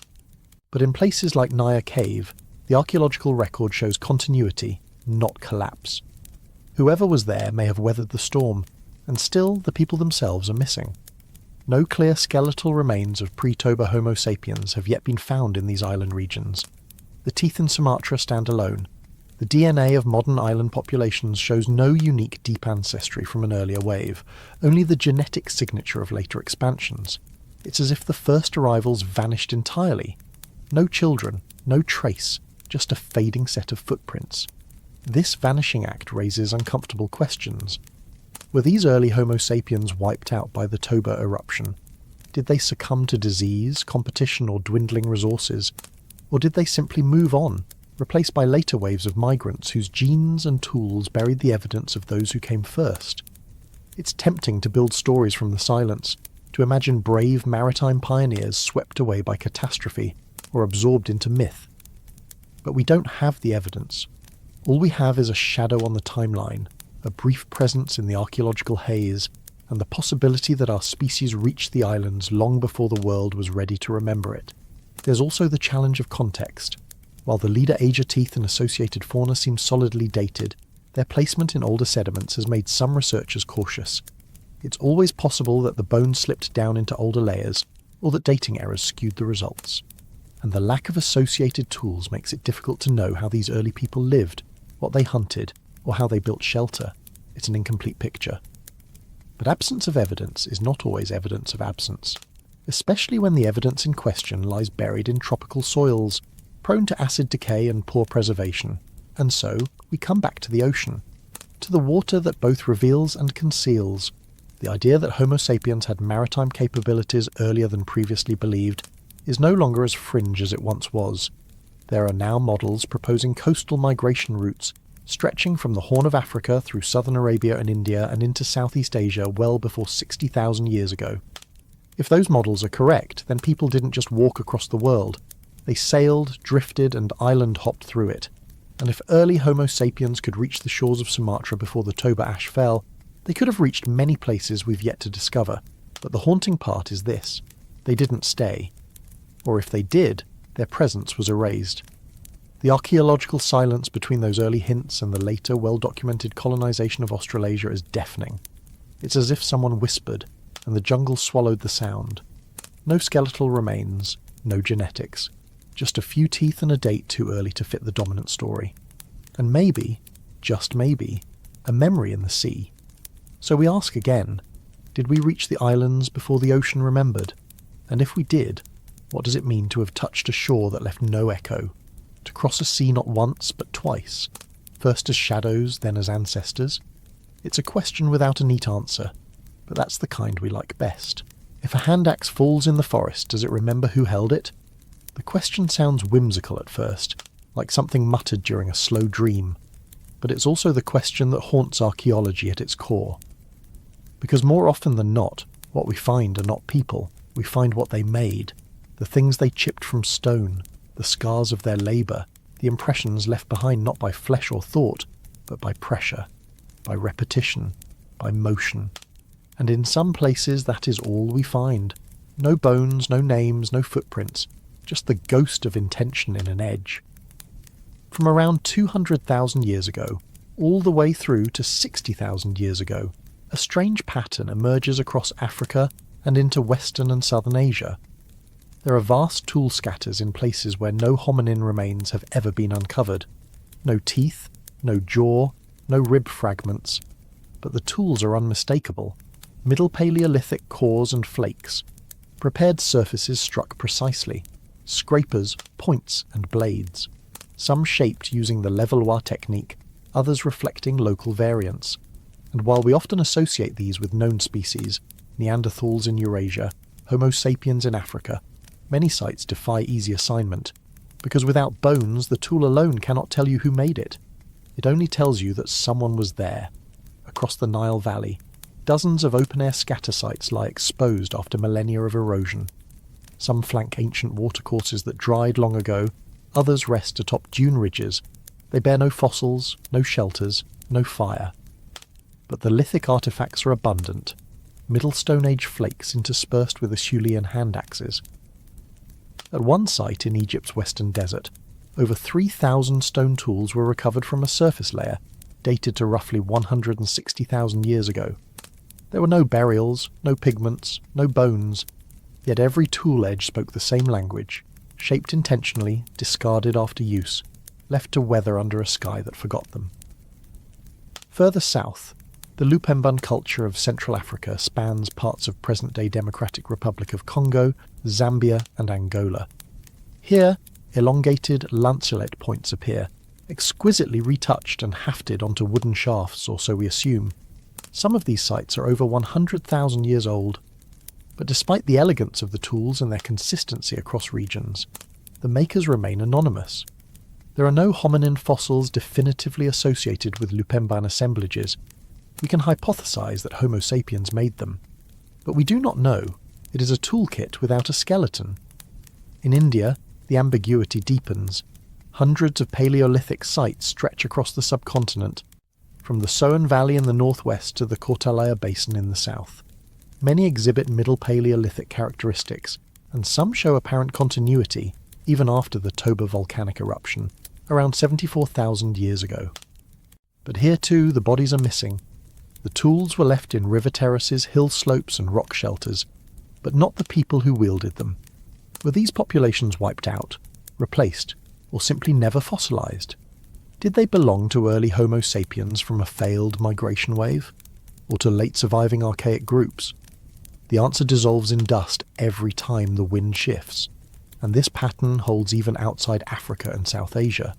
But in places like Naya Cave, the archaeological record shows continuity, not collapse. Whoever was there may have weathered the storm, and still the people themselves are missing. No clear skeletal remains of pre-Toba Homo sapiens have yet been found in these island regions. The teeth in Sumatra stand alone. The DNA of modern island populations shows no unique deep ancestry from an earlier wave, only the genetic signature of later expansions. It's as if the first arrivals vanished entirely. No children, no trace, just a fading set of footprints. This vanishing act raises uncomfortable questions. Were these early Homo sapiens wiped out by the Toba eruption? Did they succumb to disease, competition, or dwindling resources? Or did they simply move on, replaced by later waves of migrants whose genes and tools buried the evidence of those who came first? It's tempting to build stories from the silence, to imagine brave maritime pioneers swept away by catastrophe or absorbed into myth. But we don't have the evidence. All we have is a shadow on the timeline, a brief presence in the archaeological haze, and the possibility that our species reached the islands long before the world was ready to remember it. There's also the challenge of context. While the leader-ager teeth and associated fauna seem solidly dated, their placement in older sediments has made some researchers cautious. It's always possible that the bones slipped down into older layers, or that dating errors skewed the results. And the lack of associated tools makes it difficult to know how these early people lived, what they hunted, or how they built shelter. It's an incomplete picture. But absence of evidence is not always evidence of absence, especially when the evidence in question lies buried in tropical soils, prone to acid decay and poor preservation. And so, we come back to the ocean, to the water that both reveals and conceals. The idea that Homo sapiens had maritime capabilities earlier than previously believed is no longer as fringe as it once was. There are now models proposing coastal migration routes, stretching from the Horn of Africa through southern Arabia and India and into Southeast Asia well before 60,000 years ago. If those models are correct, then people didn't just walk across the world. They sailed, drifted, and island-hopped through it. And if early Homo sapiens could reach the shores of Sumatra before the Toba ash fell, they could have reached many places we've yet to discover. But the haunting part is this: they didn't stay. Or if they did, their presence was erased. The archaeological silence between those early hints and the later, well-documented colonization of Australasia is deafening. It's as if someone whispered, and the jungle swallowed the sound. No skeletal remains, no genetics. Just a few teeth and a date too early to fit the dominant story. And maybe, just maybe, a memory in the sea. So we ask again, did we reach the islands before the ocean remembered? And if we did, what does it mean to have touched a shore that left no echo? To cross a sea not once, but twice, first as shadows, then as ancestors? It's a question without a neat answer, but that's the kind we like best. If a hand axe falls in the forest, does it remember who held it? The question sounds whimsical at first, like something muttered during a slow dream, but it's also the question that haunts archaeology at its core. Because more often than not, what we find are not people, we find what they made, the things they chipped from stone, the scars of their labour, the impressions left behind not by flesh or thought, but by pressure, by repetition, by motion. And in some places that is all we find. No bones, no names, no footprints, just the ghost of intention in an edge. From around 200,000 years ago, all the way through to 60,000 years ago, a strange pattern emerges across Africa and into Western and Southern Asia. There are vast tool scatters in places where no hominin remains have ever been uncovered. No teeth, no jaw, no rib fragments. But the tools are unmistakable. Middle Paleolithic cores and flakes. Prepared surfaces struck precisely. Scrapers, points, and blades. Some shaped using the levallois technique, others reflecting local variants. And while we often associate these with known species, Neanderthals in Eurasia, Homo sapiens in Africa, many sites defy easy assignment, because without bones the tool alone cannot tell you who made it. It only tells you that someone was there. Across the Nile Valley, dozens of open-air scatter sites lie exposed after millennia of erosion. Some flank ancient watercourses that dried long ago, others rest atop dune ridges. They bear no fossils, no shelters, no fire. But the lithic artefacts are abundant, Middle Stone Age flakes interspersed with Acheulean hand axes. At one site in Egypt's western desert, over 3,000 stone tools were recovered from a surface layer, dated to roughly 160,000 years ago. There were no burials, no pigments, no bones, yet every tool edge spoke the same language, shaped intentionally, discarded after use, left to weather under a sky that forgot them. Further south, the Lupemban culture of Central Africa spans parts of present-day Democratic Republic of Congo, Zambia, and Angola. Here, elongated lanceolate points appear, exquisitely retouched and hafted onto wooden shafts, or so we assume. Some of these sites are over 100,000 years old. But despite the elegance of the tools and their consistency across regions, the makers remain anonymous. There are no hominin fossils definitively associated with Lupemban assemblages. We can hypothesize that Homo sapiens made them. But we do not know. It is a toolkit without a skeleton. In India, the ambiguity deepens. Hundreds of Paleolithic sites stretch across the subcontinent, from the Soan Valley in the northwest to the Kortalaya Basin in the south. Many exhibit Middle Paleolithic characteristics, and some show apparent continuity, even after the Toba volcanic eruption, around 74,000 years ago. But here too the bodies are missing. The tools were left in river terraces, hill slopes and rock shelters, but not the people who wielded them. Were these populations wiped out, replaced, or simply never fossilized? Did they belong to early Homo sapiens from a failed migration wave, or to late surviving archaic groups? The answer dissolves in dust every time the wind shifts, and this pattern holds even outside Africa and South Asia.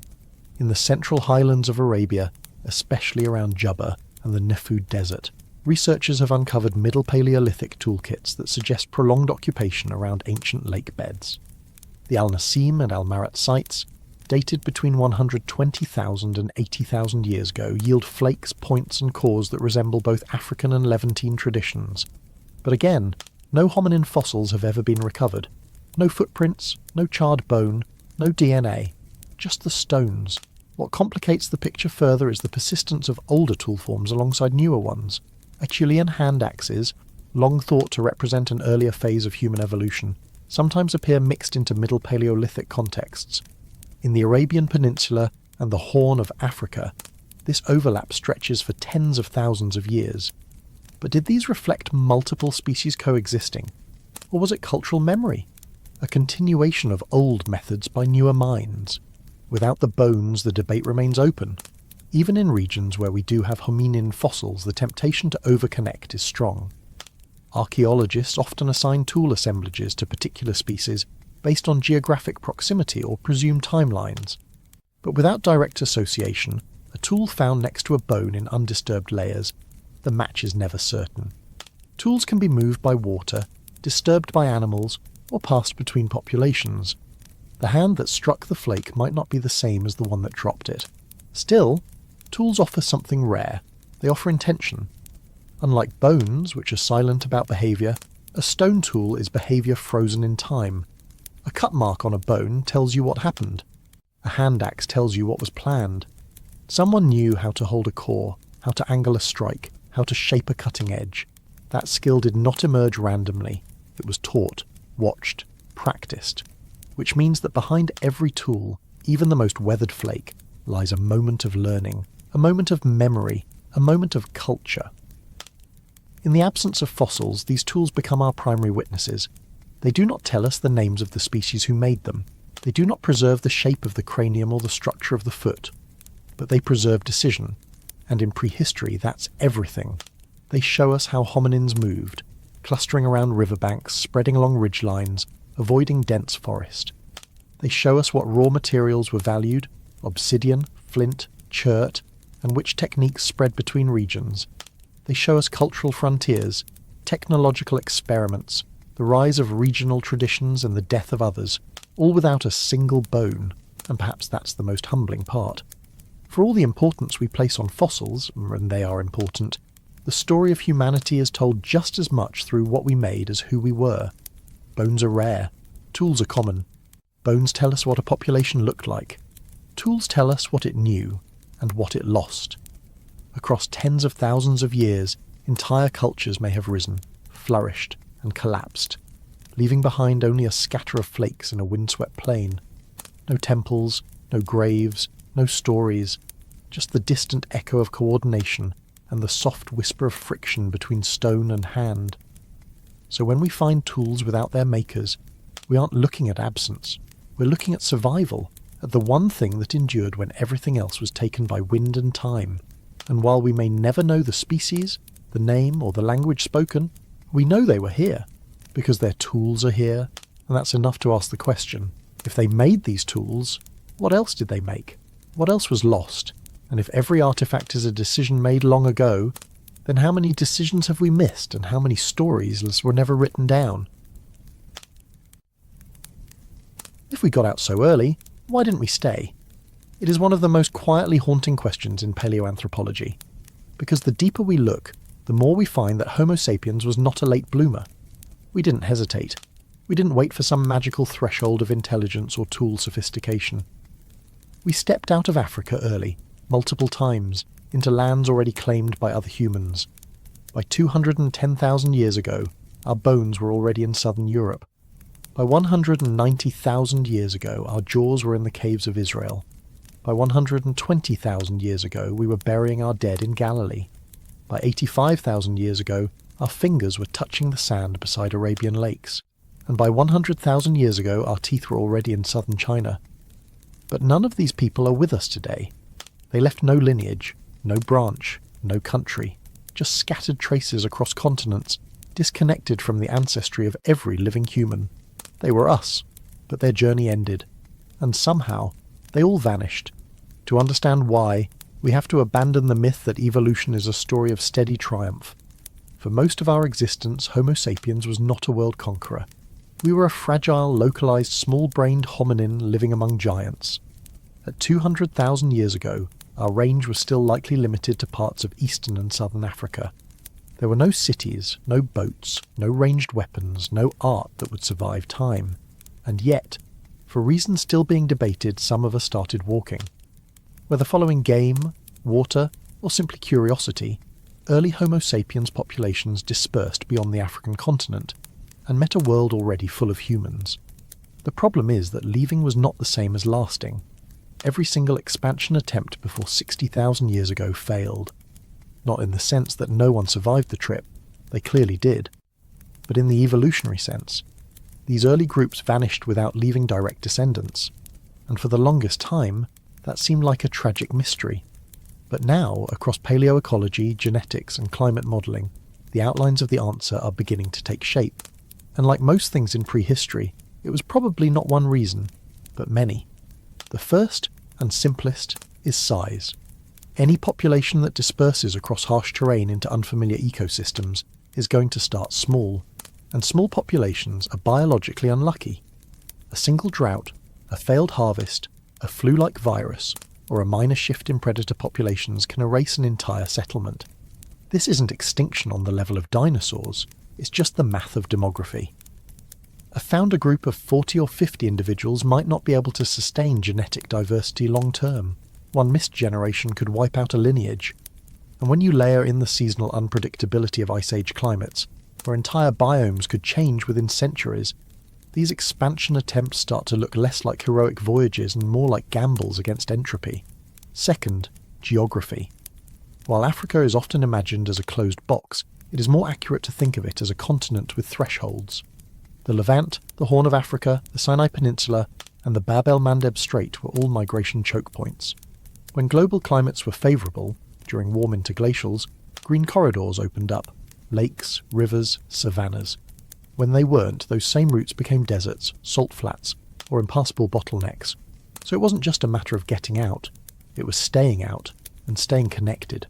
In the central highlands of Arabia, especially around Jubba and the Nefud Desert, researchers have uncovered Middle Paleolithic toolkits that suggest prolonged occupation around ancient lake beds. The Al-Nasim and Al-Marat sites, dated between 120,000 and 80,000 years ago, yield flakes, points and cores that resemble both African and Levantine traditions. But again, no hominin fossils have ever been recovered. No footprints, no charred bone, no DNA, just the stones. What complicates the picture further is the persistence of older tool forms alongside newer ones. Acheulean hand axes, long thought to represent an earlier phase of human evolution, sometimes appear mixed into Middle Paleolithic contexts. In the Arabian Peninsula and the Horn of Africa, this overlap stretches for tens of thousands of years. But did these reflect multiple species coexisting? Or was it cultural memory? A continuation of old methods by newer minds? Without the bones, the debate remains open. Even in regions where we do have hominin fossils, the temptation to overconnect is strong. Archaeologists often assign tool assemblages to particular species based on geographic proximity or presumed timelines. But without direct association, a tool found next to a bone in undisturbed layers, the match is never certain. Tools can be moved by water, disturbed by animals, or passed between populations. The hand that struck the flake might not be the same as the one that dropped it. Still, tools offer something rare. They offer intention. Unlike bones, which are silent about behaviour, a stone tool is behaviour frozen in time. A cut mark on a bone tells you what happened. A hand axe tells you what was planned. Someone knew how to hold a core, how to angle a strike, how to shape a cutting edge. That skill did not emerge randomly. It was taught, watched, practiced. Which means that behind every tool, even the most weathered flake, lies a moment of learning, a moment of memory, a moment of culture. In the absence of fossils, these tools become our primary witnesses. They do not tell us the names of the species who made them. They do not preserve the shape of the cranium or the structure of the foot. But they preserve decision. And in prehistory, that's everything. They show us how hominins moved, clustering around riverbanks, spreading along ridgelines, avoiding dense forest. They show us what raw materials were valued, obsidian, flint, chert, and which techniques spread between regions. They show us cultural frontiers, technological experiments, the rise of regional traditions and the death of others, all without a single bone, and perhaps that's the most humbling part. For all the importance we place on fossils, and they are important, the story of humanity is told just as much through what we made as who we were. Bones are rare. Tools are common. Bones tell us what a population looked like. Tools tell us what it knew, and what it lost. Across tens of thousands of years, entire cultures may have risen, flourished, and collapsed, leaving behind only a scatter of flakes in a windswept plain. No temples, no graves, no stories, just the distant echo of coordination and the soft whisper of friction between stone and hand. So when we find tools without their makers, we aren't looking at absence. We're looking at survival, at the one thing that endured when everything else was taken by wind and time. And while we may never know the species, the name, or the language spoken, we know they were here, because their tools are here, and that's enough to ask the question, if they made these tools, what else did they make? What else was lost? And if every artifact is a decision made long ago, then how many decisions have we missed, and how many stories were never written down? If we got out so early, why didn't we stay? It is one of the most quietly haunting questions in paleoanthropology, because the deeper we look, the more we find that Homo sapiens was not a late bloomer. We didn't hesitate. We didn't wait for some magical threshold of intelligence or tool sophistication. We stepped out of Africa early, multiple times, into lands already claimed by other humans. By 210,000 years ago, our bones were already in southern Europe. By 190,000 years ago, our jaws were in the caves of Israel. By 120,000 years ago, we were burying our dead in Galilee. By 85,000 years ago, our fingers were touching the sand beside Arabian lakes. And by 100,000 years ago, our teeth were already in southern China. But none of these people are with us today. They left no lineage, no branch, no country, just scattered traces across continents, disconnected from the ancestry of every living human. They were us, but their journey ended. And somehow, they all vanished. To understand why, we have to abandon the myth that evolution is a story of steady triumph. For most of our existence, Homo sapiens was not a world conqueror. We were a fragile, localized, small-brained hominin living among giants. At 200,000 years ago, our range was still likely limited to parts of eastern and southern Africa. There were no cities, no boats, no ranged weapons, no art that would survive time. And yet, for reasons still being debated, some of us started walking. Whether following game, water, or simply curiosity, early Homo sapiens populations dispersed beyond the African continent and met a world already full of humans. The problem is that leaving was not the same as lasting. Every single expansion attempt before 60,000 years ago failed. Not in the sense that no one survived the trip, they clearly did, but in the evolutionary sense. These early groups vanished without leaving direct descendants, and for the longest time, that seemed like a tragic mystery. But now, across paleoecology, genetics, and climate modelling, the outlines of the answer are beginning to take shape. And like most things in prehistory, it was probably not one reason, but many. The first, and simplest, is size. Any population that disperses across harsh terrain into unfamiliar ecosystems is going to start small, and small populations are biologically unlucky. A single drought, a failed harvest, a flu-like virus, or a minor shift in predator populations can erase an entire settlement. This isn't extinction on the level of dinosaurs, it's just the math of demography. A founder group of 40 or 50 individuals might not be able to sustain genetic diversity long term. One missed generation could wipe out a lineage. And when you layer in the seasonal unpredictability of Ice Age climates, where entire biomes could change within centuries, these expansion attempts start to look less like heroic voyages and more like gambles against entropy. Second, geography. While Africa is often imagined as a closed box, it is more accurate to think of it as a continent with thresholds. The Levant, the Horn of Africa, the Sinai Peninsula, and the Bab el-Mandeb Strait were all migration choke points. When global climates were favourable, during warm interglacials, green corridors opened up, lakes, rivers, savannas. When they weren't, those same routes became deserts, salt flats, or impassable bottlenecks. So it wasn't just a matter of getting out, it was staying out, and staying connected.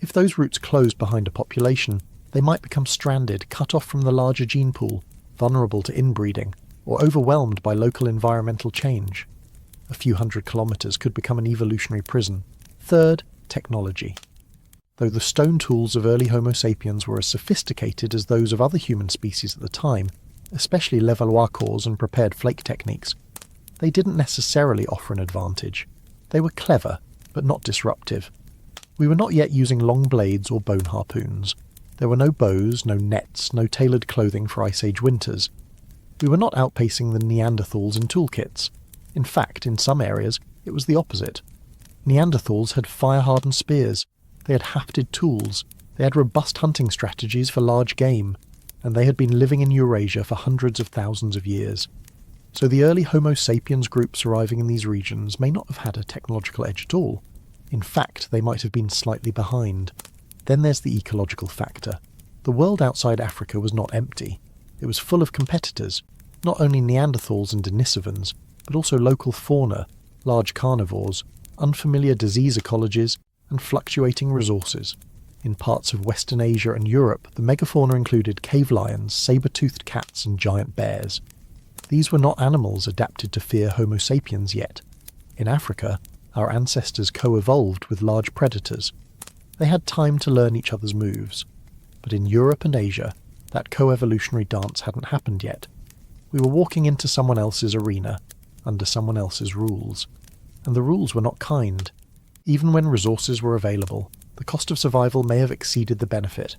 If those routes closed behind a population, they might become stranded, cut off from the larger gene pool, vulnerable to inbreeding, or overwhelmed by local environmental change. A few hundred kilometres could become an evolutionary prison. Third, technology. Though the stone tools of early Homo sapiens were as sophisticated as those of other human species at the time, especially Levallois cores and prepared flake techniques, they didn't necessarily offer an advantage. They were clever, but not disruptive. We were not yet using long blades or bone harpoons. There were no bows, no nets, no tailored clothing for Ice Age winters. We were not outpacing the Neanderthals in toolkits. In fact, in some areas, it was the opposite. Neanderthals had fire-hardened spears, they had hafted tools, they had robust hunting strategies for large game, and they had been living in Eurasia for hundreds of thousands of years. So the early Homo sapiens groups arriving in these regions may not have had a technological edge at all. In fact, they might have been slightly behind. Then there's the ecological factor. The world outside Africa was not empty. It was full of competitors, not only Neanderthals and Denisovans, but also local fauna, large carnivores, unfamiliar disease ecologies, and fluctuating resources. In parts of Western Asia and Europe, the megafauna included cave lions, saber-toothed cats, and giant bears. These were not animals adapted to fear Homo sapiens yet. In Africa, our ancestors co-evolved with large predators. They had time to learn each other's moves. But in Europe and Asia, that co-evolutionary dance hadn't happened yet. We were walking into someone else's arena, under someone else's rules. And the rules were not kind. Even when resources were available, the cost of survival may have exceeded the benefit.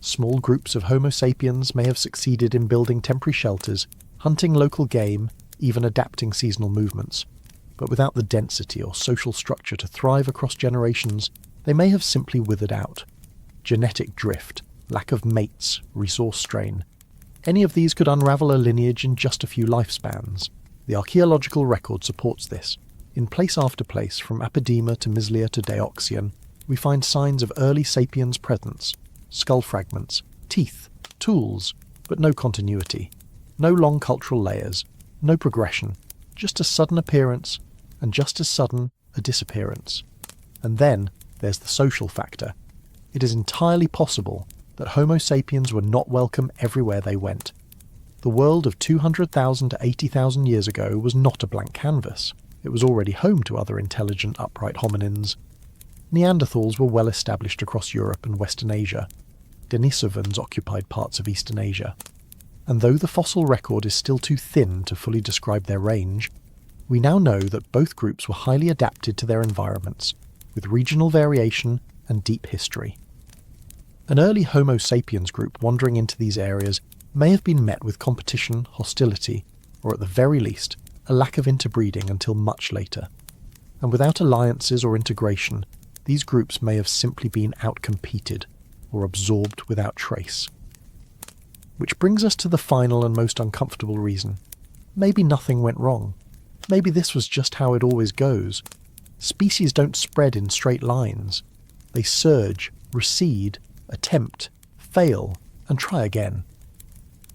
Small groups of Homo sapiens may have succeeded in building temporary shelters, hunting local game, even adapting seasonal movements. But without the density or social structure to thrive across generations, they may have simply withered out. Genetic drift, lack of mates, resource strain. Any of these could unravel a lineage in just a few lifespans. The archaeological record supports this. In place after place, from Apodema to Mislia to Dioxyan, we find signs of early sapiens' presence. Skull fragments, teeth, tools, but no continuity. No long cultural layers, no progression, just a sudden appearance, and just as sudden a disappearance. And then there's the social factor. It is entirely possible that Homo sapiens were not welcome everywhere they went. The world of 200,000 to 80,000 years ago was not a blank canvas. It was already home to other intelligent, upright hominins. Neanderthals were well established across Europe and Western Asia. Denisovans occupied parts of Eastern Asia. And though the fossil record is still too thin to fully describe their range, we now know that both groups were highly adapted to their environments, with regional variation and deep history. An early Homo sapiens group wandering into these areas may have been met with competition, hostility, or at the very least, a lack of interbreeding until much later. And without alliances or integration, these groups may have simply been outcompeted or absorbed without trace. Which brings us to the final and most uncomfortable reason. Maybe nothing went wrong. Maybe this was just how it always goes. Species don't spread in straight lines. They surge, recede, attempt, fail, and try again.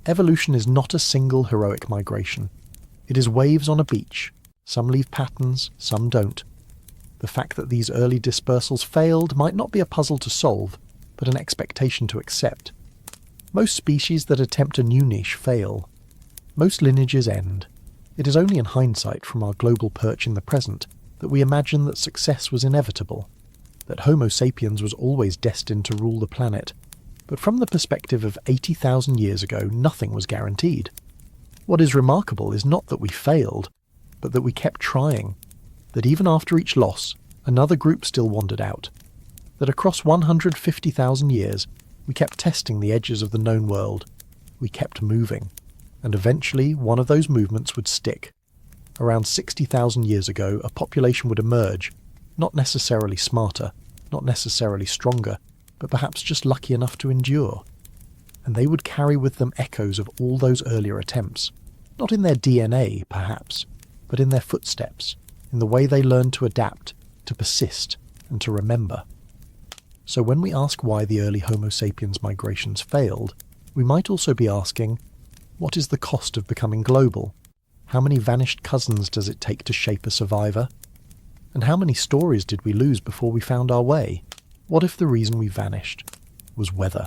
Evolution is not a single heroic migration. It is waves on a beach. Some leave patterns, some don't. The fact that these early dispersals failed might not be a puzzle to solve, but an expectation to accept. Most species that attempt a new niche fail. Most lineages end. It is only in hindsight, from our global perch in the present, that we imagine that success was inevitable, that Homo sapiens was always destined to rule the planet. But from the perspective of 80,000 years ago, nothing was guaranteed. What is remarkable is not that we failed, but that we kept trying, that even after each loss, another group still wandered out, that across 150,000 years, we kept testing the edges of the known world, we kept moving, and eventually one of those movements would stick. Around 60,000 years ago, a population would emerge, not necessarily smarter, not necessarily stronger, but perhaps just lucky enough to endure. And they would carry with them echoes of all those earlier attempts, not in their DNA, perhaps, but in their footsteps, in the way they learned to adapt, to persist, and to remember. So when we ask why the early Homo sapiens migrations failed, we might also be asking, what is the cost of becoming global? How many vanished cousins does it take to shape a survivor? And how many stories did we lose before we found our way? What if the reason we vanished was weather?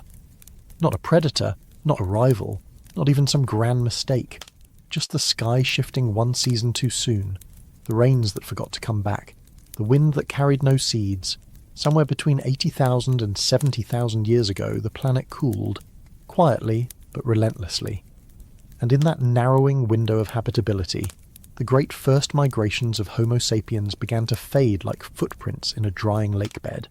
Not a predator, not a rival, not even some grand mistake. Just the sky shifting one season too soon, the rains that forgot to come back, the wind that carried no seeds. Somewhere between 80,000 and 70,000 years ago, the planet cooled, quietly but relentlessly. And in that narrowing window of habitability, the great first migrations of Homo sapiens began to fade like footprints in a drying lakebed.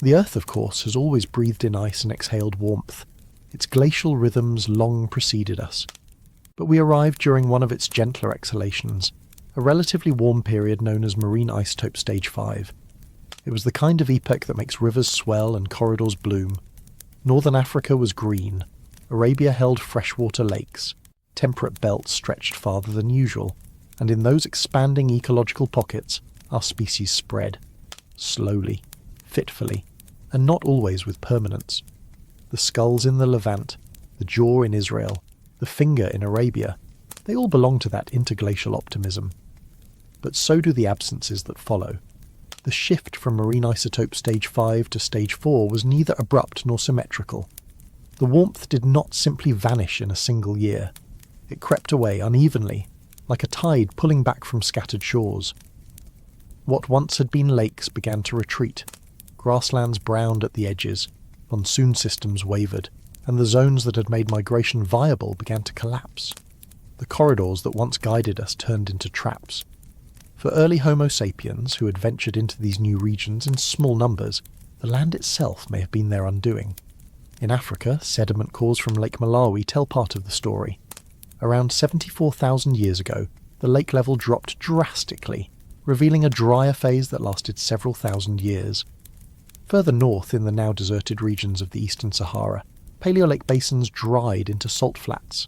The Earth, of course, has always breathed in ice and exhaled warmth. Its glacial rhythms long preceded us. But we arrived during one of its gentler exhalations, a relatively warm period known as marine isotope stage 5. It was the kind of epoch that makes rivers swell and corridors bloom. Northern Africa was green. Arabia held freshwater lakes. Temperate belts stretched farther than usual. And in those expanding ecological pockets, our species spread. Slowly, fitfully, and not always with permanence. The skulls in the Levant, the jaw in Israel, the finger in Arabia, they all belong to that interglacial optimism. But so do the absences that follow. The shift from marine isotope stage 5 to stage 4 was neither abrupt nor symmetrical. The warmth did not simply vanish in a single year. It crept away unevenly, like a tide pulling back from scattered shores. What once had been lakes began to retreat. Grasslands browned at the edges, monsoon systems wavered, and the zones that had made migration viable began to collapse. The corridors that once guided us turned into traps. For early Homo sapiens, who had ventured into these new regions in small numbers, the land itself may have been their undoing. In Africa, sediment cores from Lake Malawi tell part of the story. Around 74,000 years ago, the lake level dropped drastically, revealing a drier phase that lasted several thousand years. Further north in the now deserted regions of the eastern Sahara, Paleolake basins dried into salt flats.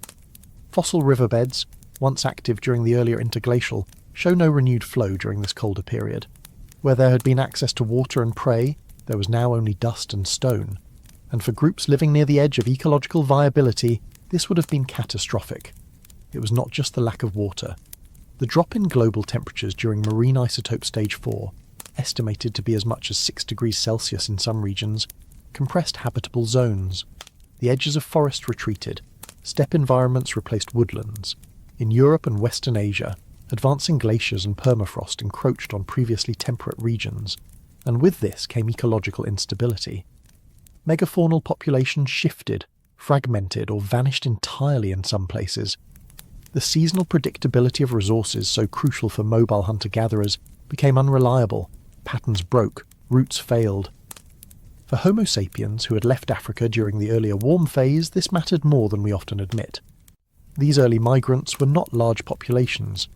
Fossil riverbeds, once active during the earlier interglacial, show no renewed flow during this colder period. Where there had been access to water and prey, there was now only dust and stone. And for groups living near the edge of ecological viability, this would have been catastrophic. It was not just the lack of water. The drop in global temperatures during marine isotope stage 4, estimated to be as much as 6 degrees Celsius in some regions, compressed habitable zones. The edges of forest retreated. Steppe environments replaced woodlands. In Europe and Western Asia, advancing glaciers and permafrost encroached on previously temperate regions, and with this came ecological instability. Megafaunal populations shifted, fragmented, or vanished entirely in some places. The seasonal predictability of resources so crucial for mobile hunter-gatherers became unreliable, patterns broke, routes failed. For Homo sapiens who had left Africa during the earlier warm phase, this mattered more than we often admit. These early migrants were not large populations.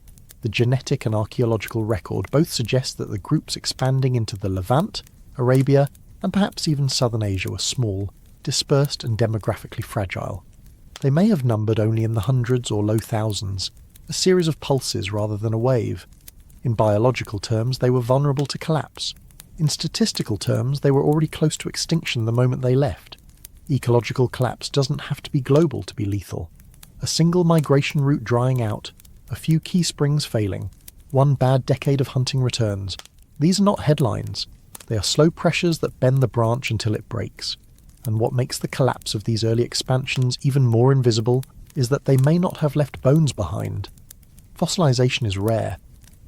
The genetic and archaeological record both suggest that the groups expanding into the Levant, Arabia, and perhaps even southern Asia were small, dispersed and demographically fragile. They may have numbered only in the hundreds or low thousands, a series of pulses rather than a wave. In biological terms, they were vulnerable to collapse. In statistical terms, they were already close to extinction the moment they left. Ecological collapse doesn't have to be global to be lethal. A single migration route drying out, a few key springs failing, one bad decade of hunting returns. These are not headlines. They are slow pressures that bend the branch until it breaks. And what makes the collapse of these early expansions even more invisible is that they may not have left bones behind. Fossilization is rare.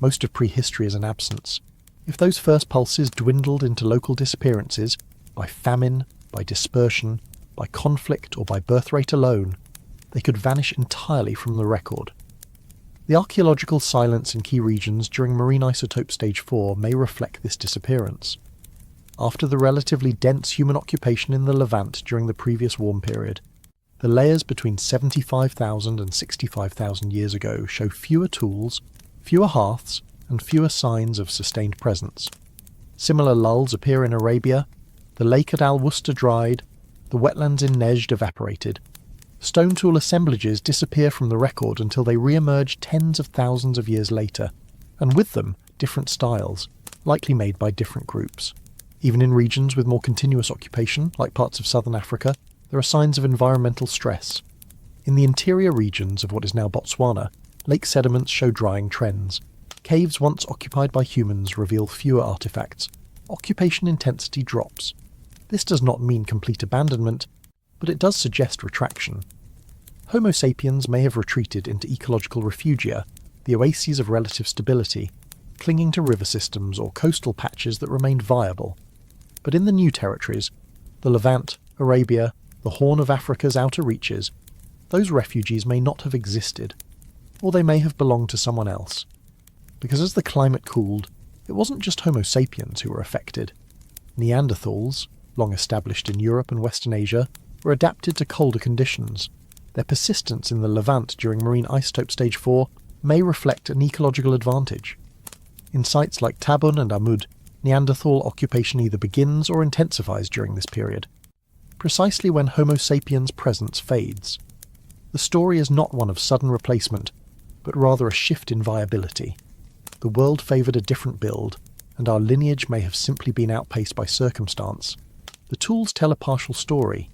Most of prehistory is an absence. If those first pulses dwindled into local disappearances, by famine, by dispersion, by conflict, or by birth rate alone, they could vanish entirely from the record. The archaeological silence in key regions during marine isotope stage 4 may reflect this disappearance. After the relatively dense human occupation in the Levant during the previous warm period, the layers between 75,000 and 65,000 years ago show fewer tools, fewer hearths, and fewer signs of sustained presence. Similar lulls appear in Arabia. The lake at Al-Wusta dried, the wetlands in Nejd evaporated. Stone tool assemblages disappear from the record until they re-emerge tens of thousands of years later, and with them different styles, likely made by different groups. Even in regions with more continuous occupation, like parts of southern Africa, there are signs of environmental stress. In the interior regions of what is now Botswana, lake sediments show drying trends. Caves once occupied by humans reveal fewer artifacts. Occupation intensity drops. This does not mean complete abandonment, but it does suggest retraction. Homo sapiens may have retreated into ecological refugia, the oases of relative stability, clinging to river systems or coastal patches that remained viable. But in the new territories, the Levant, Arabia, the Horn of Africa's outer reaches, those refugees may not have existed, or they may have belonged to someone else. Because as the climate cooled, it wasn't just Homo sapiens who were affected. Neanderthals, long established in Europe and Western Asia, were adapted to colder conditions. Their persistence in the Levant during marine isotope stage 4 may reflect an ecological advantage. In sites like Tabun and Amud, Neanderthal occupation either begins or intensifies during this period, precisely when Homo sapiens' presence fades. The story is not one of sudden replacement, but rather a shift in viability. The world favoured a different build, and our lineage may have simply been outpaced by circumstance. The tools tell a partial story.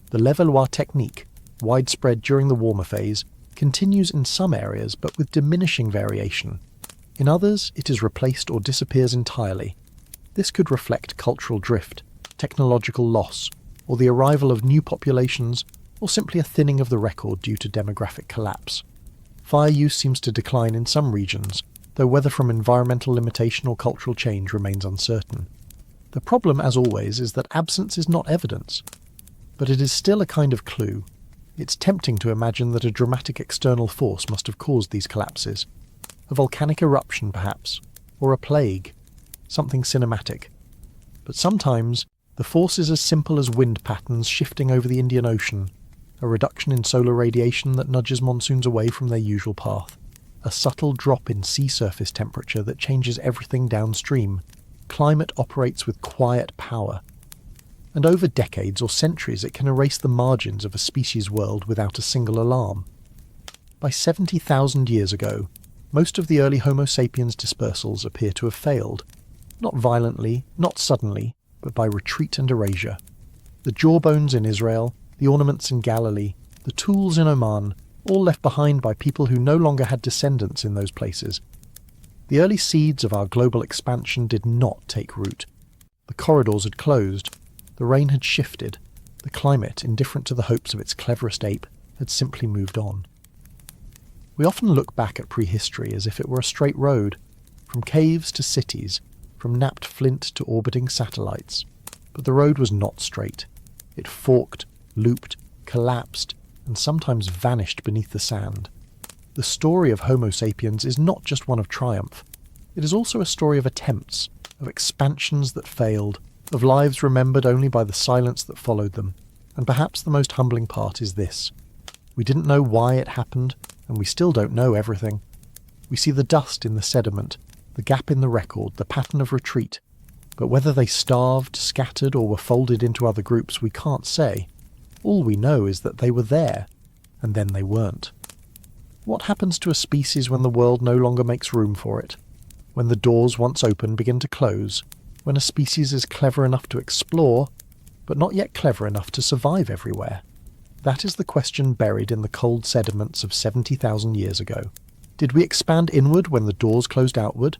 The Levallois technique, widespread during the warmer phase, continues in some areas but with diminishing variation. In others, it is replaced or disappears entirely. This could reflect cultural drift, technological loss, or the arrival of new populations, or simply a thinning of the record due to demographic collapse. Fire use seems to decline in some regions, though whether from environmental limitation or cultural change remains uncertain. The problem, as always, is that absence is not evidence. But it is still a kind of clue. It's tempting to imagine that a dramatic external force must have caused these collapses. A volcanic eruption, perhaps, or a plague, something cinematic. But sometimes, The force is as simple as wind patterns shifting over the Indian Ocean, a reduction in solar radiation that nudges monsoons away from their usual path, a subtle drop in sea surface temperature that changes everything downstream. Climate operates with quiet power, and over decades or centuries it can erase the margins of a species' world without a single alarm. By 70,000 years ago, most of the early Homo sapiens dispersals appear to have failed, not violently, not suddenly, but by retreat and erasure. The jawbones in Israel, the ornaments in Galilee, the tools in Oman, all left behind by people who no longer had descendants in those places. The early seeds of our global expansion did not take root. The corridors had closed, the rain had shifted, the climate, indifferent to the hopes of its cleverest ape, had simply moved on. We often look back at prehistory as if it were a straight road, from caves to cities, from napped flint to orbiting satellites. But the road was not straight. It forked, looped, collapsed, and sometimes vanished beneath the sand. The story of Homo sapiens is not just one of triumph. It is also a story of attempts, of expansions that failed, of lives remembered only by the silence that followed them. And perhaps the most humbling part is this. We didn't know why it happened, and we still don't know everything. We see the dust in the sediment, the gap in the record, the pattern of retreat. But whether they starved, scattered, or were folded into other groups, we can't say. All we know is that they were there, and then they weren't. What happens to a species when the world no longer makes room for it? When the doors once open begin to close? When a species is clever enough to explore, but not yet clever enough to survive everywhere? That is the question buried in the cold sediments of 70,000 years ago. Did we expand inward when the doors closed outward?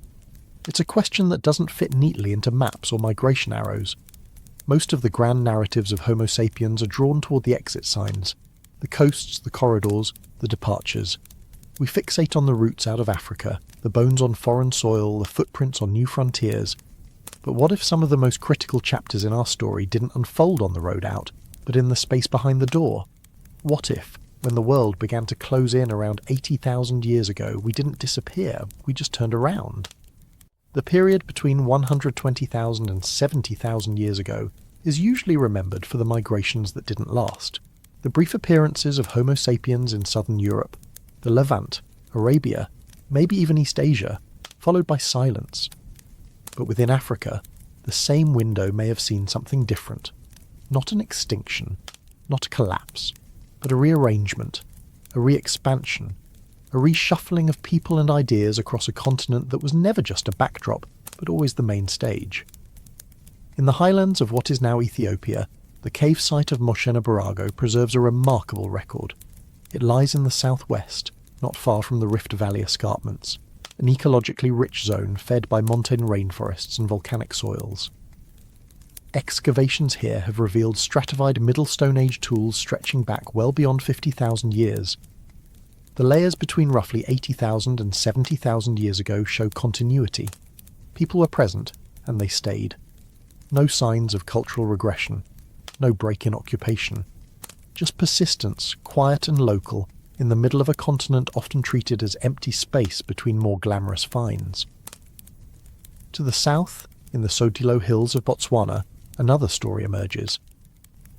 It's a question that doesn't fit neatly into maps or migration arrows. Most of the grand narratives of Homo sapiens are drawn toward the exit signs, the coasts, the corridors, the departures. We fixate on the roots out of Africa, the bones on foreign soil, the footprints on new frontiers. But what if some of the most critical chapters in our story didn't unfold on the road out, but in the space behind the door? What if, when the world began to close in around 80,000 years ago, we didn't disappear, we just turned around? The period between 120,000 and 70,000 years ago is usually remembered for the migrations that didn't last. The brief appearances of Homo sapiens in southern Europe, the Levant, Arabia, maybe even East Asia, followed by silence. But within Africa, the same window may have seen something different. Not an extinction, not a collapse, but a rearrangement, a re-expansion, a reshuffling of people and ideas across a continent that was never just a backdrop, but always the main stage. In the highlands of what is now Ethiopia, the cave site of Moshenabarago preserves a remarkable record. It lies in the southwest, not far from the Rift Valley escarpments, an ecologically rich zone fed by montane rainforests and volcanic soils. Excavations here have revealed stratified Middle Stone Age tools stretching back well beyond 50,000 years. The layers between roughly 80,000 and 70,000 years ago show continuity. People were present, and they stayed. No signs of cultural regression, no break in occupation. Just persistence, quiet and local, in the middle of a continent often treated as empty space between more glamorous finds. To the south, in the Sotilo Hills of Botswana, another story emerges.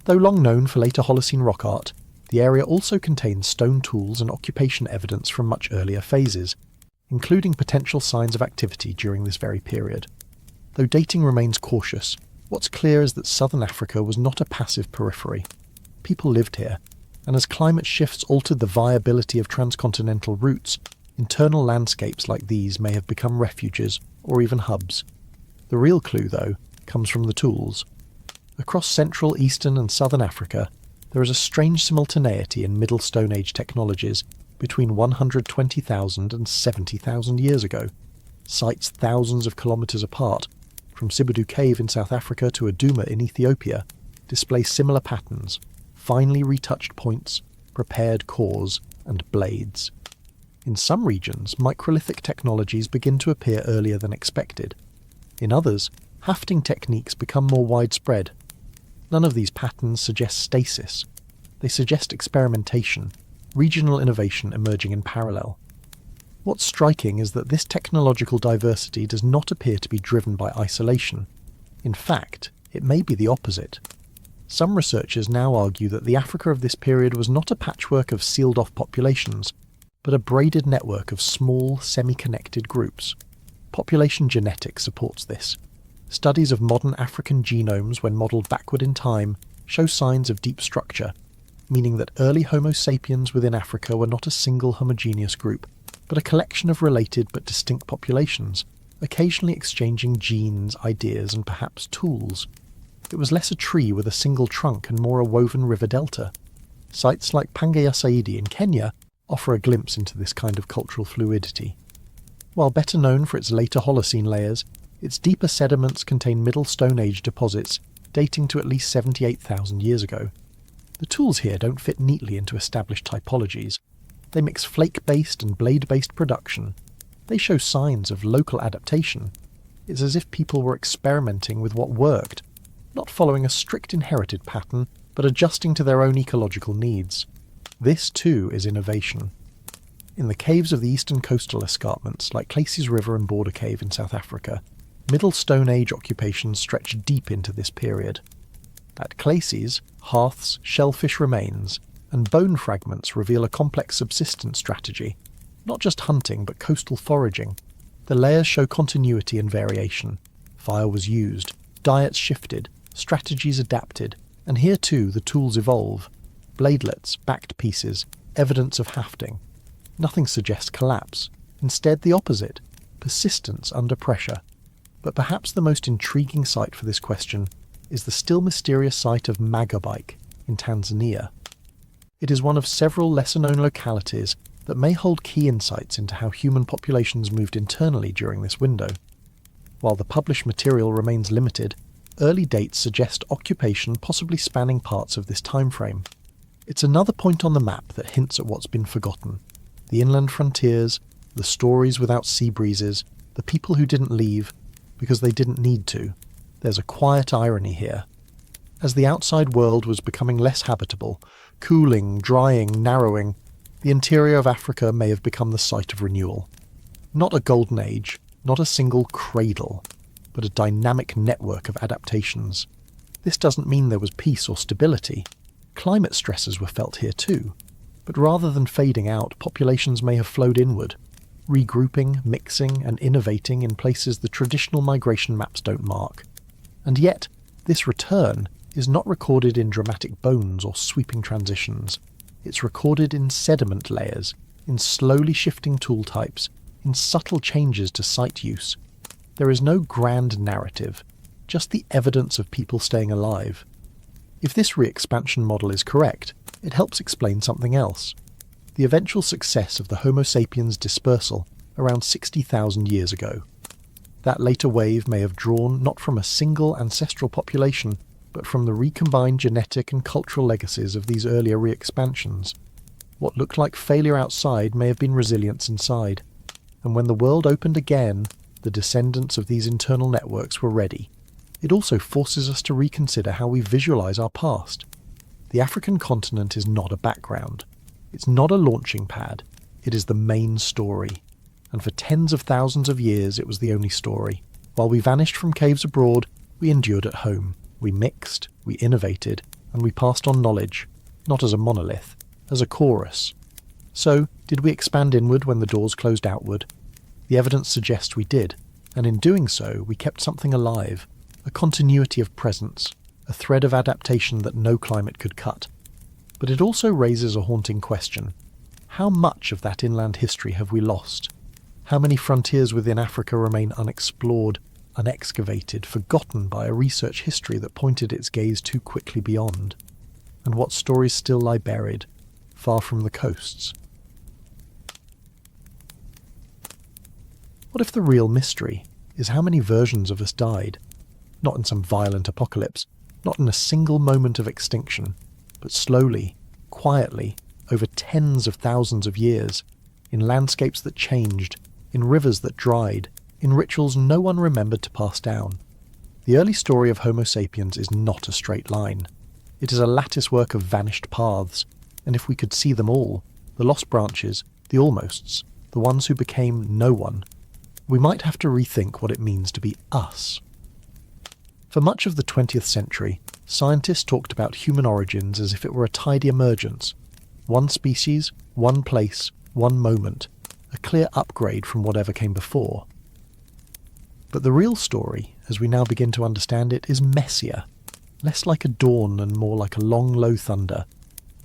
Though long known for later Holocene rock art, the area also contains stone tools and occupation evidence from much earlier phases, including potential signs of activity during this very period. Though dating remains cautious, what's clear is that southern Africa was not a passive periphery. People lived here, and as climate shifts altered the viability of transcontinental routes, internal landscapes like these may have become refuges or even hubs. The real clue, though, comes from the tools. Across Central, Eastern and Southern Africa, there is a strange simultaneity in Middle Stone Age technologies between 120,000 and 70,000 years ago. Sites thousands of kilometres apart, from Sibudu Cave in South Africa to Aduma in Ethiopia, display similar patterns, finely retouched points, prepared cores, and blades. In some regions, microlithic technologies begin to appear earlier than expected. In others, hafting techniques become more widespread. None of these patterns suggest stasis. They suggest experimentation, regional innovation emerging in parallel. What's striking is that this technological diversity does not appear to be driven by isolation. In fact, It may be the opposite. Some researchers now argue that the Africa of this period was not a patchwork of sealed-off populations, but a braided network of small, semi-connected groups. Population genetics supports this. Studies of modern African genomes, when modelled backward in time, show signs of deep structure, meaning that early Homo sapiens within Africa were not a single homogeneous group, but a collection of related but distinct populations, occasionally exchanging genes, ideas, and perhaps tools. It was less a tree with a single trunk and more a woven river delta. Sites like Pangaea Saidi in Kenya offer a glimpse into this kind of cultural fluidity. While better known for its later Holocene layers, its deeper sediments contain Middle Stone Age deposits dating to at least 78,000 years ago. The tools here don't fit neatly into established typologies. They mix flake-based and blade-based production. They show signs of local adaptation. It's as if people were experimenting with what worked, not following a strict inherited pattern, but adjusting to their own ecological needs. This, too, is innovation. In the caves of the eastern coastal escarpments, like Clayses River and Border Cave in South Africa, Middle Stone Age occupations stretch deep into this period. At Clayses, hearths, shellfish remains, and bone fragments reveal a complex subsistence strategy, not just hunting but coastal foraging. The layers show continuity and variation. Fire was used, diets shifted, strategies adapted, and here too the tools evolve. Bladelets, backed pieces, evidence of hafting. Nothing suggests collapse. Instead, the opposite, persistence under pressure. But perhaps the most intriguing site for this question is the still mysterious site of Magabike in Tanzania. It is one of several lesser-known localities that may hold key insights into how human populations moved internally during this window. While the published material remains limited, early dates suggest occupation possibly spanning parts of this time frame. It's another point on the map that hints at what's been forgotten. The inland frontiers, the stories without sea breezes, the people who didn't leave because they didn't need to. There's a quiet irony here. As the outside world was becoming less habitable, cooling, drying, narrowing, the interior of Africa may have become the site of renewal. Not a golden age, not a single cradle, but a dynamic network of adaptations. This doesn't mean there was peace or stability. Climate stresses were felt here too, but rather than fading out, populations may have flowed inward, regrouping, mixing, and innovating in places the traditional migration maps don't mark. And yet, this return is not recorded in dramatic bones or sweeping transitions. It's recorded in sediment layers, in slowly shifting tool types, in subtle changes to site use. There is no grand narrative, just the evidence of people staying alive. If this re-expansion model is correct, it helps explain something else. The eventual success of the Homo sapiens dispersal around 60,000 years ago. That later wave may have drawn not from a single ancestral population, but from the recombined genetic and cultural legacies of these earlier re-expansions. What looked like failure outside may have been resilience inside. And when the world opened again, the descendants of these internal networks were ready. It also forces us to reconsider how we visualize our past. The African continent is not a background. It's not a launching pad. It is the main story. And for tens of thousands of years it was the only story. While we vanished from caves abroad, we endured at home. We mixed, we innovated, and we passed on knowledge, not as a monolith, as a chorus. So, did we expand inward when the doors closed outward? The evidence suggests we did, and in doing so we kept something alive, a continuity of presence, a thread of adaptation that no climate could cut. But it also raises a haunting question. How much of that inland history have we lost? How many frontiers within Africa remain unexplored, unexcavated, forgotten by a research history that pointed its gaze too quickly beyond? And what stories still lie buried, far from the coasts? What if the real mystery is how many versions of us died? Not in some violent apocalypse, not in a single moment of extinction, but slowly, quietly, over tens of thousands of years, in landscapes that changed, in rivers that dried, in rituals no one remembered to pass down. The early story of Homo sapiens is not a straight line. It is a latticework of vanished paths, and if we could see them all, the lost branches, the almosts, the ones who became no one, we might have to rethink what it means to be us. For much of the 20th century, scientists talked about human origins as if it were a tidy emergence. One species, one place, one moment, a clear upgrade from whatever came before. But the real story, as we now begin to understand it, is messier, less like a dawn and more like a long, low thunder.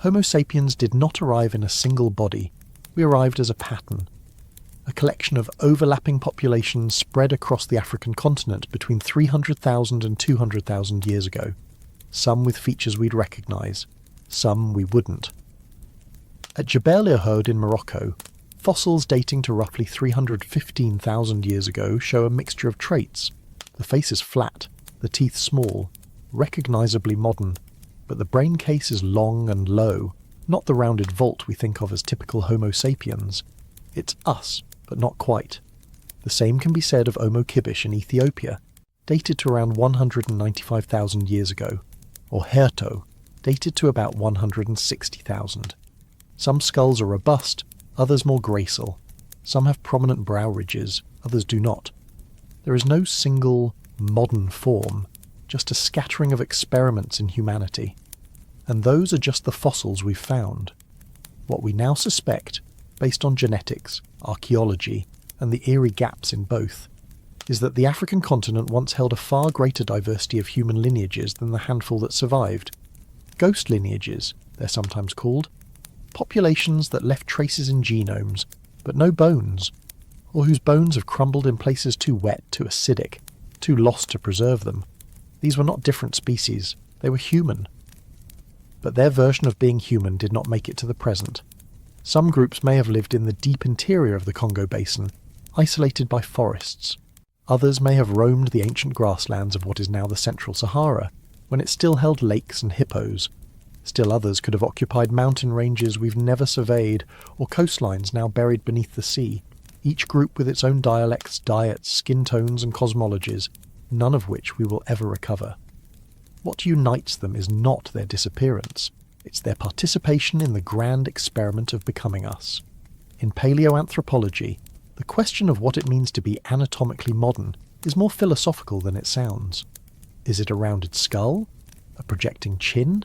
Homo sapiens did not arrive in a single body. We arrived as a pattern, a collection of overlapping populations spread across the African continent between 300,000 and 200,000 years ago, some with features we'd recognise, some we wouldn't. At Jebel Irhoud in Morocco, fossils dating to roughly 315,000 years ago show a mixture of traits. The face is flat, the teeth small, recognisably modern, but the brain case is long and low, not the rounded vault we think of as typical Homo sapiens. It's us, but not quite. The same can be said of Homo kibish in Ethiopia, dated to around 195,000 years ago, or Herto, dated to about 160,000. Some skulls are robust, others more graceful. Some have prominent brow ridges, others do not. There is no single, modern form, just a scattering of experiments in humanity. And those are just the fossils we've found. What we now suspect, based on genetics, archaeology, and the eerie gaps in both, is that the African continent once held a far greater diversity of human lineages than the handful that survived. Ghost lineages, they're sometimes called. Populations that left traces in genomes, but no bones, or whose bones have crumbled in places too wet, too acidic, too lost to preserve them. These were not different species, they were human. But their version of being human did not make it to the present. Some groups may have lived in the deep interior of the Congo Basin, isolated by forests. Others may have roamed the ancient grasslands of what is now the Central Sahara, when it still held lakes and hippos. Still others could have occupied mountain ranges we've never surveyed, or coastlines now buried beneath the sea, each group with its own dialects, diets, skin tones and cosmologies, none of which we will ever recover. What unites them is not their disappearance, it's their participation in the grand experiment of becoming us. In paleoanthropology, the question of what it means to be anatomically modern is more philosophical than it sounds. Is it a rounded skull? A projecting chin?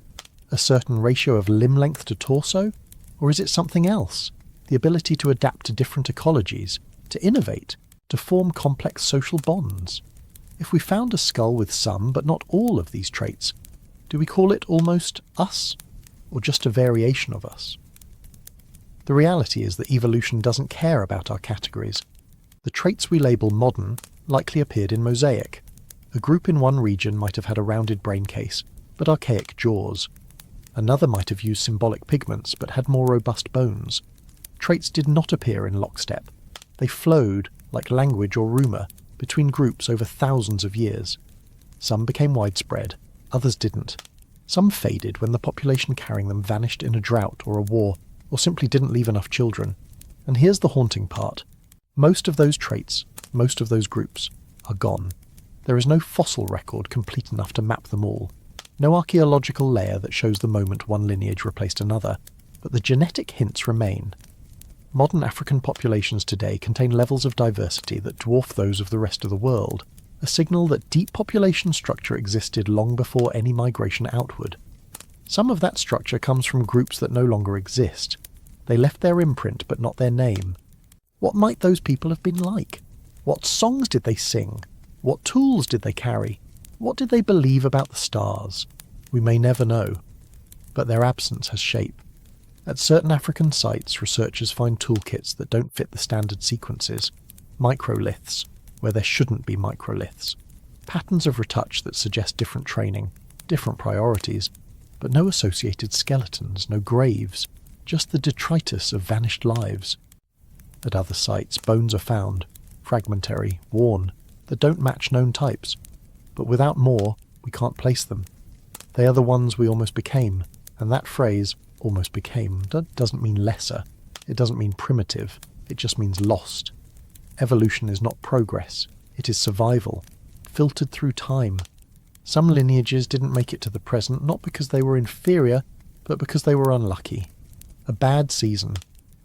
A certain ratio of limb length to torso? Or is it something else? The ability to adapt to different ecologies, to innovate, to form complex social bonds? If we found a skull with some but not all of these traits, do we call it almost us, or just a variation of us? The reality is that evolution doesn't care about our categories. The traits we label modern likely appeared in mosaic. A group in one region might have had a rounded brain case, but archaic jaws. Another might have used symbolic pigments, but had more robust bones. Traits did not appear in lockstep. They flowed, like language or rumour, between groups over thousands of years. Some became widespread, others didn't. Some faded when the population carrying them vanished in a drought or a war, or simply didn't leave enough children. And here's the haunting part. Most of those traits, most of those groups, are gone. There is no fossil record complete enough to map them all. No archaeological layer that shows the moment one lineage replaced another, but the genetic hints remain. Modern African populations today contain levels of diversity that dwarf those of the rest of the world, a signal that deep population structure existed long before any migration outward. Some of that structure comes from groups that no longer exist. They left their imprint but not their name. What might those people have been like? What songs did they sing? What tools did they carry? What did they believe about the stars? We may never know, but their absence has shape. At certain African sites, researchers find toolkits that don't fit the standard sequences, microliths, where there shouldn't be microliths, patterns of retouch that suggest different training, different priorities, but no associated skeletons, no graves, just the detritus of vanished lives. At other sites, bones are found, fragmentary, worn, that don't match known types, but without more, we can't place them. They are the ones we almost became, and that phrase, almost became, doesn't mean lesser, it doesn't mean primitive, it just means lost. Evolution is not progress, it is survival, filtered through time. Some lineages didn't make it to the present, not because they were inferior, but because they were unlucky. A bad season,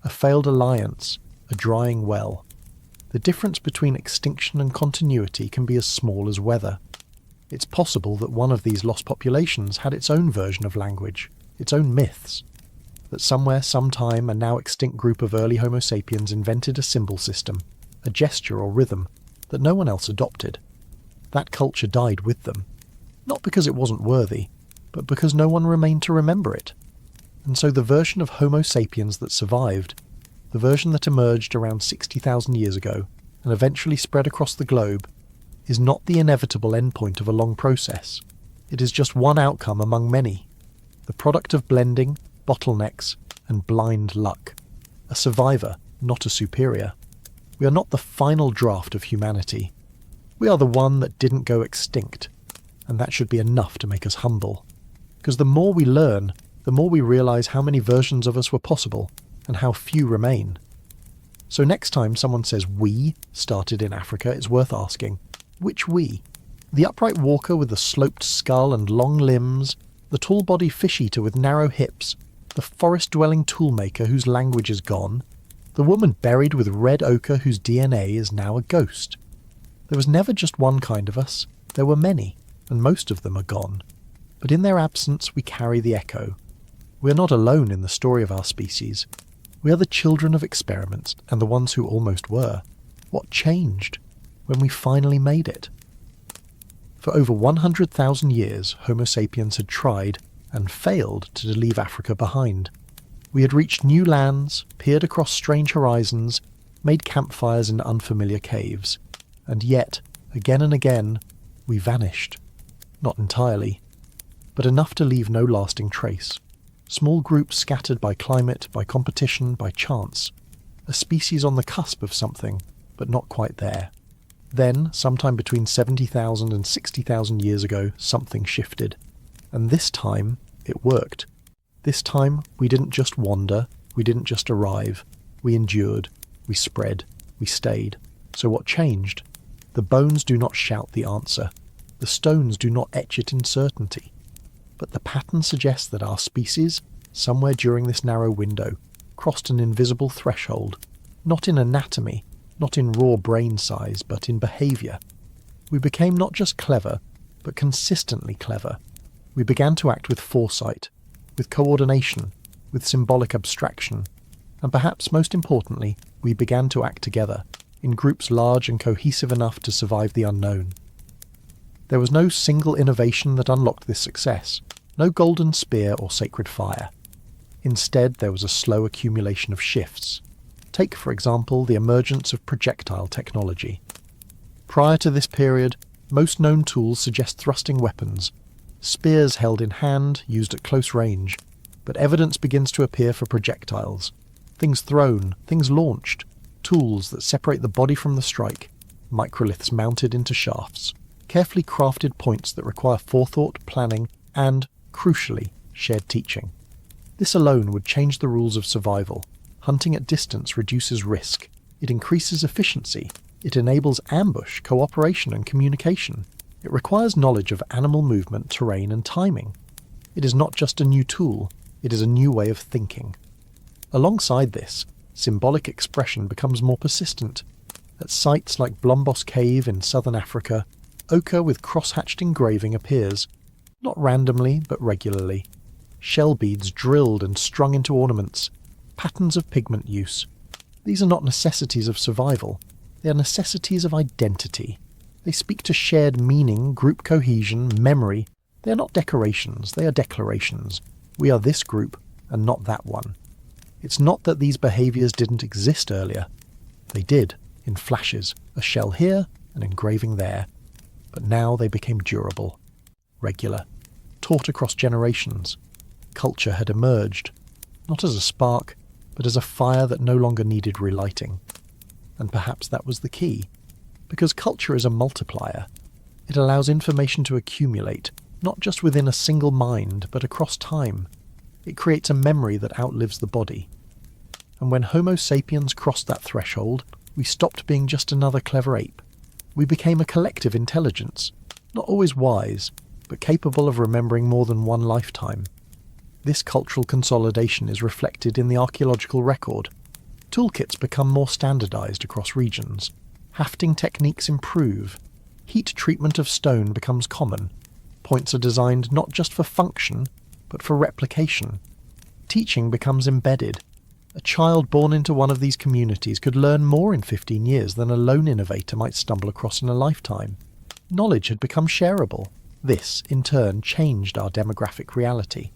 a failed alliance, a drying well. The difference between extinction and continuity can be as small as weather. It's possible that one of these lost populations had its own version of language, its own myths, that somewhere, sometime, a now extinct group of early Homo sapiens invented a symbol system, a gesture or rhythm, that no one else adopted. That culture died with them, not because it wasn't worthy, but because no one remained to remember it. And so the version of Homo sapiens that survived, the version that emerged around 60,000 years ago and eventually spread across the globe, is not the inevitable endpoint of a long process. It is just one outcome among many, the product of blending, bottlenecks, and blind luck. A survivor, not a superior. We are not the final draft of humanity. We are the one that didn't go extinct, and that should be enough to make us humble. Because the more we learn, the more we realise how many versions of us were possible, and how few remain. So next time someone says we started in Africa, it's worth asking, which we? The upright walker with the sloped skull and long limbs, the tall-bodied fish-eater with narrow hips, the forest-dwelling toolmaker whose language is gone, the woman buried with red ochre whose DNA is now a ghost. There was never just one kind of us, there were many, and most of them are gone. But in their absence we carry the echo. We are not alone in the story of our species. We are the children of experiments, and the ones who almost were. What changed when we finally made it? For over 100,000 years, Homo sapiens had tried, and failed, to leave Africa behind. We had reached new lands, peered across strange horizons, made campfires in unfamiliar caves. And yet, again and again, we vanished. Not entirely, but enough to leave no lasting trace. Small groups scattered by climate, by competition, by chance. A species on the cusp of something, but not quite there. Then, sometime between 70,000 and 60,000 years ago, something shifted. And this time, it worked. This time, we didn't just wander, we didn't just arrive. We endured, we spread, we stayed. So what changed? The bones do not shout the answer. The stones do not etch it in certainty. But the pattern suggests that our species, somewhere during this narrow window, crossed an invisible threshold, not in anatomy, not in raw brain size, but in behaviour. We became not just clever, but consistently clever. We began to act with foresight, with coordination, with symbolic abstraction, and perhaps most importantly, we began to act together, in groups large and cohesive enough to survive the unknown. There was no single innovation that unlocked this success, no golden spear or sacred fire. Instead, there was a slow accumulation of shifts. Take, for example, the emergence of projectile technology. Prior to this period, most known tools suggest thrusting weapons, spears held in hand, used at close range, but evidence begins to appear for projectiles. Things thrown, things launched, tools that separate the body from the strike, microliths mounted into shafts, carefully crafted points that require forethought, planning, and, crucially, shared teaching. This alone would change the rules of survival. Hunting at distance reduces risk. It increases efficiency. It enables ambush, cooperation, and communication. It requires knowledge of animal movement, terrain, and timing. It is not just a new tool, it is a new way of thinking. Alongside this, symbolic expression becomes more persistent. At sites like Blombos Cave in southern Africa, ochre with cross-hatched engraving appears, not randomly but regularly. Shell beads drilled and strung into ornaments, patterns of pigment use. These are not necessities of survival, they are necessities of identity. They speak to shared meaning, group cohesion, memory. They are not decorations, they are declarations. We are this group, and not that one. It's not that these behaviours didn't exist earlier. They did, in flashes, a shell here, an engraving there. But now they became durable, regular, taught across generations. Culture had emerged, not as a spark, but as a fire that no longer needed relighting. And perhaps that was the key. Because culture is a multiplier. It allows information to accumulate, not just within a single mind, but across time. It creates a memory that outlives the body. And when Homo sapiens crossed that threshold, we stopped being just another clever ape. We became a collective intelligence, not always wise, but capable of remembering more than one lifetime. This cultural consolidation is reflected in the archaeological record. Toolkits become more standardized across regions. Hafting techniques improve. heat treatment of stone becomes common. Points are designed not just for function, but for replication. Teaching becomes embedded. A child born into one of these communities could learn more in 15 years than a lone innovator might stumble across in a lifetime. Knowledge had become shareable. This, in turn, changed our demographic reality.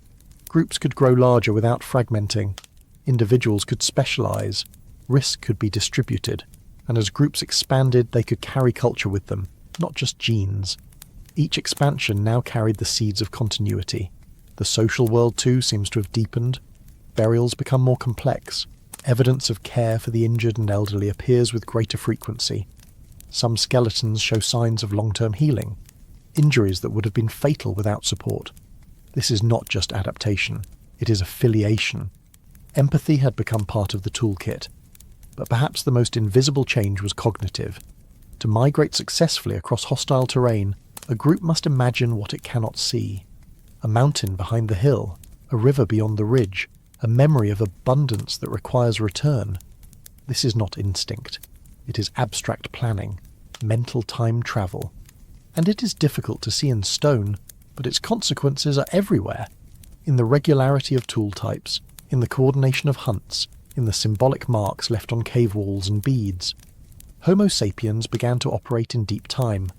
Groups could grow larger without fragmenting. Individuals could specialize. Risk could be distributed. And as groups expanded, they could carry culture with them, not just genes. Each expansion now carried the seeds of continuity. The social world, too, seems to have deepened. Burials become more complex. Evidence of care for the injured and elderly appears with greater frequency. Some skeletons show signs of long-term healing, injuries that would have been fatal without support. This is not just adaptation, it is affiliation. Empathy had become part of the toolkit. But perhaps the most invisible change was cognitive. To migrate successfully across hostile terrain, a group must imagine what it cannot see. A mountain behind the hill, a river beyond the ridge, a memory of abundance that requires return. This is not instinct. It is abstract planning, mental time travel. And it is difficult to see in stone, but its consequences are everywhere. In the regularity of tool types, in the coordination of hunts, in the symbolic marks left on cave walls and beads. Homo sapiens began to operate in deep time,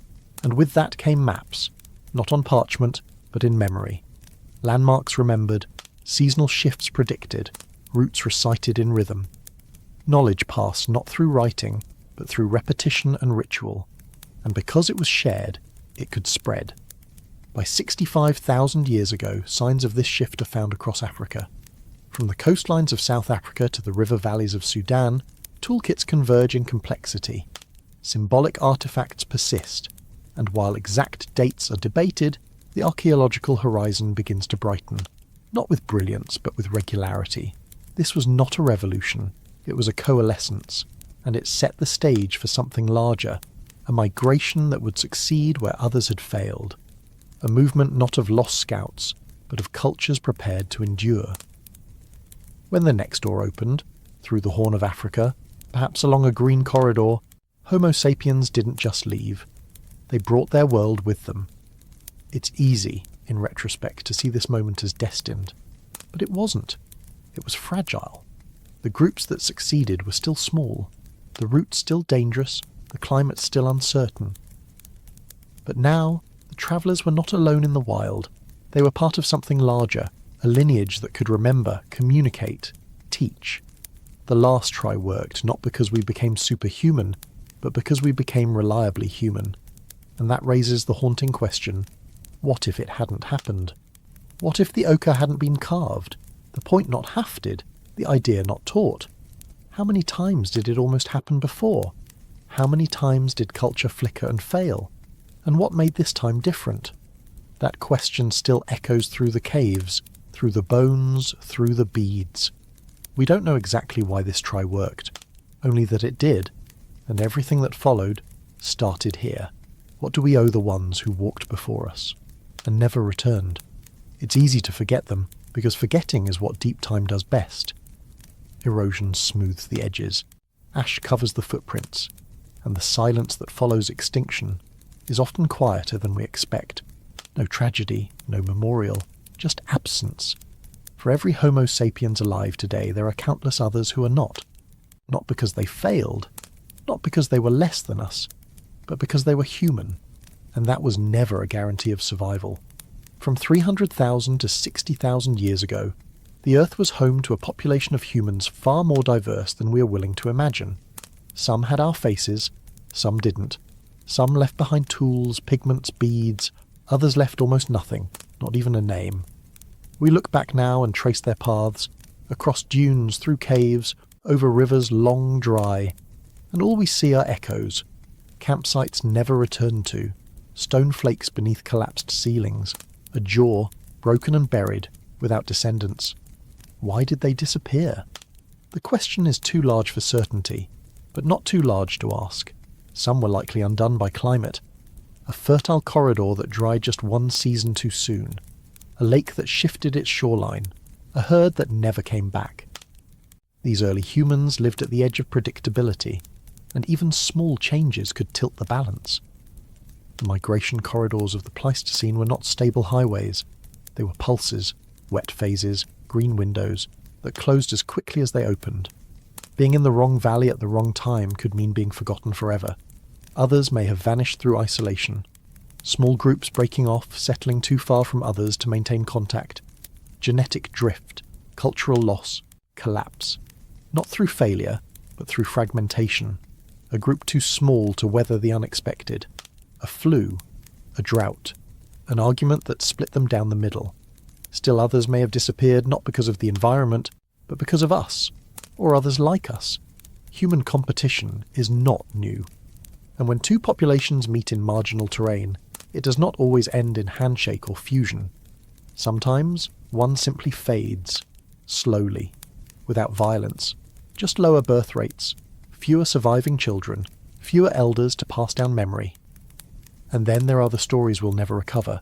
and with that came maps, not on parchment, but in memory. Landmarks remembered, seasonal shifts predicted, routes recited in rhythm. Knowledge passed not through writing, but through repetition and ritual, and because it was shared, it could spread. By 65,000 years ago, signs of this shift are found across Africa. From the coastlines of South Africa to the river valleys of Sudan, toolkits converge in complexity. Symbolic artifacts persist, and while exact dates are debated, the archaeological horizon begins to brighten. Not with brilliance, but with regularity. This was not a revolution, it was a coalescence, and it set the stage for something larger, a migration that would succeed where others had failed. A movement not of lost scouts, but of cultures prepared to endure. When the next door opened, through the Horn of Africa, perhaps along a green corridor, Homo sapiens didn't just leave. They brought their world with them. It's easy, in retrospect, to see this moment as destined. But it wasn't. It was fragile. The groups that succeeded were still small, the route still dangerous, the climate still uncertain. But now, the travellers were not alone in the wild. They were part of something larger, a lineage that could remember, communicate, teach. The last try worked not because we became superhuman, but because we became reliably human. And that raises the haunting question, what if it hadn't happened? What if the ochre hadn't been carved, the point not hafted, the idea not taught? How many times did it almost happen before? How many times did culture flicker and fail? And what made this time different? That question still echoes through the caves, through the bones, through the beads. We don't know exactly why this try worked, only that it did, and everything that followed started here. What do we owe the ones who walked before us and never returned? It's easy to forget them, because forgetting is what deep time does best. Erosion smooths the edges, ash covers the footprints, and the silence that follows extinction is often quieter than we expect. No tragedy, no memorial, just absence. For every Homo sapiens alive today, there are countless others who are not. Not because they failed, not because they were less than us, but because they were human, and that was never a guarantee of survival. From 300,000 to 60,000 years ago, the Earth was home to a population of humans far more diverse than we are willing to imagine. Some had our faces, some didn't. Some left behind tools, pigments, beads, others left almost nothing, not even a name. We look back now and trace their paths, across dunes, through caves, over rivers long dry, and all we see are echoes, campsites never returned to, stone flakes beneath collapsed ceilings, a jaw, broken and buried, without descendants. Why did they disappear? The question is too large for certainty, but not too large to ask. Some were likely undone by climate. A fertile corridor that dried just one season too soon. A lake that shifted its shoreline. A herd that never came back. These early humans lived at the edge of predictability, and even small changes could tilt the balance. The migration corridors of the Pleistocene were not stable highways. They were pulses, wet phases, green windows, that closed as quickly as they opened. Being in the wrong valley at the wrong time could mean being forgotten forever. Others may have vanished through isolation. Small groups breaking off, settling too far from others to maintain contact. Genetic drift, cultural loss, collapse. Not through failure, but through fragmentation. A group too small to weather the unexpected. A flu, a drought, an argument that split them down the middle. Still others may have disappeared not because of the environment, but because of us, or others like us. Human competition is not new. And when two populations meet in marginal terrain, it does not always end in handshake or fusion. Sometimes one simply fades, slowly, without violence, just lower birth rates, fewer surviving children, fewer elders to pass down memory. And then there are the stories we'll never recover,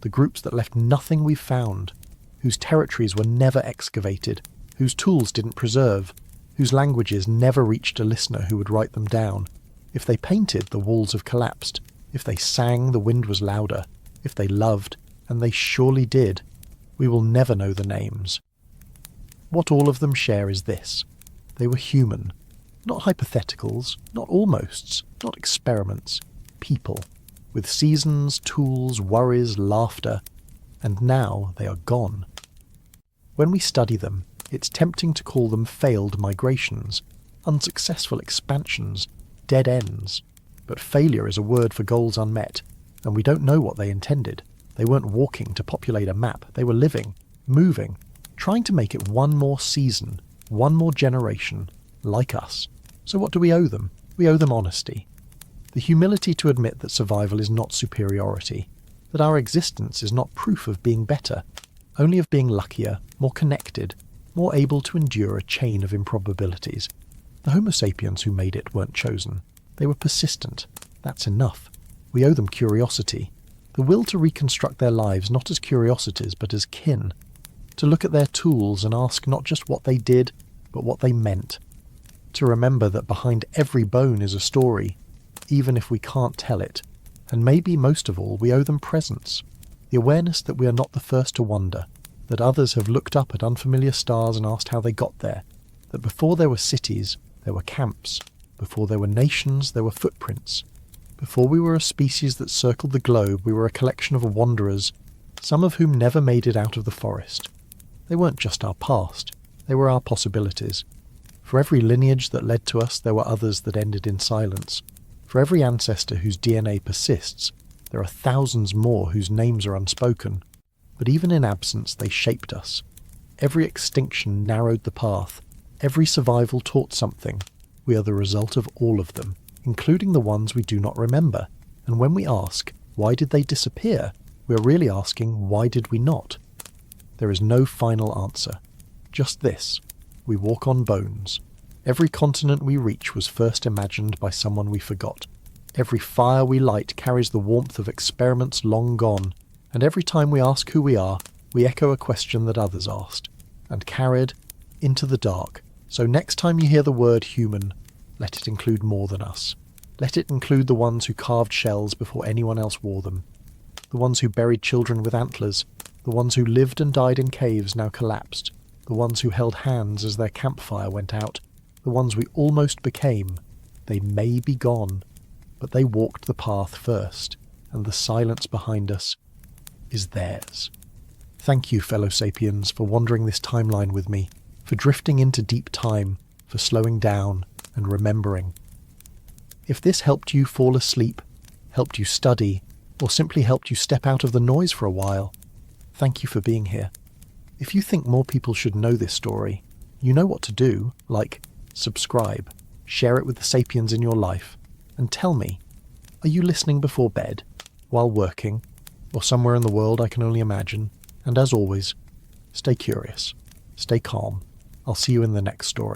the groups that left nothing we've found, whose territories were never excavated, whose tools didn't preserve, whose languages never reached a listener who would write them down. If they painted, the walls have collapsed. If they sang, the wind was louder. If they loved, and they surely did, we will never know the names. What all of them share is this. They were human. Not hypotheticals, not almosts, not experiments. People. With seasons, tools, worries, laughter. And now they are gone. When we study them, it's tempting to call them failed migrations, unsuccessful expansions, dead ends. But failure is a word for goals unmet, and we don't know what they intended. They weren't walking to populate a map. They were living, moving, trying to make it one more season, one more generation, like us. So what do we owe them? We owe them honesty. The humility to admit that survival is not superiority, that our existence is not proof of being better, only of being luckier, more connected, more able to endure a chain of improbabilities. The Homo Sapiens who made it weren't chosen. They were persistent. That's enough. We owe them curiosity, the will to reconstruct their lives not as curiosities but as kin, to look at their tools and ask not just what they did, but what they meant, to remember that behind every bone is a story, even if we can't tell it. And maybe most of all, we owe them presence, the awareness that we are not the first to wonder, that others have looked up at unfamiliar stars and asked how they got there, that before there were cities, there were camps, before there were nations, there were footprints. Before we were a species that circled the globe, we were a collection of wanderers, some of whom never made it out of the forest. They weren't just our past, they were our possibilities. For every lineage that led to us, there were others that ended in silence. For every ancestor whose DNA persists, there are thousands more whose names are unspoken. But even in absence, they shaped us. Every extinction narrowed the path. Every survival taught something. We are the result of all of them, including the ones we do not remember. And when we ask, why did they disappear? We are really asking, why did we not? There is no final answer. Just this. We walk on bones. Every continent we reach was first imagined by someone we forgot. Every fire we light carries the warmth of experiments long gone. And every time we ask who we are, we echo a question that others asked, and carried into the dark. So next time you hear the word human, let it include more than us. Let it include the ones who carved shells before anyone else wore them, the ones who buried children with antlers, the ones who lived and died in caves now collapsed, the ones who held hands as their campfire went out, the ones we almost became. They may be gone, but they walked the path first, and the silence behind us is theirs. Thank you, fellow sapiens, for wandering this timeline with me, for drifting into deep time, for slowing down and remembering. If this helped you fall asleep, helped you study, or simply helped you step out of the noise for a while, thank you for being here. If you think more people should know this story, you know what to do, like subscribe, share it with the sapiens in your life, and tell me, are you listening before bed, while working, or somewhere in the world I can only imagine? And as always, stay curious, stay calm. I'll see you in the next story.